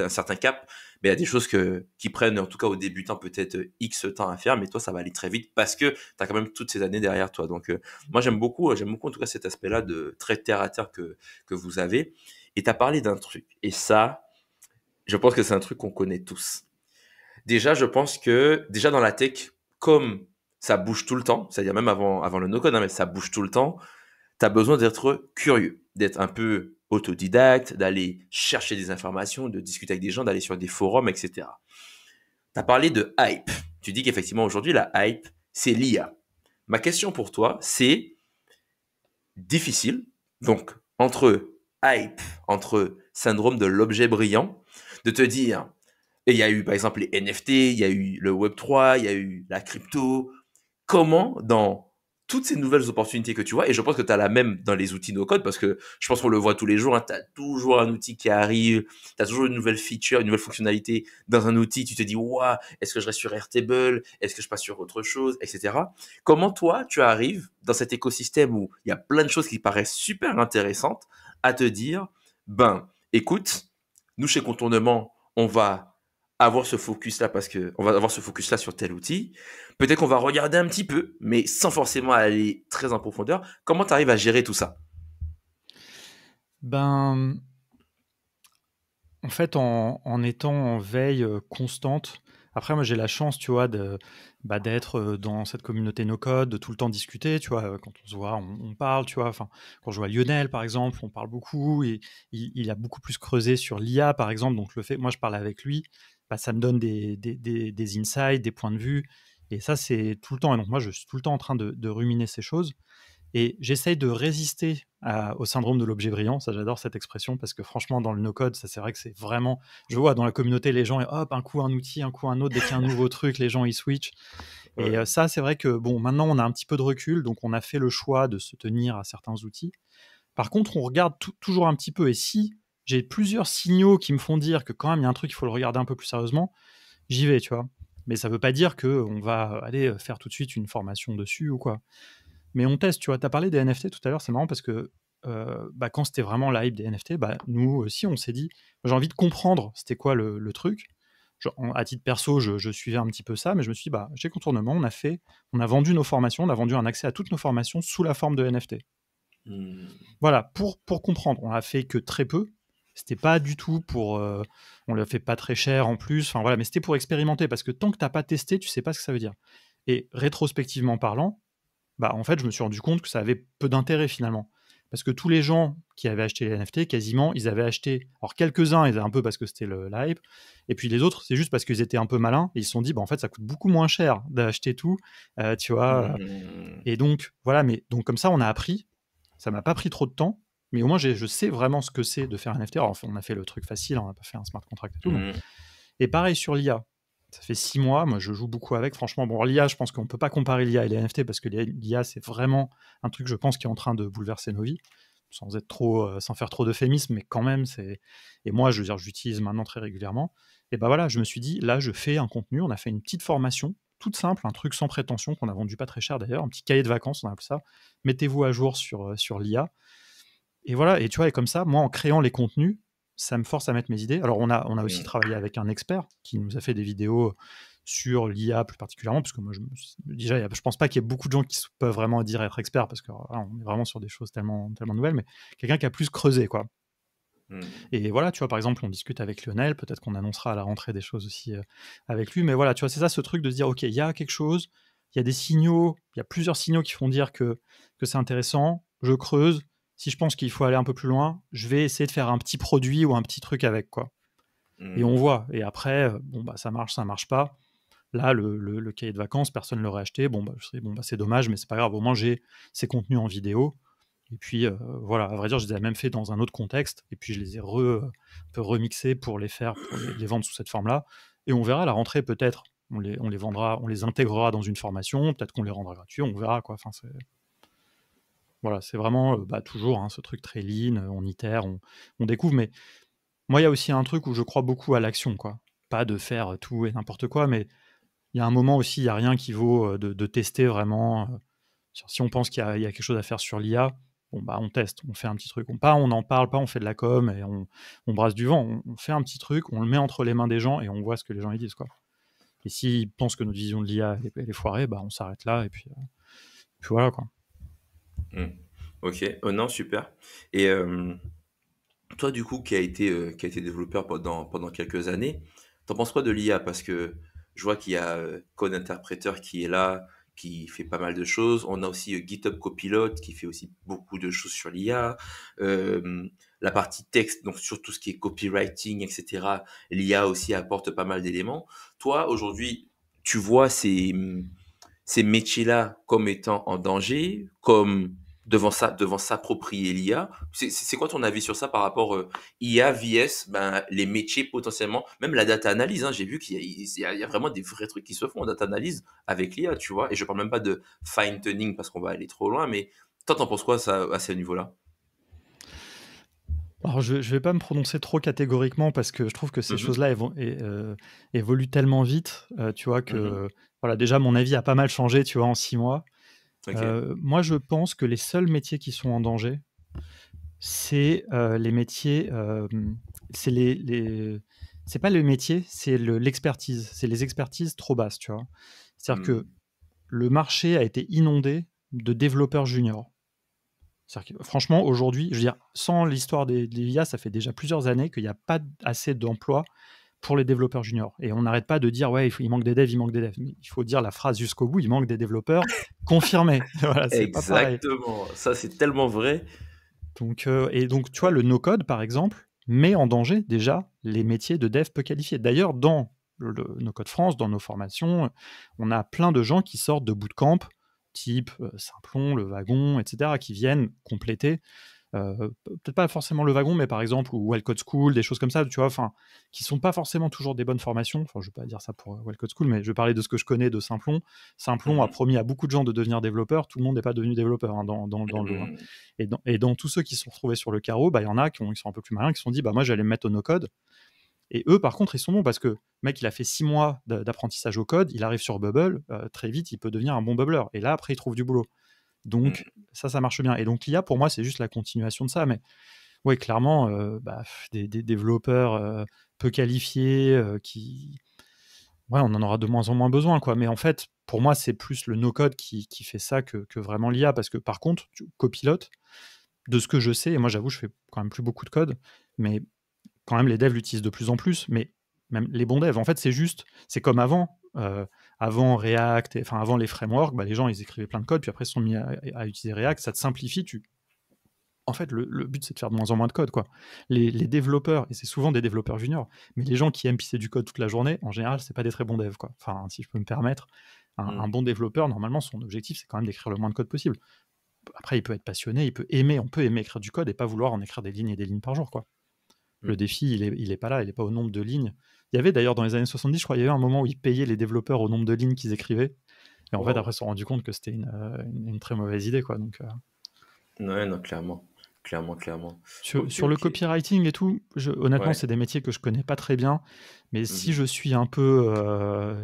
Speaker 1: certain cap, mais il y a des choses qui prennent, en tout cas aux débutants, peut-être X temps à faire, mais toi, ça va aller très vite parce que tu as quand même toutes ces années derrière toi. Donc, moi, j'aime beaucoup en tout cas cet aspect-là de très terre à terre que vous avez. Et tu as parlé d'un truc. Et ça, je pense que c'est un truc qu'on connaît tous. Déjà, je pense que, déjà dans la tech, comme ça bouge tout le temps, c'est-à-dire même avant le no-code, hein, mais ça bouge tout le temps, tu as besoin d'être curieux, d'être un peu autodidacte, d'aller chercher des informations, de discuter avec des gens, d'aller sur des forums, etc. Tu as parlé de hype. Tu dis qu'effectivement, aujourd'hui, la hype, c'est l'IA. Ma question pour toi, c'est difficile. Donc, entre hype, entre syndrome de l'objet brillant, de te dire, Et il y a eu, par exemple, les NFT, il y a eu le Web3, il y a eu la crypto. Comment, dans toutes ces nouvelles opportunités que tu vois, et je pense que tu as la même dans les outils no-code, parce que je pense qu'on le voit tous les jours, hein, tu as toujours un outil qui arrive, tu as toujours une nouvelle feature, une nouvelle fonctionnalité dans un outil, tu te dis, waouh, est-ce que je reste sur Airtable, est-ce que je passe sur autre chose, etc. Comment toi, tu arrives dans cet écosystème où il y a plein de choses qui paraissent super intéressantes à te dire, ben, écoute, nous chez Contournement, on va avoir ce focus là parce que on va avoir ce focus là sur tel outil. Peut-être qu'on va regarder un petit peu, mais sans forcément aller très en profondeur. Comment tu arrives à gérer tout ça?
Speaker 2: Ben, en fait, en étant en veille constante, après, moi j'ai la chance, tu vois, d'être dans cette communauté no-code, de tout le temps discuter, tu vois, quand on se voit, on parle, tu vois, enfin, quand je vois Lionel, par exemple, on parle beaucoup, et il a beaucoup plus creusé sur l'IA, par exemple, donc le fait, moi je parle avec lui, bah, ça me donne des insights, des points de vue, et ça c'est tout le temps, et donc moi je suis tout le temps en train de ruminer ces choses. Et j'essaye de résister au syndrome de l'objet brillant. Ça, j'adore cette expression parce que franchement, dans le no-code, ça, c'est vrai que c'est vraiment. Je vois dans la communauté, les gens, hop, un coup un outil, un coup un autre. Dès qu'il y a un nouveau truc, les gens ils switchent. Et
Speaker 1: Ouais.
Speaker 2: ça, c'est vrai que bon, maintenant, on a un petit peu de recul, donc on a fait le choix de se tenir à certains outils. Par contre, on regarde toujours un petit peu. Et si j'ai plusieurs signaux qui me font dire que quand même, il y a un truc, il faut le regarder un peu plus sérieusement, j'y vais, tu vois. Mais ça ne veut pas dire qu'on va aller faire tout de suite une formation dessus ou quoi. Mais on teste, tu vois. Tu as parlé des NFT tout à l'heure, c'est marrant parce que bah, quand c'était vraiment la hype des NFT, bah, nous aussi, on s'est dit, j'ai envie de comprendre c'était quoi le truc. Genre, à titre perso, je suivais un petit peu ça, mais je me suis dit, bah, chez Contournement, on a vendu nos formations, on a vendu un accès à toutes nos formations sous la forme de NFT.
Speaker 1: Hmm.
Speaker 2: Voilà, pour comprendre. On l'a fait que très peu. C'était pas du tout pour. On l'a fait pas très cher en plus. Enfin voilà, mais c'était pour expérimenter parce que tant que t'as pas testé, tu sais pas ce que ça veut dire. Et rétrospectivement parlant, bah, en fait, je me suis rendu compte que ça avait peu d'intérêt finalement. Parce que tous les gens qui avaient acheté les NFT, quasiment, ils avaient acheté. Alors, quelques-uns, ils avaient un peu parce que c'était le hype. Et puis les autres, c'est juste parce qu'ils étaient un peu malins. Et ils se sont dit, bah, en fait, ça coûte beaucoup moins cher d'acheter tout. Tu vois.
Speaker 1: Hmm.
Speaker 2: Et donc, voilà. Mais donc, comme ça, on a appris. Ça m'a pas pris trop de temps. Mais au moins, je sais vraiment ce que c'est de faire un NFT. Alors, on a fait le truc facile, on n'a pas fait un smart contract et tout. Mais...
Speaker 1: Hmm.
Speaker 2: Et pareil sur l'IA. Ça fait 6 mois, moi je joue beaucoup avec. Franchement, bon, l'IA, je pense qu'on ne peut pas comparer l'IA et les NFT parce que l'IA, c'est vraiment un truc, je pense, qui est en train de bouleverser nos vies, sans être trop, sans faire trop d'euphémisme, mais quand même, c'est. Et moi, je veux dire, j'utilise maintenant très régulièrement. Et ben voilà, je me suis dit, là, je fais un contenu. On a fait une petite formation, toute simple, un truc sans prétention qu'on a vendu pas très cher d'ailleurs, un petit cahier de vacances, on appelle ça. Mettez-vous à jour sur l'IA. Et voilà, et tu vois, et comme ça, moi, en créant les contenus, ça me force à mettre mes idées. Alors, on a aussi
Speaker 1: Hmm.
Speaker 2: travaillé avec un expert qui nous a fait des vidéos sur l'IA plus particulièrement, parce que moi, déjà, je pense pas qu'il y ait beaucoup de gens qui peuvent vraiment dire être experts, parce qu'on est vraiment sur des choses tellement, tellement nouvelles, mais quelqu'un qui a plus creusé, quoi.
Speaker 1: Hmm.
Speaker 2: Et voilà, tu vois, par exemple, on discute avec Lionel, peut-être qu'on annoncera à la rentrée des choses aussi avec lui, mais voilà, tu vois, c'est ça ce truc de se dire, ok, il y a quelque chose, il y a des signaux, il y a plusieurs signaux qui font dire que c'est intéressant, je creuse, si je pense qu'il faut aller un peu plus loin, je vais essayer de faire un petit produit ou un petit truc avec, quoi. Et on
Speaker 1: Hmm.
Speaker 2: voit, et après, bon, bah, ça marche pas. Là, le cahier de vacances, personne ne l'aurait acheté, bon, bah, je serais, bon, bah, c'est dommage, mais c'est pas grave, au moins j'ai ces contenus en vidéo, et puis voilà, à vrai dire, je les ai même fait dans un autre contexte, et puis je les ai un peu remixés pour les faire, pour les vendre sous cette forme-là. Et on verra à la rentrée, peut-être, on les vendra, on les intégrera dans une formation, peut-être qu'on les rendra gratuits, on verra quoi. Enfin, voilà, c'est vraiment bah, toujours hein, ce truc très lean, on itère, on découvre. Mais moi, il y a aussi un truc où je crois beaucoup à l'action, quoi. Pas de faire tout et n'importe quoi, mais il y a un moment aussi, il n'y a rien qui vaut de tester vraiment. Si on pense qu'il y a quelque chose à faire sur l'IA, bon, bah, on teste, on fait un petit truc. On n'en parle pas, on fait de la com et on brasse du vent. On fait un petit truc, on le met entre les mains des gens et on voit ce que les gens ils disent, quoi. Et s'ils pensent que notre vision de l'IA elle est foirée, bah, on s'arrête là et puis voilà, quoi.
Speaker 1: Hmm. Ok, oh non, super. Et toi, du coup, qui a été développeur pendant quelques années, t'en penses quoi de l'IA? Parce que je vois qu'il y a Code Interpreter qui est là, qui fait pas mal de choses. On a aussi GitHub Copilot qui fait aussi beaucoup de choses sur l'IA. Euh, la partie texte, donc sur tout ce qui est copywriting, etc. L'IA aussi apporte pas mal d'éléments. Toi, aujourd'hui, tu vois ces métiers-là comme étant en danger, comme devant s'approprier l'IA. C'est quoi ton avis sur ça par rapport IA, vs ben, les métiers potentiellement, même la data analyse, hein, j'ai vu qu'il y a vraiment des vrais trucs qui se font en data analyse avec l'IA, tu vois, et je parle même pas de fine tuning parce qu'on va aller trop loin, mais toi t'en penses quoi ça, à ce niveau-là?
Speaker 2: Alors je vais pas me prononcer trop catégoriquement parce que je trouve que ces
Speaker 1: Mhm,
Speaker 2: choses-là évoluent tellement vite, tu vois?
Speaker 1: mhm,
Speaker 2: Que voilà, déjà mon avis a pas mal changé, tu vois, en 6 mois.
Speaker 1: ok.
Speaker 2: Moi je pense que les seuls métiers qui sont en danger, c'est, les métiers, c'est c'est pas le métier, c'est l'expertise. C'est les expertises trop basses, tu vois? C'est-à-dire que
Speaker 1: Hmm,
Speaker 2: le marché a été inondé de développeurs juniors. C'est-à-dire que franchement, aujourd'hui, je veux dire, sans l'histoire des IA, ça fait déjà plusieurs années qu'il n'y a pas assez d'emplois pour les développeurs juniors. Et on n'arrête pas de dire, ouais, il manque des devs, il manque des devs. Mais il faut dire la phrase jusqu'au bout, il manque des développeurs confirmés. Voilà, c'est pas pareil.
Speaker 1: exactement, ça c'est tellement vrai.
Speaker 2: Donc, tu vois, le no-code, par exemple, met en danger déjà les métiers de dev peu qualifiés. D'ailleurs, dans le no-code France, dans nos formations, on a plein de gens qui sortent de bootcamp, type Simplon, Le Wagon, etc., qui viennent compléter peut-être pas forcément le wagon, mais par exemple, ou Well Code School, des choses comme ça, tu vois, enfin, qui sont pas forcément toujours des bonnes formations. Enfin, je vais pas dire ça pour Well Code School, mais je vais parler de ce que je connais de Simplon. Simplon a
Speaker 1: Mhm,
Speaker 2: promis à beaucoup de gens de devenir développeurs. Tout le monde n'est pas devenu développeur hein, dans le lot. Hein.
Speaker 1: mhm,
Speaker 2: Et dans tous ceux qui se sont retrouvés sur le carreau, bah, il y en a qui sont un peu plus malins, qui se sont dit, bah, moi, j'allais me mettre au no-code. Et eux, par contre, ils sont bons parce que le mec, il a fait 6 mois d'apprentissage au code, il arrive sur Bubble, très vite, il peut devenir un bon bubbler. Et là, après, il trouve du boulot. Donc,
Speaker 1: mhm.
Speaker 2: ça marche bien. Et donc, l'IA, pour moi, c'est juste la continuation de ça. Mais ouais, clairement, des développeurs peu qualifiés qui. Ouais, on en aura de moins en moins besoin, quoi. Mais en fait, pour moi, c'est plus le no-code qui fait ça que vraiment l'IA. Parce que par contre, copilote, de ce que je sais, et moi j'avoue, je fais quand même plus beaucoup de code, mais quand même, les devs l'utilisent de plus en plus. Mais même les bons devs, en fait, c'est comme avant. Avant React, enfin avant les frameworks, bah, les gens ils écrivaient plein de code, puis après ils se sont mis à utiliser React, ça te simplifie, en fait, le but, c'est de faire de moins en moins de code, quoi. Les développeurs, et c'est souvent des développeurs juniors, mais les gens qui aiment pisser du code toute la journée, en général, c'est pas des très bons devs, quoi. Enfin, si je peux me permettre, un
Speaker 1: Mhm.
Speaker 2: bon développeur, normalement, son objectif, c'est quand même d'écrire le moins de code possible. Après, il peut être passionné, on peut aimer écrire du code et pas vouloir en écrire des lignes et des lignes par jour, quoi. Le
Speaker 1: Mhm.
Speaker 2: défi, il est pas là, il est pas au nombre de lignes. Il y avait d'ailleurs dans les années 70, je crois, il y avait un moment où ils payaient les développeurs au nombre de lignes qu'ils écrivaient. Et en fait, après,
Speaker 1: Wow.
Speaker 2: ils se sont rendus compte que c'était une très mauvaise idée, quoi. Donc,
Speaker 1: Ouais, non, clairement. Clairement, clairement. Ok,
Speaker 2: Sur le
Speaker 1: ok.
Speaker 2: copywriting et tout, honnêtement,
Speaker 1: Ouais.
Speaker 2: c'est des métiers que je connais pas très bien. Mais si
Speaker 1: Mhm,
Speaker 2: je suis un peu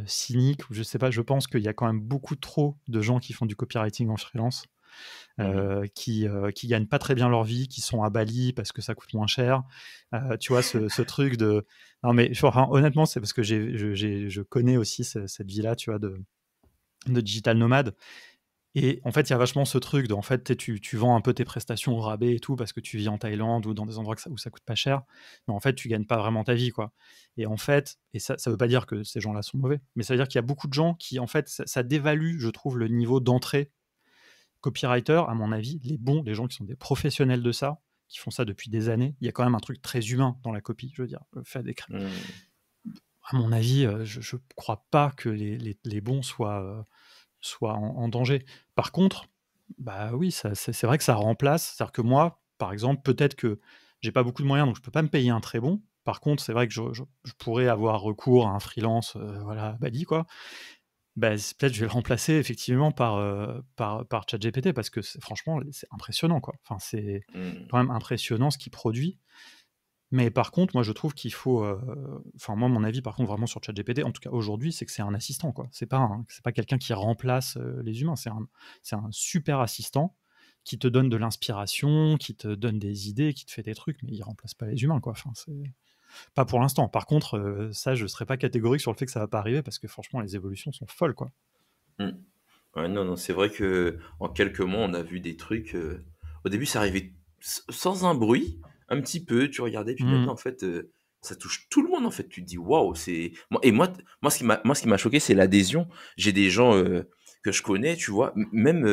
Speaker 2: cynique, ou je sais pas, je pense qu'il y a quand même beaucoup trop de gens qui font du copywriting en freelance,
Speaker 1: mhm.
Speaker 2: qui gagnent pas très bien leur vie, qui sont à Bali parce que ça coûte moins cher. Tu vois, ce truc de. Non, mais enfin, honnêtement, c'est parce que je connais aussi cette vie-là, tu vois, de digital nomade. Et en fait, il y a vachement ce truc de, en fait, tu vends un peu tes prestations au rabais et tout parce que tu vis en Thaïlande ou dans des endroits où ça coûte pas cher. Mais en fait, tu gagnes pas vraiment ta vie, quoi. Et en fait, et ça veut pas dire que ces gens-là sont mauvais, mais ça veut dire qu'il y a beaucoup de gens qui, en fait, ça dévalue, je trouve, le niveau d'entrée copywriter. À mon avis, les gens qui sont des professionnels de ça, qui font ça depuis des années, il y a quand même un truc très humain dans la copie. Je veux dire, le fait d'écrire.
Speaker 1: Mhm.
Speaker 2: À mon avis, je crois pas que les bons soient en danger. Par contre, bah oui, c'est vrai que ça remplace. C'est-à-dire que moi, par exemple, peut-être que j'ai pas beaucoup de moyens, donc je peux pas me payer un très bon. Par contre, c'est vrai que je pourrais avoir recours à un freelance, voilà, Bali, quoi. Bah, peut-être je vais le remplacer effectivement par ChatGPT parce que franchement, c'est impressionnant, quoi. Enfin, c'est
Speaker 1: Mhm.
Speaker 2: quand même impressionnant ce qu'il produit. Mais par contre, moi, je trouve qu'il faut. Enfin, moi, mon avis, par contre, vraiment sur ChatGPT, en tout cas aujourd'hui, c'est que c'est un assistant, quoi. C'est pas quelqu'un qui remplace les humains. C'est un super assistant qui te donne de l'inspiration, qui te donne des idées, qui te fait des trucs, mais il remplace pas les humains, quoi. Enfin, c'est pas pour l'instant. Par contre, ça, je serais pas catégorique sur le fait que ça va pas arriver parce que franchement, les évolutions sont folles, quoi.
Speaker 1: Mhm. Ouais, non, non, c'est vrai que en quelques mois, on a vu des trucs. Au début, ça arrivait sans un bruit, un petit peu. Tu regardais, puis
Speaker 2: Mmh.
Speaker 1: maintenant, en fait, ça touche tout le monde. En fait, tu te dis waouh, c'est. Et moi, ce qui m'a choqué, c'est l'adhésion. J'ai des gens que je connais, tu vois. Même,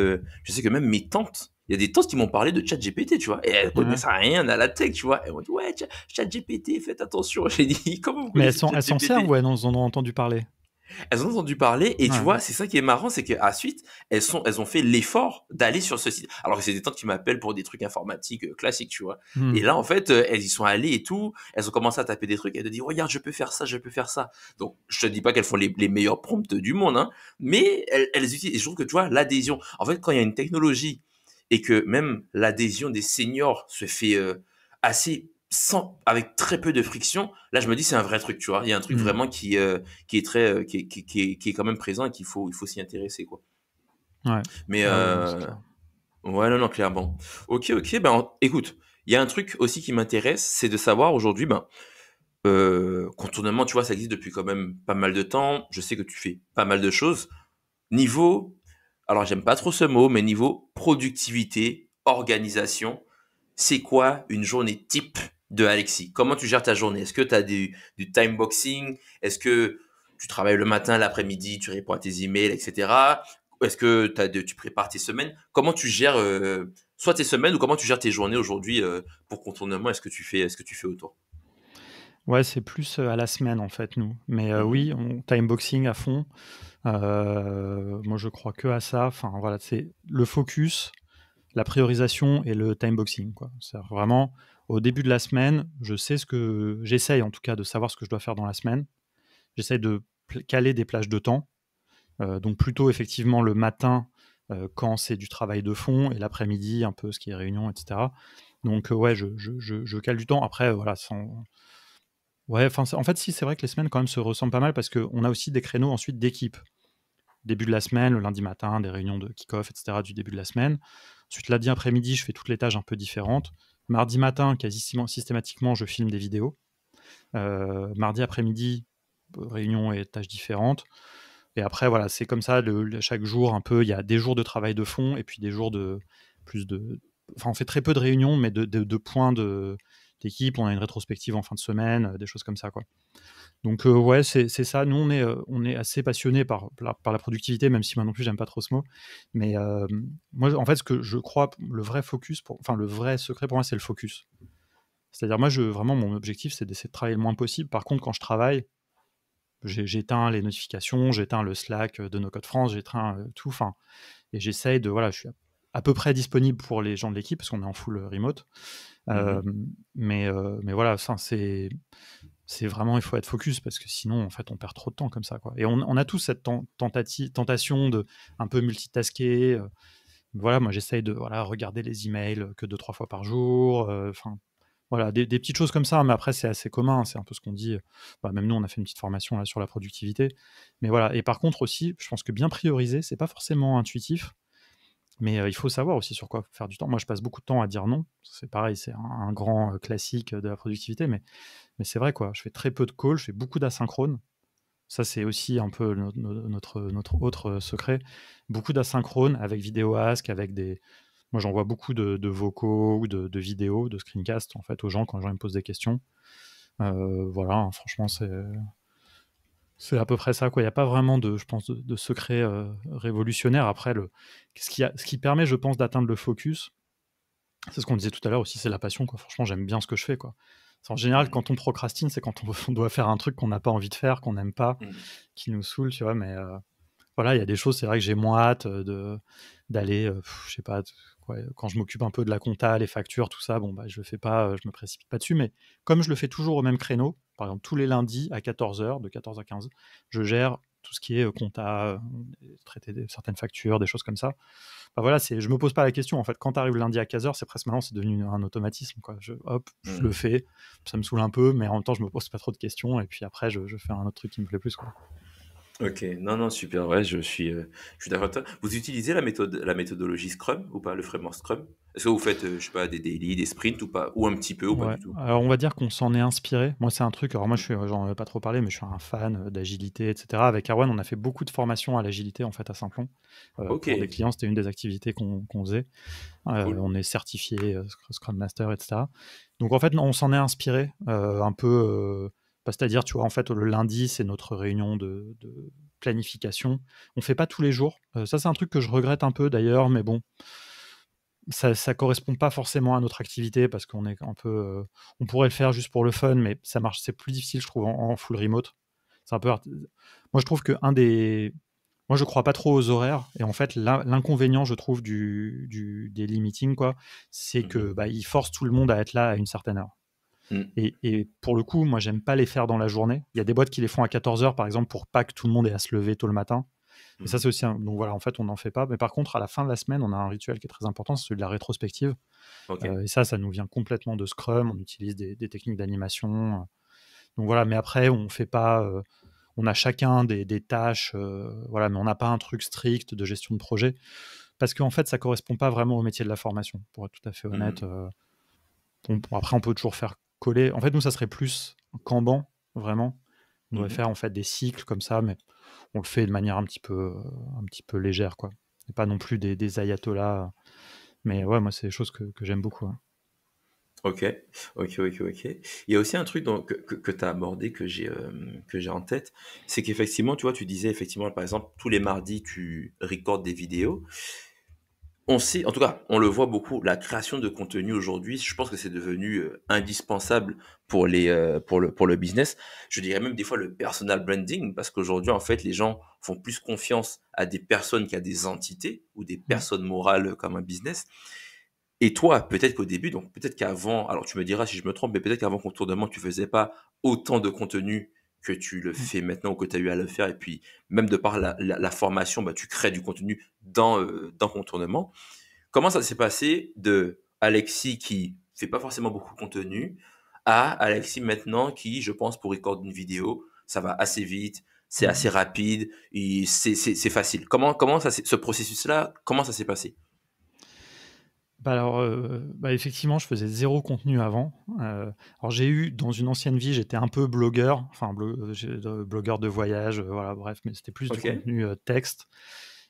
Speaker 1: je sais que même mes tantes. Il y a des tantes qui m'ont parlé de ChatGPT, tu vois, et elles
Speaker 2: Ouais.
Speaker 1: connaissent rien à la tech, tu vois. Elles m'ont dit, ouais, ChatGPT, faites attention. J'ai dit, comment vous
Speaker 2: Mais
Speaker 1: connaissez
Speaker 2: elles s'en servent
Speaker 1: ChatGPT?
Speaker 2: ou elles en ont entendu parler?
Speaker 1: Elles ont entendu parler et tu
Speaker 2: Ouais.
Speaker 1: vois, c'est ça qui est marrant, c'est qu'à suite, elles ont fait l'effort d'aller sur ce site. Alors que c'est des tantes qui m'appellent pour des trucs informatiques classiques, tu vois. Et
Speaker 2: Mmh.
Speaker 1: là, en fait, elles y sont allées et tout. Elles ont commencé à taper des trucs. Elles te disent, regarde, je peux faire ça, je peux faire ça. Donc, je te dis pas qu'elles font les meilleurs prompts du monde, hein, mais elles utilisent. Et je trouve que tu vois, l'adhésion. En fait, quand il y a une technologie et que même l'adhésion des seniors se fait assez sans, avec très peu de friction, là, je me dis, c'est un vrai truc, tu vois. Il y a un truc
Speaker 2: Mmh.
Speaker 1: vraiment qui est très, qui est quand même présent et il faut s'y intéresser, quoi.
Speaker 2: Ouais.
Speaker 1: Mais,
Speaker 2: Ah ouais, non, c'est clair.
Speaker 1: ouais, non, non, clairement. Ok, ok, ben, écoute, il y a un truc aussi qui m'intéresse, c'est de savoir aujourd'hui, ben, contournement, tu vois, ça existe depuis quand même pas mal de temps. Je sais que tu fais pas mal de choses. Niveau, alors j'aime pas trop ce mot, mais niveau productivité, organisation, c'est quoi une journée type de Alexis? Comment tu gères ta journée? Est-ce que tu as du time boxing? Est-ce que tu travailles le matin, l'après-midi, tu réponds à tes emails, etc. Est-ce que tu prépares tes semaines? Comment tu gères soit tes semaines ou comment tu gères tes journées aujourd'hui pour contournement? Est-ce que tu fais autour?
Speaker 2: Ouais, c'est plus, à la semaine, en fait, nous. Mais,
Speaker 1: Mhm,
Speaker 2: oui, on timeboxing à fond. Moi, je crois que à ça. Enfin, voilà, c'est le focus, la priorisation et le timeboxing, quoi. C'est vraiment au début de la semaine, je sais ce que j'essaye, en tout cas, de savoir ce que je dois faire dans la semaine. J'essaye de caler des plages de temps. Donc plutôt effectivement le matin, quand c'est du travail de fond et l'après-midi un peu ce qui est réunion et cetera. Donc ouais, je cale du temps. Après voilà, sans ouais, enfin, en fait, si, c'est vrai que les semaines quand même se ressemblent pas mal parce qu'on a aussi des créneaux ensuite d'équipe. Début de la semaine, le lundi matin, des réunions de kick-off et cetera du début de la semaine. Ensuite lundi après-midi, je fais toutes les tâches un peu différentes. Mardi matin, quasi systématiquement, je filme des vidéos. Mardi après-midi, réunion et tâches différentes. Et après, voilà, c'est comme ça, chaque jour, un peu, il y a des jours de travail de fond et puis des jours de plus de. Enfin, on fait très peu de réunions, mais de points d'équipe. On a une rétrospective en fin de semaine, des choses comme ça, quoi. Donc, ouais, c'est ça. Nous, on est assez passionnés par la productivité, même si moi non plus, j'aime pas trop ce mot. Mais moi, en fait, ce que je crois, le vrai focus, enfin, le vrai secret pour moi, c'est le focus. C'est-à-dire, moi, vraiment, mon objectif, c'est d'essayer de travailler le moins possible. Par contre, quand je travaille, j'éteins les notifications, j'éteins le Slack de No Code France, j'éteins tout, enfin, et j'essaye de, voilà, je suis à peu près disponible pour les gens de l'équipe parce qu'on est en full remote. Euh,
Speaker 1: mhm,
Speaker 2: mais voilà, ça, c'est vraiment, il faut être focus parce que sinon, en fait, on perd trop de temps comme ça, quoi. Et on a tous cette tentation de un peu multitasker. Voilà, moi, j'essaye de voilà, regarder les emails que 2-3 fois par jour. Enfin, voilà, des petites choses comme ça, mais après, c'est assez commun, c'est un peu ce qu'on dit. Bah, même nous, on a fait une petite formation là sur la productivité. Mais voilà, et par contre aussi, je pense que bien prioriser, c'est pas forcément intuitif, mais il faut savoir aussi sur quoi faire du temps. Moi, je passe beaucoup de temps à dire non. C'est pareil, c'est un grand classique de la productivité, mais c'est vrai, quoi. Je fais très peu de calls, je fais beaucoup d'asynchrone. Ça, c'est aussi un peu notre autre secret. Beaucoup d'asynchrone avec vidéo ask, avec des. Moi, j'envoie beaucoup de vocaux ou de vidéos, de screencasts, en fait, aux gens quand les gens me posent des questions. Voilà, hein, franchement, c'est à peu près ça, quoi. Il n'y a pas vraiment de, je pense, de secret révolutionnaire. Après, ce qui permet, je pense, d'atteindre le focus, c'est ce qu'on disait tout à l'heure aussi, c'est la passion, quoi. Franchement, j'aime bien ce que je fais, quoi. En général,
Speaker 1: mhm,
Speaker 2: quand on procrastine, c'est quand on doit faire un truc qu'on n'a pas envie de faire, qu'on n'aime pas,
Speaker 1: mhm.
Speaker 2: qui nous saoule, tu vois. Mais voilà, il y a des choses, c'est vrai que j'ai moins hâte d'aller, je sais pas, quoi, quand je m'occupe un peu de la compta, les factures, tout ça, bon, bah, je le fais pas, je me précipite pas dessus, mais comme je le fais toujours au même créneau, par exemple tous les lundis à 14h, de 14 à 15, je gère tout ce qui est compta, traiter certaines factures, des choses comme ça. Bah voilà, je me pose pas la question en fait. Quand tu arrives lundi à 15h, c'est presque maintenant, c'est devenu un automatisme, quoi. Hop, je le
Speaker 1: Mhm.
Speaker 2: fais, ça me saoule un peu, mais en même temps, je me pose pas trop de questions, et puis après, je fais un autre truc qui me plaît plus, quoi.
Speaker 1: Ok, non, non, super, ouais, je suis d'accord avec toi. Vous utilisez la méthodologie Scrum ou pas, le framework Scrum? Est-ce que vous faites, je sais pas, des daily, des sprints ou pas, ou un petit peu ou pas
Speaker 2: Ouais,
Speaker 1: du tout?
Speaker 2: alors on va dire qu'on s'en est inspiré. Moi, c'est un truc, alors moi, j'en ai pas trop parlé, mais je suis un fan d'agilité, etc. Avec Erwan, on a fait beaucoup de formations à l'agilité, en fait, à Simplon.
Speaker 1: Ok,
Speaker 2: Pour des clients, c'était une des activités qu'on faisait.
Speaker 1: cool.
Speaker 2: On est certifié Scrum Master, etc. Donc, en fait, on s'en est inspiré un peu, bah, c'est-à-dire, tu vois, en fait, le lundi, c'est notre réunion de planification. On fait pas tous les jours. Ça, c'est un truc que je regrette un peu d'ailleurs, mais bon, ça correspond pas forcément à notre activité parce qu'on est un peu, on pourrait le faire juste pour le fun, mais ça marche, c'est plus difficile, je trouve, en full remote. c'est un peu... Moi, je trouve que moi, je crois pas trop aux horaires. Et en fait, l'inconvénient, je trouve, du daily meeting, quoi, c'est que
Speaker 1: Mhm.
Speaker 2: ils forcent tout le monde à être là à une certaine heure.
Speaker 1: Mm.
Speaker 2: Et pour le coup, moi, j'aime pas les faire dans la journée. Il y a des boîtes qui les font à 14h, par exemple, pour pas que tout le monde ait à se lever tôt le matin. Et ça,
Speaker 1: Mhm.
Speaker 2: c'est aussi donc voilà, en fait, on n'en fait pas. Mais par contre, à la fin de la semaine, on a un rituel qui est très important, c'est celui de la rétrospective.
Speaker 1: Ok.
Speaker 2: Et ça nous vient complètement de Scrum. On utilise des techniques d'animation. Donc voilà, mais après, on fait pas. On a chacun des tâches, voilà, mais on n'a pas un truc strict de gestion de projet. Parce qu'en fait, ça correspond pas vraiment au métier de la formation, pour être tout à fait honnête.
Speaker 1: Mm.
Speaker 2: Après, on peut toujours faire coller. En fait, nous, ça serait plus Kanban, vraiment. On devrait
Speaker 1: Mhm.
Speaker 2: faire en fait des cycles comme ça, mais on le fait de manière un petit peu légère, quoi. Et pas non plus des ayatollahs. Mais ouais, moi, c'est des choses que j'aime beaucoup, hein.
Speaker 1: Ok, ok. Il y a aussi un truc que tu as abordé que j'ai en tête, c'est qu'effectivement, tu vois, tu disais effectivement, par exemple, tous les mardis, tu recordes des vidéos. On sait, en tout cas, on le voit beaucoup, la création de contenu aujourd'hui, je pense que c'est devenu indispensable pour le business. Je dirais même des fois le personal branding, parce qu'aujourd'hui, en fait, les gens font plus confiance à des personnes qu'à des entités ou des
Speaker 2: Mm.
Speaker 1: personnes morales comme un business. Et toi, peut-être qu'au début, donc peut-être qu'avant, alors tu me diras si je me trompe, mais peut-être qu'avant Contournement, tu faisais pas autant de contenu que tu le
Speaker 2: Mm.
Speaker 1: fais maintenant ou que tu as eu à le faire. Et puis, même de par la formation, bah, tu crées du contenu dans Contournement. Comment ça s'est passé de Alexis qui fait pas forcément beaucoup de contenu à Alexis maintenant qui, je pense, pour recorder une vidéo, ça va assez vite, c'est
Speaker 2: Mm.
Speaker 1: assez rapide, et c'est facile. Comment ça, ce processus-là, comment ça s'est passé?
Speaker 2: Alors, effectivement, je faisais zéro contenu avant. Alors j'ai eu dans une ancienne vie, j'étais un peu blogueur, enfin blogueur de voyage, voilà, bref, mais c'était plus du
Speaker 1: Ok.
Speaker 2: contenu, texte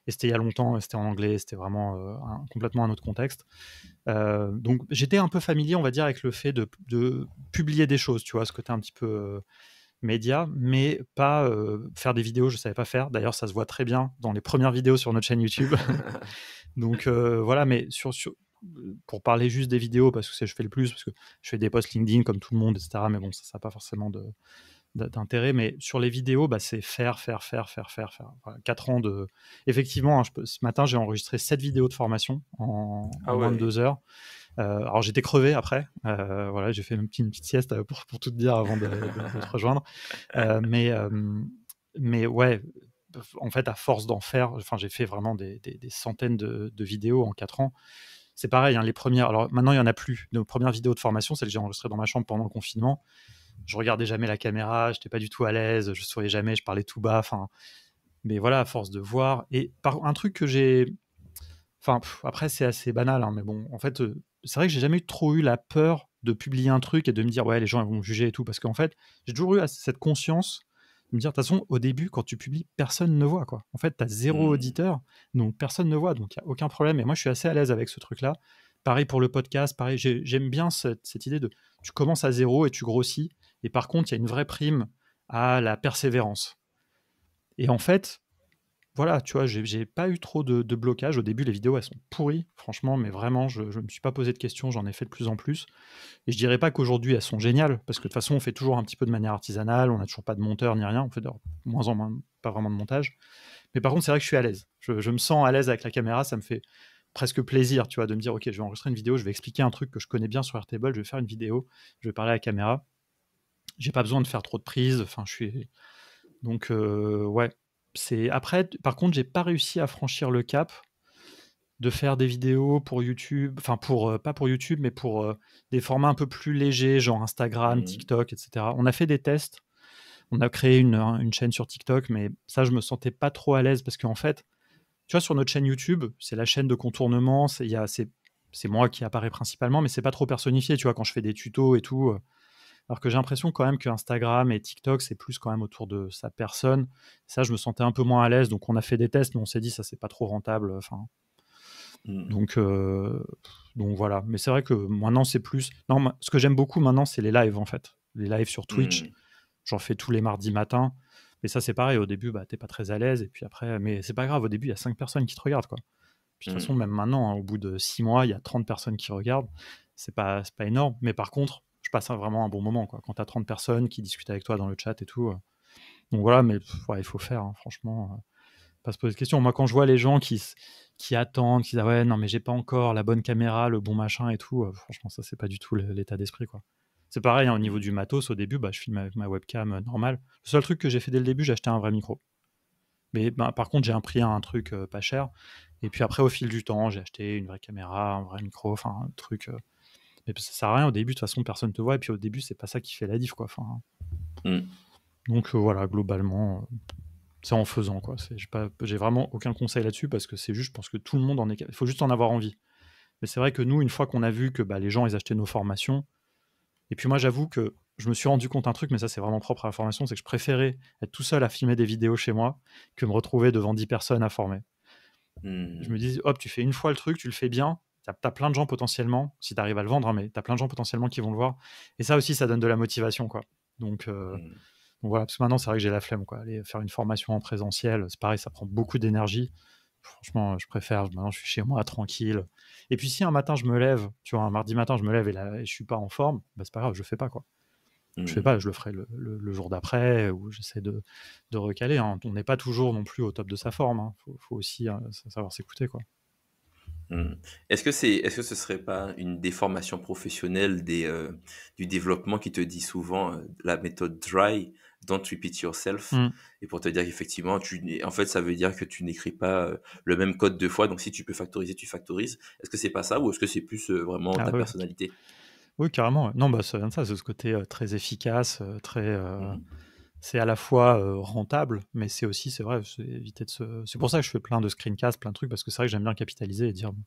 Speaker 2: et c'était il y a longtemps, c'était en anglais, c'était vraiment, complètement un autre contexte. Donc j'étais un peu familier, on va dire, avec le fait de publier des choses, tu vois? Ce côté un petit peu, média, mais pas, faire des vidéos, je savais pas faire. D'ailleurs, ça se voit très bien dans les premières vidéos sur notre chaîne YouTube. Donc voilà, mais pour parler juste des vidéos, parce que c'est je fais le plus, parce que je fais des posts LinkedIn comme tout le monde, et cetera, mais bon, ça a pas forcément d'intérêt. Mais sur les vidéos, c'est faire. Voilà, 4 ans de... Effectivement, hein, ce matin, j'ai enregistré 7 vidéos de formation
Speaker 1: Ah
Speaker 2: en moins de
Speaker 1: ouais.
Speaker 2: 2 heures. Alors j'étais crevé après, voilà, j'ai fait une petite sieste pour tout te dire avant de te rejoindre. Mais ouais, en fait, à force d'en faire, enfin, j'ai fait vraiment des centaines de vidéos en 4 ans. C'est pareil, hein, les premières. Alors maintenant, il n'y en a plus. Nos premières vidéos de formation, celles que j'ai enregistrées dans ma chambre pendant le confinement. Je regardais jamais la caméra, j'étais pas du tout à l'aise, je souriais jamais, je parlais tout bas. Enfin, mais voilà, à force de voir. Et un truc que j'ai. Enfin, après, c'est assez banal, hein, mais bon, en fait, c'est vrai que j'ai jamais trop eu la peur de publier un truc et de me dire, ouais, les gens ils vont me juger et tout. Parce qu'en fait, j'ai toujours eu cette conscience de me dire, de toute façon, au début, quand tu publies, personne ne voit, quoi. En fait, tu as zéro
Speaker 1: Hmm.
Speaker 2: auditeur, donc personne ne voit, donc il n'y a aucun problème. Et moi, je suis assez à l'aise avec ce truc-là. Pareil pour le podcast, pareil, j'aime bien cette idée de tu commences à zéro et tu grossis. Et par contre, il y a une vraie prime à la persévérance. Et en fait, voilà, tu vois, j'ai pas eu trop de blocage. Au début, les vidéos, elles sont pourries, franchement, mais vraiment, je me suis pas posé de questions, j'en ai fait de plus en plus. Et je dirais pas qu'aujourd'hui, elles sont géniales, parce que de toute façon, on fait toujours un petit peu de manière artisanale, on n'a toujours pas de monteur ni rien, on fait de moins en moins, pas vraiment de montage. Mais par contre, c'est vrai que je suis à l'aise. Je me sens à l'aise avec la caméra, ça me fait presque plaisir, tu vois, de me dire, ok, je vais enregistrer une vidéo, je vais expliquer un truc que je connais bien sur Airtable, je vais faire une vidéo, je vais parler à la caméra. J'ai pas besoin de faire trop de prises, enfin, je suis donc, ouais, c'est après, par contre, j'ai pas réussi à franchir le cap de faire des vidéos pour YouTube, enfin pour, pas pour YouTube, mais pour, des formats un peu plus légers, genre Instagram,
Speaker 1: Hmm.
Speaker 2: TikTok, et cetera. On a fait des tests, on a créé une chaîne sur TikTok, mais ça, je me sentais pas trop à l'aise parce qu'en fait, tu vois, sur notre chaîne YouTube, c'est la chaîne de Contournement, c'est moi qui apparaît principalement, mais c'est pas trop personnifié, tu vois? Quand je fais des tutos et tout, alors que j'ai l'impression quand même que Instagram et TikTok, c'est plus quand même autour de sa personne. Ça, je me sentais un peu moins à l'aise, donc on a fait des tests, mais on s'est dit ça c'est pas trop rentable. Enfin,
Speaker 1: Hmm.
Speaker 2: donc donc voilà. Mais c'est vrai que maintenant c'est plus. Non, ce que j'aime beaucoup maintenant, c'est les lives en fait, les lives sur Twitch.
Speaker 1: Hmm.
Speaker 2: J'en fais tous les mardis matins. Mais ça c'est pareil. Au début, t'es pas très à l'aise, et puis après, mais c'est pas grave. Au début, il y a 5 personnes qui te regardent, quoi. Puis de toute façon,
Speaker 1: Hmm.
Speaker 2: même maintenant, hein, au bout de 6 mois, il y a 30 personnes qui regardent. C'est pas énorme. Mais par contre, je passe vraiment un bon moment, quoi. Quand tu as 30 personnes qui discutent avec toi dans le chat et tout, Donc voilà, mais ouais, il faut faire, hein, franchement, pas se poser de questions. Moi, quand je vois les gens qui attendent, qui disent ah ouais, non, mais j'ai pas encore la bonne caméra, le bon machin et tout, franchement, ça, c'est pas du tout l'état d'esprit, quoi. C'est pareil, hein, au niveau du matos, au début, je filme avec ma webcam normale. Le seul truc que j'ai fait dès le début, j'ai acheté un vrai micro. Mais par contre, j'ai pris un truc pas cher. Et puis après, au fil du temps, j'ai acheté une vraie caméra, un vrai micro, enfin, un truc. Mais ça sert à rien au début, de toute façon, personne te voit. Et puis au début, c'est pas ça qui fait la diff, quoi. Enfin, donc voilà, globalement, c'est en faisant, quoi. J'ai vraiment aucun conseil là-dessus parce que c'est juste, je pense que tout le monde en est. Il faut juste en avoir envie. Mais c'est vrai que nous, une fois qu'on a vu que les gens, ils achetaient nos formations, et puis moi, j'avoue que je me suis rendu compte un truc, mais ça, c'est vraiment propre à la formation, c'est que je préférais être tout seul à filmer des vidéos chez moi que me retrouver devant 10 personnes à former. Je me dis, hop, tu fais une fois le truc, tu le fais bien, t'as plein de gens potentiellement, si t'arrives à le vendre, hein, mais t'as plein de gens potentiellement qui vont le voir. Et ça aussi, ça donne de la motivation, quoi. Donc voilà, parce que maintenant, c'est vrai que j'ai la flemme, quoi. Aller faire une formation en présentiel, c'est pareil, ça prend beaucoup d'énergie. Franchement, je préfère. Maintenant, je suis chez moi, tranquille. Et puis, si un matin, je me lève, tu vois, un mardi matin, je me lève et je suis pas en forme, c'est pas grave, je fais pas, quoi. Je fais pas, je le ferai le jour d'après, ou j'essaie de recaler, hein. On n'est pas toujours non plus au top de sa forme, hein. Faut aussi savoir s'écouter, quoi.
Speaker 1: Est-ce que ce serait pas une des formations professionnelles du développement qui te dit souvent la méthode DRY, don't repeat yourself, et pour te dire qu'effectivement, en fait, ça veut dire que tu n'écris pas le même code deux fois, donc si tu peux factoriser, tu factorises. Est-ce que c'est pas ça, ou est-ce que c'est plus vraiment
Speaker 2: Ah
Speaker 1: ta
Speaker 2: ouais.
Speaker 1: personnalité?
Speaker 2: Oui, carrément. Ouais. Non, ça vient de ça, c'est ce côté très efficace, très.
Speaker 1: Mhm.
Speaker 2: C'est à la fois rentable, mais c'est aussi, c'est vrai, c'est éviter de se. C'est pour ça que je fais plein de screencasts, plein de trucs, parce que c'est vrai que j'aime bien capitaliser et dire, bon,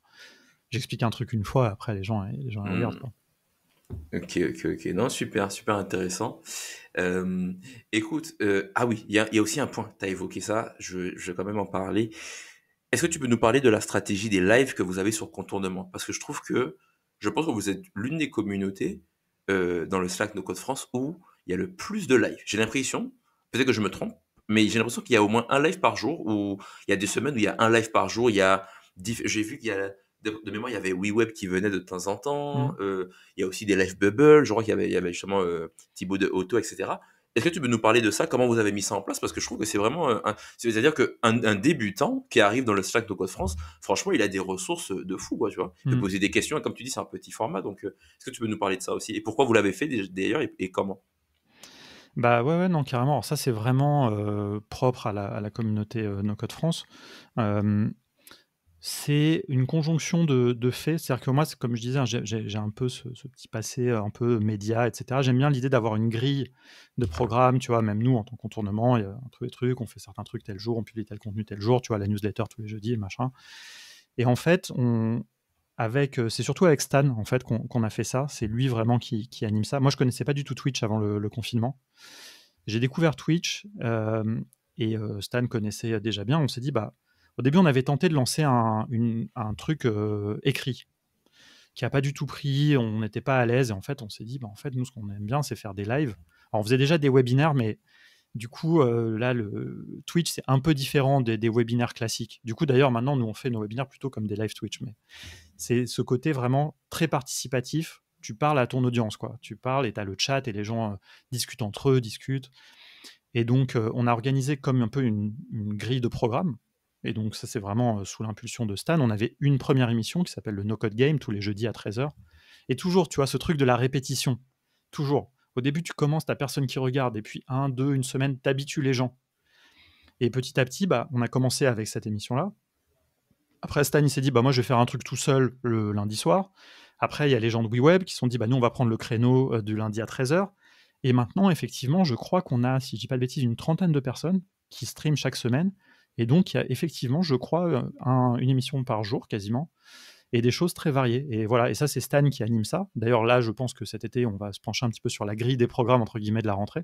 Speaker 2: j'explique un truc une fois, après les gens ils regardent, quoi.
Speaker 1: Ok, ok, ok. Non, super, super intéressant. Euh, Écoute, ah oui, il y a aussi un point, tu as évoqué ça, je vais quand même en parler. Est-ce que tu peux nous parler de la stratégie des lives que vous avez sur Contournement? Parce que je pense que vous êtes l'une des communautés dans le Slack No Code France où il y a le plus de lives. J'ai l'impression, peut-être que je me trompe, mais j'ai l'impression qu'il y a au moins un live par jour, ou il y a des semaines où il y a un live par jour. J'ai vu qu'il y a de mémoire, il y avait WeWeb qui venait de temps en temps. Il y a aussi des live bubble. Je crois qu'il y avait justement Thibaut de Auto, etc. Est-ce que tu peux nous parler de ça? Comment vous avez mis ça en place? Parce que je trouve que c'est vraiment c'est-à-dire qu'un débutant qui arrive dans le Slack de Code France, franchement, il a des ressources de fou, quoi, tu vois. Il peut poser des questions, et comme tu dis, c'est un petit format. Donc, est-ce que tu peux nous parler de ça aussi? Et pourquoi vous l'avez fait d'ailleurs, et comment?
Speaker 2: Bah ouais, non, carrément. Alors ça, c'est vraiment propre à la communauté No Code France. C'est une conjonction de faits. C'est-à-dire que moi, comme je disais, hein, j'ai un peu ce petit passé un peu média, etc. J'aime bien l'idée d'avoir une grille de programmes, tu vois. Même nous, en tant que Contournement, il y a un peu des trucs, on fait certains trucs tel jour, on publie tel contenu tel jour, tu vois, la newsletter tous les jeudis, machin. Et en fait, c'est surtout avec Stan en fait qu'on a fait ça. C'est lui vraiment qui anime ça. Moi, je connaissais pas du tout Twitch avant le confinement. J'ai découvert Twitch et Stan connaissait déjà bien. On s'est dit, au début, on avait tenté de lancer un truc écrit qui a pas du tout pris. On n'était pas à l'aise et en fait, on s'est dit, en fait, nous, ce qu'on aime bien, c'est faire des lives. Alors, on faisait déjà des webinaires, mais du coup, là, le Twitch, c'est un peu différent des webinaires classiques. Du coup, d'ailleurs, maintenant, nous, on fait nos webinaires plutôt comme des live Twitch. Mais c'est ce côté vraiment très participatif. Tu parles à ton audience, quoi. Tu parles et tu as le chat et les gens discutent entre eux, discutent. Et donc, on a organisé comme un peu une grille de programme. Et donc, ça, c'est vraiment sous l'impulsion de Stan. On avait une première émission qui s'appelle le No Code Game, tous les jeudis à 13h. Et toujours, tu vois, ce truc de la répétition. Toujours. Au début, tu commences, t'as personne qui regarde. Et puis, une semaine, t'habitues les gens. Et petit à petit, on a commencé avec cette émission-là. Après, Stan, il s'est dit, moi, je vais faire un truc tout seul le lundi soir. Après, il y a les gens de WeWeb qui se sont dit, nous, on va prendre le créneau du lundi à 13h. Et maintenant, effectivement, je crois qu'on a, si je dis pas de bêtises, une trentaine de personnes qui streament chaque semaine. Et donc, il y a effectivement, je crois, une émission par jour quasiment, et des choses très variées. Et voilà, et ça, c'est Stan qui anime ça. D'ailleurs, là, je pense que cet été, on va se pencher un petit peu sur la grille des programmes, entre guillemets, de la rentrée,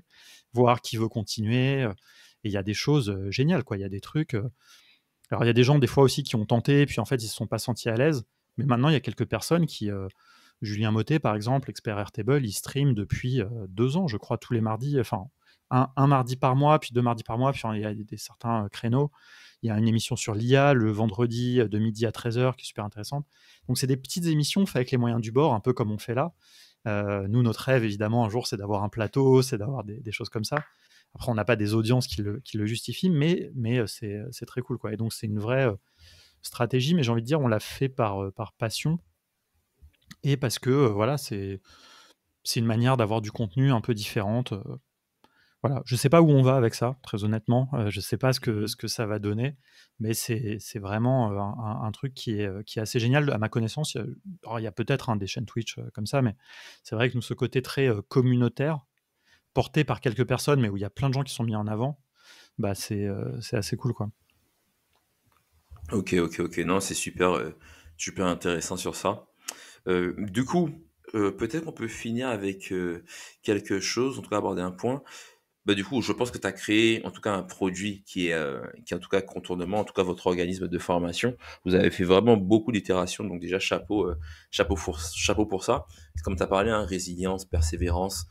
Speaker 2: voir qui veut continuer. Et il y a des choses géniales, quoi. Il y a des trucs. Alors, il y a des gens, des fois aussi, qui ont tenté, puis en fait, ils ne se sont pas sentis à l'aise. Mais maintenant, il y a quelques personnes qui. Julien Motet, par exemple, expert Airtable, il stream depuis 2 ans, je crois, tous les mardis. Enfin, un mardi par mois, puis 2 mardis par mois, puis il y a certains créneaux. Il y a une émission sur l'IA le vendredi de midi à 13h qui est super intéressante. Donc, c'est des petites émissions faites avec les moyens du bord, un peu comme on fait là. Nous, notre rêve, évidemment, un jour, c'est d'avoir un plateau, c'est d'avoir des choses comme ça. Après, on n'a pas des audiences qui le justifient, mais c'est très cool, quoi. Et donc, c'est une vraie stratégie, mais j'ai envie de dire, on l'a fait par passion et parce que, voilà, c'est une manière d'avoir du contenu un peu différente. Voilà, je sais pas où on va avec ça, très honnêtement. Je sais pas
Speaker 1: Mhm.
Speaker 2: ce que ça va donner, mais c'est vraiment un truc qui est assez génial. À ma connaissance, il y a peut-être des chaînes Twitch comme ça, mais c'est vrai que nous, ce côté très communautaire, porté par quelques personnes, mais où il y a plein de gens qui sont mis en avant, bah c'est assez cool, quoi.
Speaker 1: Ok, ok, ok. Non, c'est super, super intéressant sur ça. Du coup, peut-être qu'on peut finir avec quelque chose, en tout cas aborder un point. Bah, du coup, je pense que tu as créé en tout cas un produit qui est en tout cas contournement, en tout cas votre organisme de formation. Vous avez fait vraiment beaucoup d'itérations, donc déjà chapeau pour ça. Comme tu as parlé, hein, résilience, persévérance,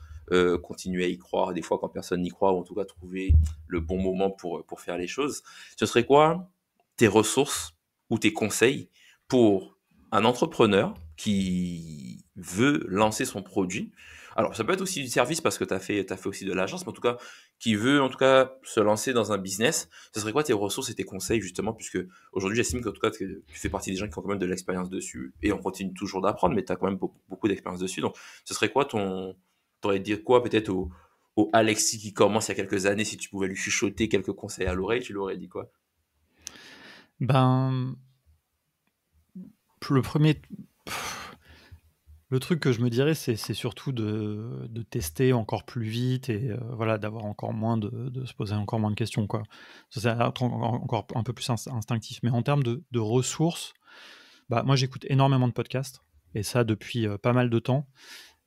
Speaker 1: continuer à y croire, des fois quand personne n'y croit, ou en tout cas trouver le bon moment pour faire les choses. Ce serait quoi tes ressources ou tes conseils pour un entrepreneur qui veut lancer son produit? Alors, ça peut être aussi du service parce que t'as fait aussi de l'agence, mais en tout cas, qui veut en tout cas se lancer dans un business, ce serait quoi tes ressources et tes conseils justement, puisque aujourd'hui j'estime qu'en tout cas tu fais partie des gens qui ont quand même de l'expérience dessus et on continue toujours d'apprendre, mais tu as quand même beaucoup d'expérience dessus. Donc, ce serait quoi t'aurais dit quoi peut-être au Alexis qui commence il y a quelques années, si tu pouvais lui chuchoter quelques conseils à l'oreille, tu lui aurais dit quoi?
Speaker 2: Ben, le premier, le truc que je me dirais, c'est surtout de tester encore plus vite et voilà, d'avoir encore moins de se poser encore moins de questions, quoi. Ça, c'est encore un peu plus instinctif. Mais en termes de ressources, bah, moi, j'écoute énormément de podcasts et ça depuis pas mal de temps.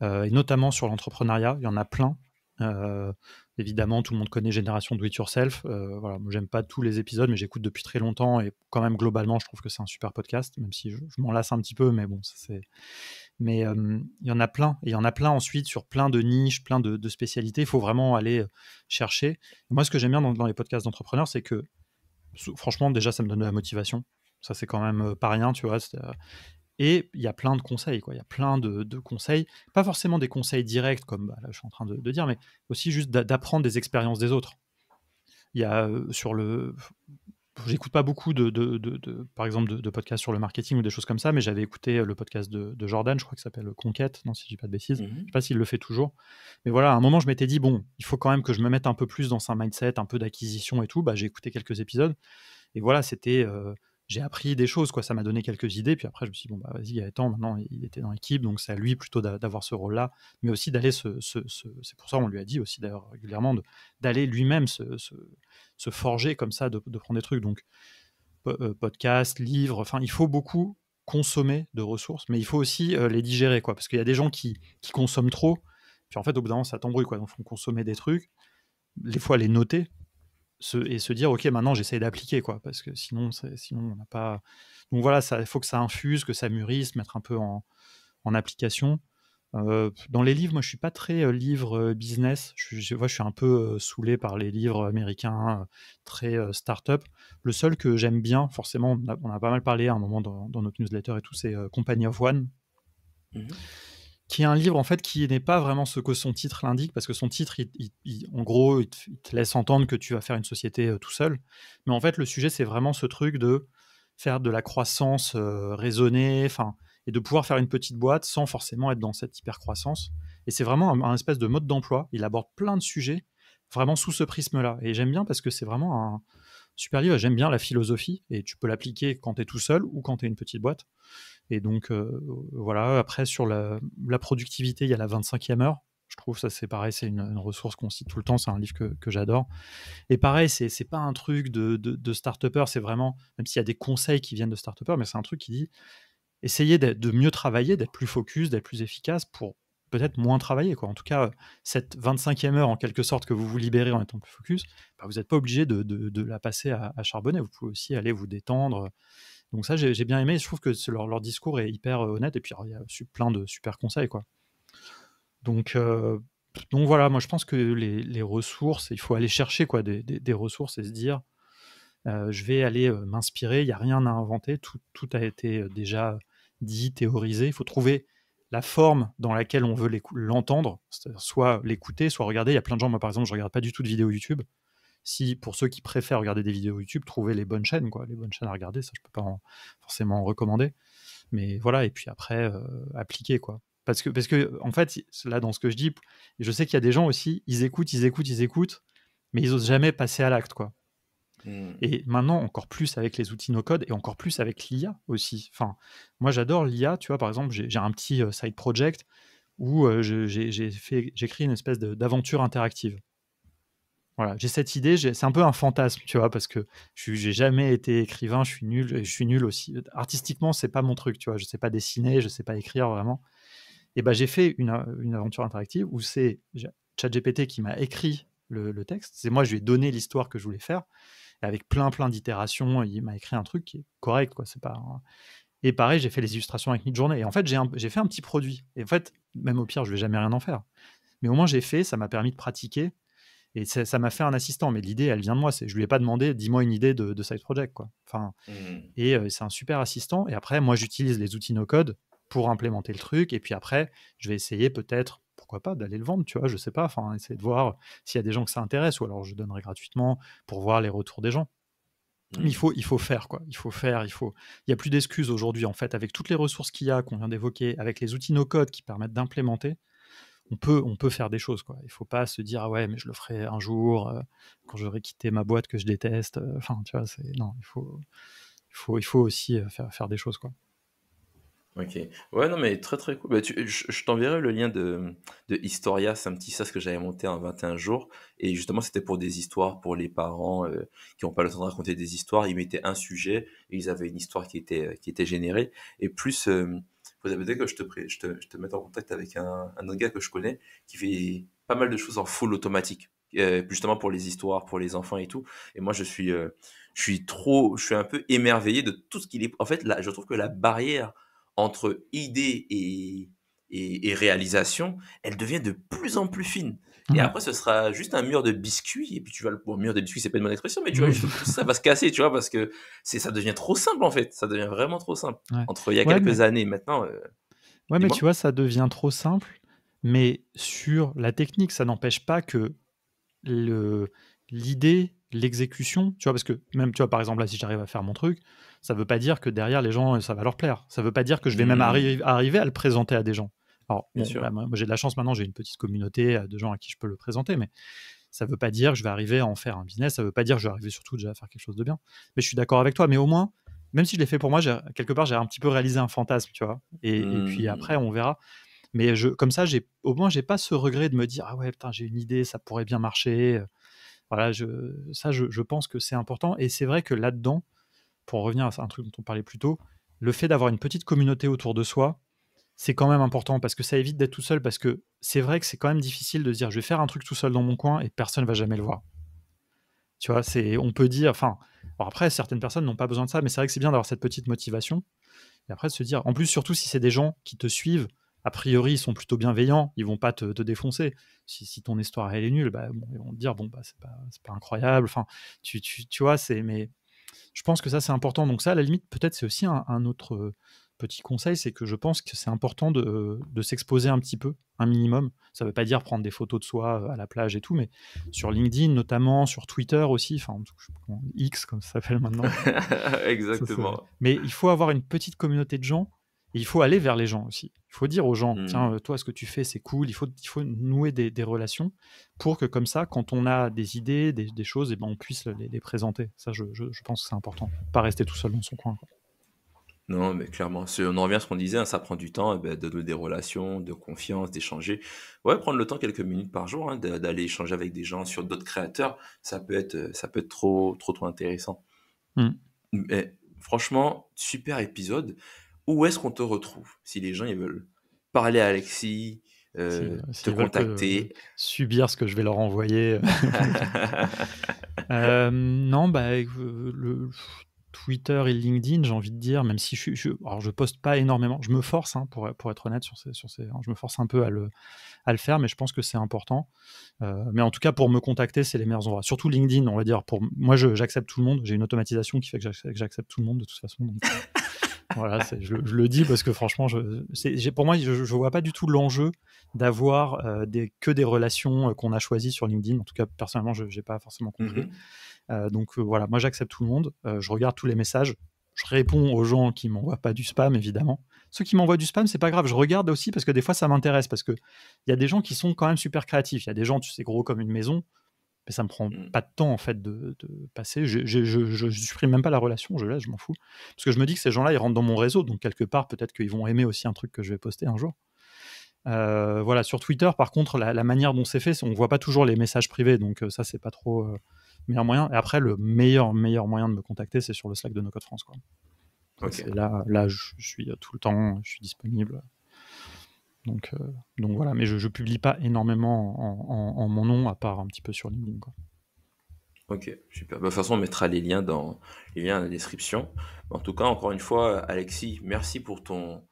Speaker 2: Et notamment sur l'entrepreneuriat, il y en a plein. Euh, Évidemment, tout le monde connaît Génération Do It Yourself. Voilà, moi, j'aime pas tous les épisodes, mais j'écoute depuis très longtemps et quand même globalement, je trouve que c'est un super podcast, même si je m'en lasse un petit peu, mais bon, ça c'est. Mais il y en a plein, et il y en a plein ensuite sur plein de niches, plein de spécialités. Il faut vraiment aller chercher. Et moi, ce que j'aime bien dans les podcasts d'entrepreneurs, c'est que franchement, déjà, ça me donne de la motivation. Ça, c'est quand même pas rien, tu vois. Et il y a plein de conseils, quoi. Il y a plein de conseils. Pas forcément des conseils directs, comme bah, là, je suis en train de dire, mais aussi juste d'apprendre des expériences des autres. Il y a sur le. J'écoute pas beaucoup par exemple, de podcasts sur le marketing ou des choses comme ça, mais j'avais écouté le podcast de Jordan, je crois que ça s'appelle Conquête, non, si je dis pas de bêtises. Je sais
Speaker 1: Mhm.
Speaker 2: pas s'il le fait toujours. Mais voilà, à un moment, je m'étais dit, bon, il faut quand même que je me mette un peu plus dans un mindset, un peu d'acquisition et tout. Bah, j'ai écouté quelques épisodes. Et voilà, c'était. J'ai appris des choses, quoi. Ça m'a donné quelques idées. Puis après, je me suis dit, bon, bah, vas-y, Gaëtan, maintenant, il était dans l'équipe, donc c'est à lui plutôt d'avoir ce rôle-là. Mais aussi d'aller c'est pour ça on lui a dit aussi, d'ailleurs, régulièrement, d'aller lui-même se forger comme ça, de prendre des trucs. Donc, podcast, livres, enfin, il faut beaucoup consommer de ressources, mais il faut aussi les digérer, quoi. Parce qu'il y a des gens qui consomment trop, puis en fait, au bout d'un moment, ça t'embrouille, quoi. Donc, il faut consommer des trucs, des fois les noter, et se dire, ok, maintenant j'essaie d'appliquer, quoi, parce que sinon on n'a pas. Donc voilà, il faut que ça infuse, que ça mûrisse, mettre un peu en application. Dans les livres, moi je suis pas très livre business. Je suis un peu saoulé par les livres américains très start-up. Le seul que j'aime bien, forcément, on a pas mal parlé à un moment dans notre newsletter et tout, c'est Company of One,
Speaker 1: Mhm.
Speaker 2: qui est un livre en fait qui n'est pas vraiment ce que son titre l'indique, parce que son titre, en gros, il te laisse entendre que tu vas faire une société tout seul. Mais en fait, le sujet, c'est vraiment ce truc de faire de la croissance raisonnée, enfin, et de pouvoir faire une petite boîte sans forcément être dans cette hyper croissance. Et c'est vraiment un espèce de mode d'emploi. Il aborde plein de sujets vraiment sous ce prisme-là. Et j'aime bien parce que c'est vraiment un super livre. J'aime bien la philosophie et tu peux l'appliquer quand tu es tout seul ou quand tu es une petite boîte. Et donc, voilà. Après, sur la productivité, il y a la 25e heure. Je trouve ça, c'est pareil, c'est une ressource qu'on cite tout le temps. C'est un livre que j'adore. Et pareil, c'est pas un truc de start-upper. C'est vraiment, même s'il y a des conseils qui viennent de start-upper, mais c'est un truc qui dit essayez de mieux travailler, d'être plus focus, d'être plus efficace pour peut-être moins travailler, quoi. En tout cas, cette 25e heure, en quelque sorte, que vous vous libérez en étant plus focus, bah, vous n'êtes pas obligé de la passer à charbonner. Vous pouvez aussi aller vous détendre. Donc ça, j'ai bien aimé. Je trouve que leur discours est hyper honnête. Et puis, alors, il y a plein de super conseils, quoi. Donc, voilà, moi, je pense que les ressources, il faut aller chercher, quoi, des ressources et se dire, je vais aller m'inspirer. Il n'y a rien à inventer. Tout a été déjà dit, théorisé. Il faut trouver la forme dans laquelle on veut l'entendre, c'est-à-dire soit l'écouter, soit regarder. Il y a plein de gens, moi par exemple, je regarde pas du tout de vidéos YouTube. Si pour ceux qui préfèrent regarder des vidéos YouTube, trouver les bonnes chaînes, quoi, les bonnes chaînes à regarder, ça je peux pas forcément en recommander. Mais voilà, et puis après, appliquer, quoi. Parce que, en fait, là, dans ce que je dis, je sais qu'il y a des gens aussi, ils écoutent, mais ils osent jamais passer à l'acte, quoi. Et maintenant, encore plus avec les outils no-code et encore plus avec l'IA aussi. Enfin, moi, j'adore l'IA. Tu vois, par exemple, j'ai un petit side project où j'écris une espèce d'aventure interactive. Voilà, j'ai cette idée, c'est un peu un fantasme, tu vois, parce que j'ai jamais été écrivain, je suis nul aussi. Artistiquement, c'est pas mon truc, tu vois, je sais pas dessiner, je sais pas écrire vraiment. Et ben, j'ai fait une aventure interactive où c'est ChatGPT qui m'a écrit le texte. C'est moi, je lui ai donné l'histoire que je voulais faire. Et avec plein d'itérations, il m'a écrit un truc qui est correct, quoi. C'est pas. Et pareil, j'ai fait les illustrations avec Midjourney. Et en fait, j'ai fait un petit produit. Et en fait, même au pire, je vais jamais rien en faire. Mais au moins, j'ai fait, ça m'a permis de pratiquer. Et ça m'a fait un assistant. Mais l'idée, elle vient de moi. Je lui ai pas demandé, dis-moi une idée de side project, quoi. Enfin, et c'est un super assistant. Et après, moi, j'utilise les outils no-code pour implémenter le truc. Et puis après, je vais essayer peut-être, pourquoi pas, d'aller le vendre, tu vois, je sais pas. Enfin, essayer de voir s'il y a des gens que ça intéresse, ou alors je donnerai gratuitement pour voir les retours des gens. Mais il faut faire, quoi. Il y a plus d'excuses aujourd'hui, en fait, avec toutes les ressources qu'il y a, qu'on vient d'évoquer, avec les outils no-code qui permettent d'implémenter, on peut faire des choses, quoi. Il faut pas se dire, ah ouais, mais je le ferai un jour, quand j'aurai quitté ma boîte que je déteste. Enfin, tu vois, non, il faut aussi faire des choses, quoi.
Speaker 1: Ok. Ouais, non, mais très très cool. Bah, je t'enverrai le lien de Historia, c'est un petit sas que j'avais monté en 21 jours. Et justement, c'était pour des histoires pour les parents qui n'ont pas le temps de raconter des histoires. Ils mettaient un sujet et ils avaient une histoire qui était générée. Et plus, faudrait peut-être que je te mette en contact avec un autre gars que je connais qui fait pas mal de choses en full automatique. Justement pour les histoires, pour les enfants et tout. Et moi, je suis un peu émerveillé de tout ce qu'il est. En fait, là, je trouve que la barrière entre idée et réalisation, elle devient de plus en plus fine. Et
Speaker 2: Ouais.
Speaker 1: après, ce sera juste un mur de biscuits, et puis bon, mur de biscuits, c'est pas une bonne expression, mais tu vois, ça va se casser, tu vois, parce que ça devient trop simple, en fait. Ça devient vraiment trop simple.
Speaker 2: Ouais.
Speaker 1: Entre il y a
Speaker 2: Ouais,
Speaker 1: quelques années et maintenant,
Speaker 2: ouais, mais tu
Speaker 1: dis-moi.
Speaker 2: vois, ça devient trop simple. Mais sur la technique, ça n'empêche pas que l'idée, l'exécution, tu vois, parce que même, tu vois, par exemple, là, si j'arrive à faire mon truc, ça veut pas dire que derrière, les gens, ça va leur plaire. Ça veut pas dire que je vais même arriver à le présenter à des gens. Alors,
Speaker 1: Bien
Speaker 2: bon,
Speaker 1: sûr.
Speaker 2: bah, moi, j'ai de la chance maintenant, j'ai une petite communauté de gens à qui je peux le présenter, mais ça veut pas dire que je vais arriver à en faire un business, ça veut pas dire que je vais arriver surtout déjà à faire quelque chose de bien. Mais je suis d'accord avec toi, mais au moins, même si je l'ai fait pour moi, quelque part, j'ai un petit peu réalisé un fantasme, tu vois. Et puis après, on verra. Mais comme ça, au moins, j'ai pas ce regret de me dire, ah ouais, putain, j'ai une idée, ça pourrait bien marcher. Voilà, je pense que c'est important. Et c'est vrai que là-dedans, pour revenir à un truc dont on parlait plus tôt, le fait d'avoir une petite communauté autour de soi, c'est quand même important parce que ça évite d'être tout seul. Parce que c'est vrai que c'est quand même difficile de se dire, je vais faire un truc tout seul dans mon coin et personne ne va jamais le voir. Tu vois, on peut dire, enfin, après, certaines personnes n'ont pas besoin de ça, mais c'est vrai que c'est bien d'avoir cette petite motivation. Et après, de se dire, en plus, surtout si c'est des gens qui te suivent, a priori, ils sont plutôt bienveillants, ils vont pas te défoncer. Si ton histoire elle est nulle, bah, bon, ils vont te dire, bon, bah, c'est pas incroyable. Enfin, tu vois, mais je pense que ça, c'est important. Donc ça, à la limite, peut-être c'est aussi un autre petit conseil, c'est que je pense que c'est important de s'exposer un petit peu, un minimum. Ça ne veut pas dire prendre des photos de soi à la plage et tout, mais sur LinkedIn notamment, sur Twitter aussi, enfin X comme ça s'appelle maintenant.
Speaker 1: Exactement.
Speaker 2: Mais il faut avoir une petite communauté de gens et il faut aller vers les gens aussi. Il faut dire aux gens, tiens, toi, ce que tu fais, c'est cool. Il faut nouer des relations pour que comme ça, quand on a des idées, des choses, et ben, on puisse les présenter. Ça, je pense que c'est important. Pas rester tout seul dans son coin, quoi.
Speaker 1: Non, mais clairement, on en revient à ce qu'on disait, hein, ça prend du temps, de nouer des relations, de confiance, d'échanger. Ouais, prendre le temps quelques minutes par jour, hein, d'aller échanger avec des gens sur d'autres créateurs, ça peut être trop intéressant. Mais, franchement, super épisode. Où est-ce qu'on te retrouve si les gens ils veulent parler à Alexis, te
Speaker 2: S'ils veulent
Speaker 1: contacter?
Speaker 2: subir ce que je vais leur envoyer. Non, bah, Twitter et LinkedIn, j'ai envie de dire, même si alors je poste pas énormément, je me force, hein, pour être honnête je me force un peu à le faire, mais je pense que c'est important. Mais en tout cas, pour me contacter, c'est les meilleurs endroits. Surtout LinkedIn, on va dire. Moi, j'accepte tout le monde. J'ai une automatisation qui fait que j'accepte tout le monde de toute façon. Donc, Voilà, je le dis parce que franchement, pour moi, je vois pas du tout l'enjeu d'avoir que des relations qu'on a choisies sur LinkedIn. En tout cas, personnellement, je n'ai pas forcément compris. Donc voilà, moi j'accepte tout le monde, je regarde tous les messages, je réponds aux gens qui m'envoient pas du spam, évidemment. Ceux qui m'envoient du spam, c'est pas grave, je regarde aussi parce que des fois ça m'intéresse, parce qu'il y a des gens qui sont quand même super créatifs. Il y a des gens, tu sais, gros comme une maison, mais ça me prend pas de temps en fait de passer. Je supprime même pas la relation, je laisse, je m'en fous. Parce que je me dis que ces gens-là, ils rentrent dans mon réseau, donc quelque part, peut-être qu'ils vont aimer aussi un truc que je vais poster un jour. Voilà, sur Twitter, par contre, la manière dont c'est fait, on voit pas toujours les messages privés, donc ça, c'est pas trop meilleur moyen. Et après, le meilleur moyen de me contacter, c'est sur le Slack de No Code France, quoi.
Speaker 1: Ok.
Speaker 2: Là, je suis tout le temps, je suis disponible. Donc voilà, mais je publie pas énormément en mon nom, à part un petit peu sur LinkedIn, quoi.
Speaker 1: Ok, super. De toute façon, on mettra les liens dans la description. En tout cas, encore une fois, Alexis, merci pour ton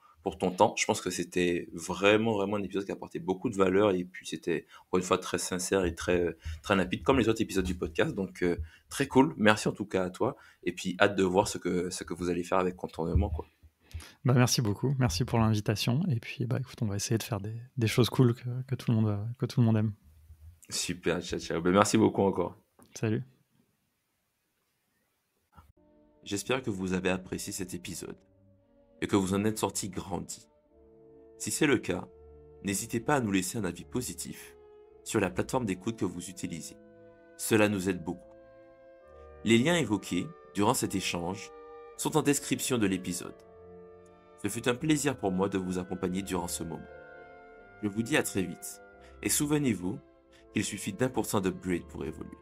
Speaker 1: temps. Je pense que c'était vraiment un épisode qui a apporté beaucoup de valeur et puis c'était encore une fois très sincère et très rapide comme les autres épisodes du podcast. Donc très cool. Merci en tout cas à toi et puis hâte de voir ce que vous allez faire avec Contournement, quoi.
Speaker 2: Bah, merci beaucoup, merci pour l'invitation. Et puis, bah, écoute, on va essayer de faire des choses cool que tout le monde aime.
Speaker 1: Super, ciao, ciao. Ben, merci beaucoup encore.
Speaker 2: Salut.
Speaker 1: J'espère que vous avez apprécié cet épisode et que vous en êtes sortis grandis. Si c'est le cas, n'hésitez pas à nous laisser un avis positif sur la plateforme d'écoute que vous utilisez. Cela nous aide beaucoup. Les liens évoqués durant cet échange sont en description de l'épisode. Ce fut un plaisir pour moi de vous accompagner durant ce moment. Je vous dis à très vite et souvenez-vous qu'il suffit d'1% d'upgrade pour évoluer.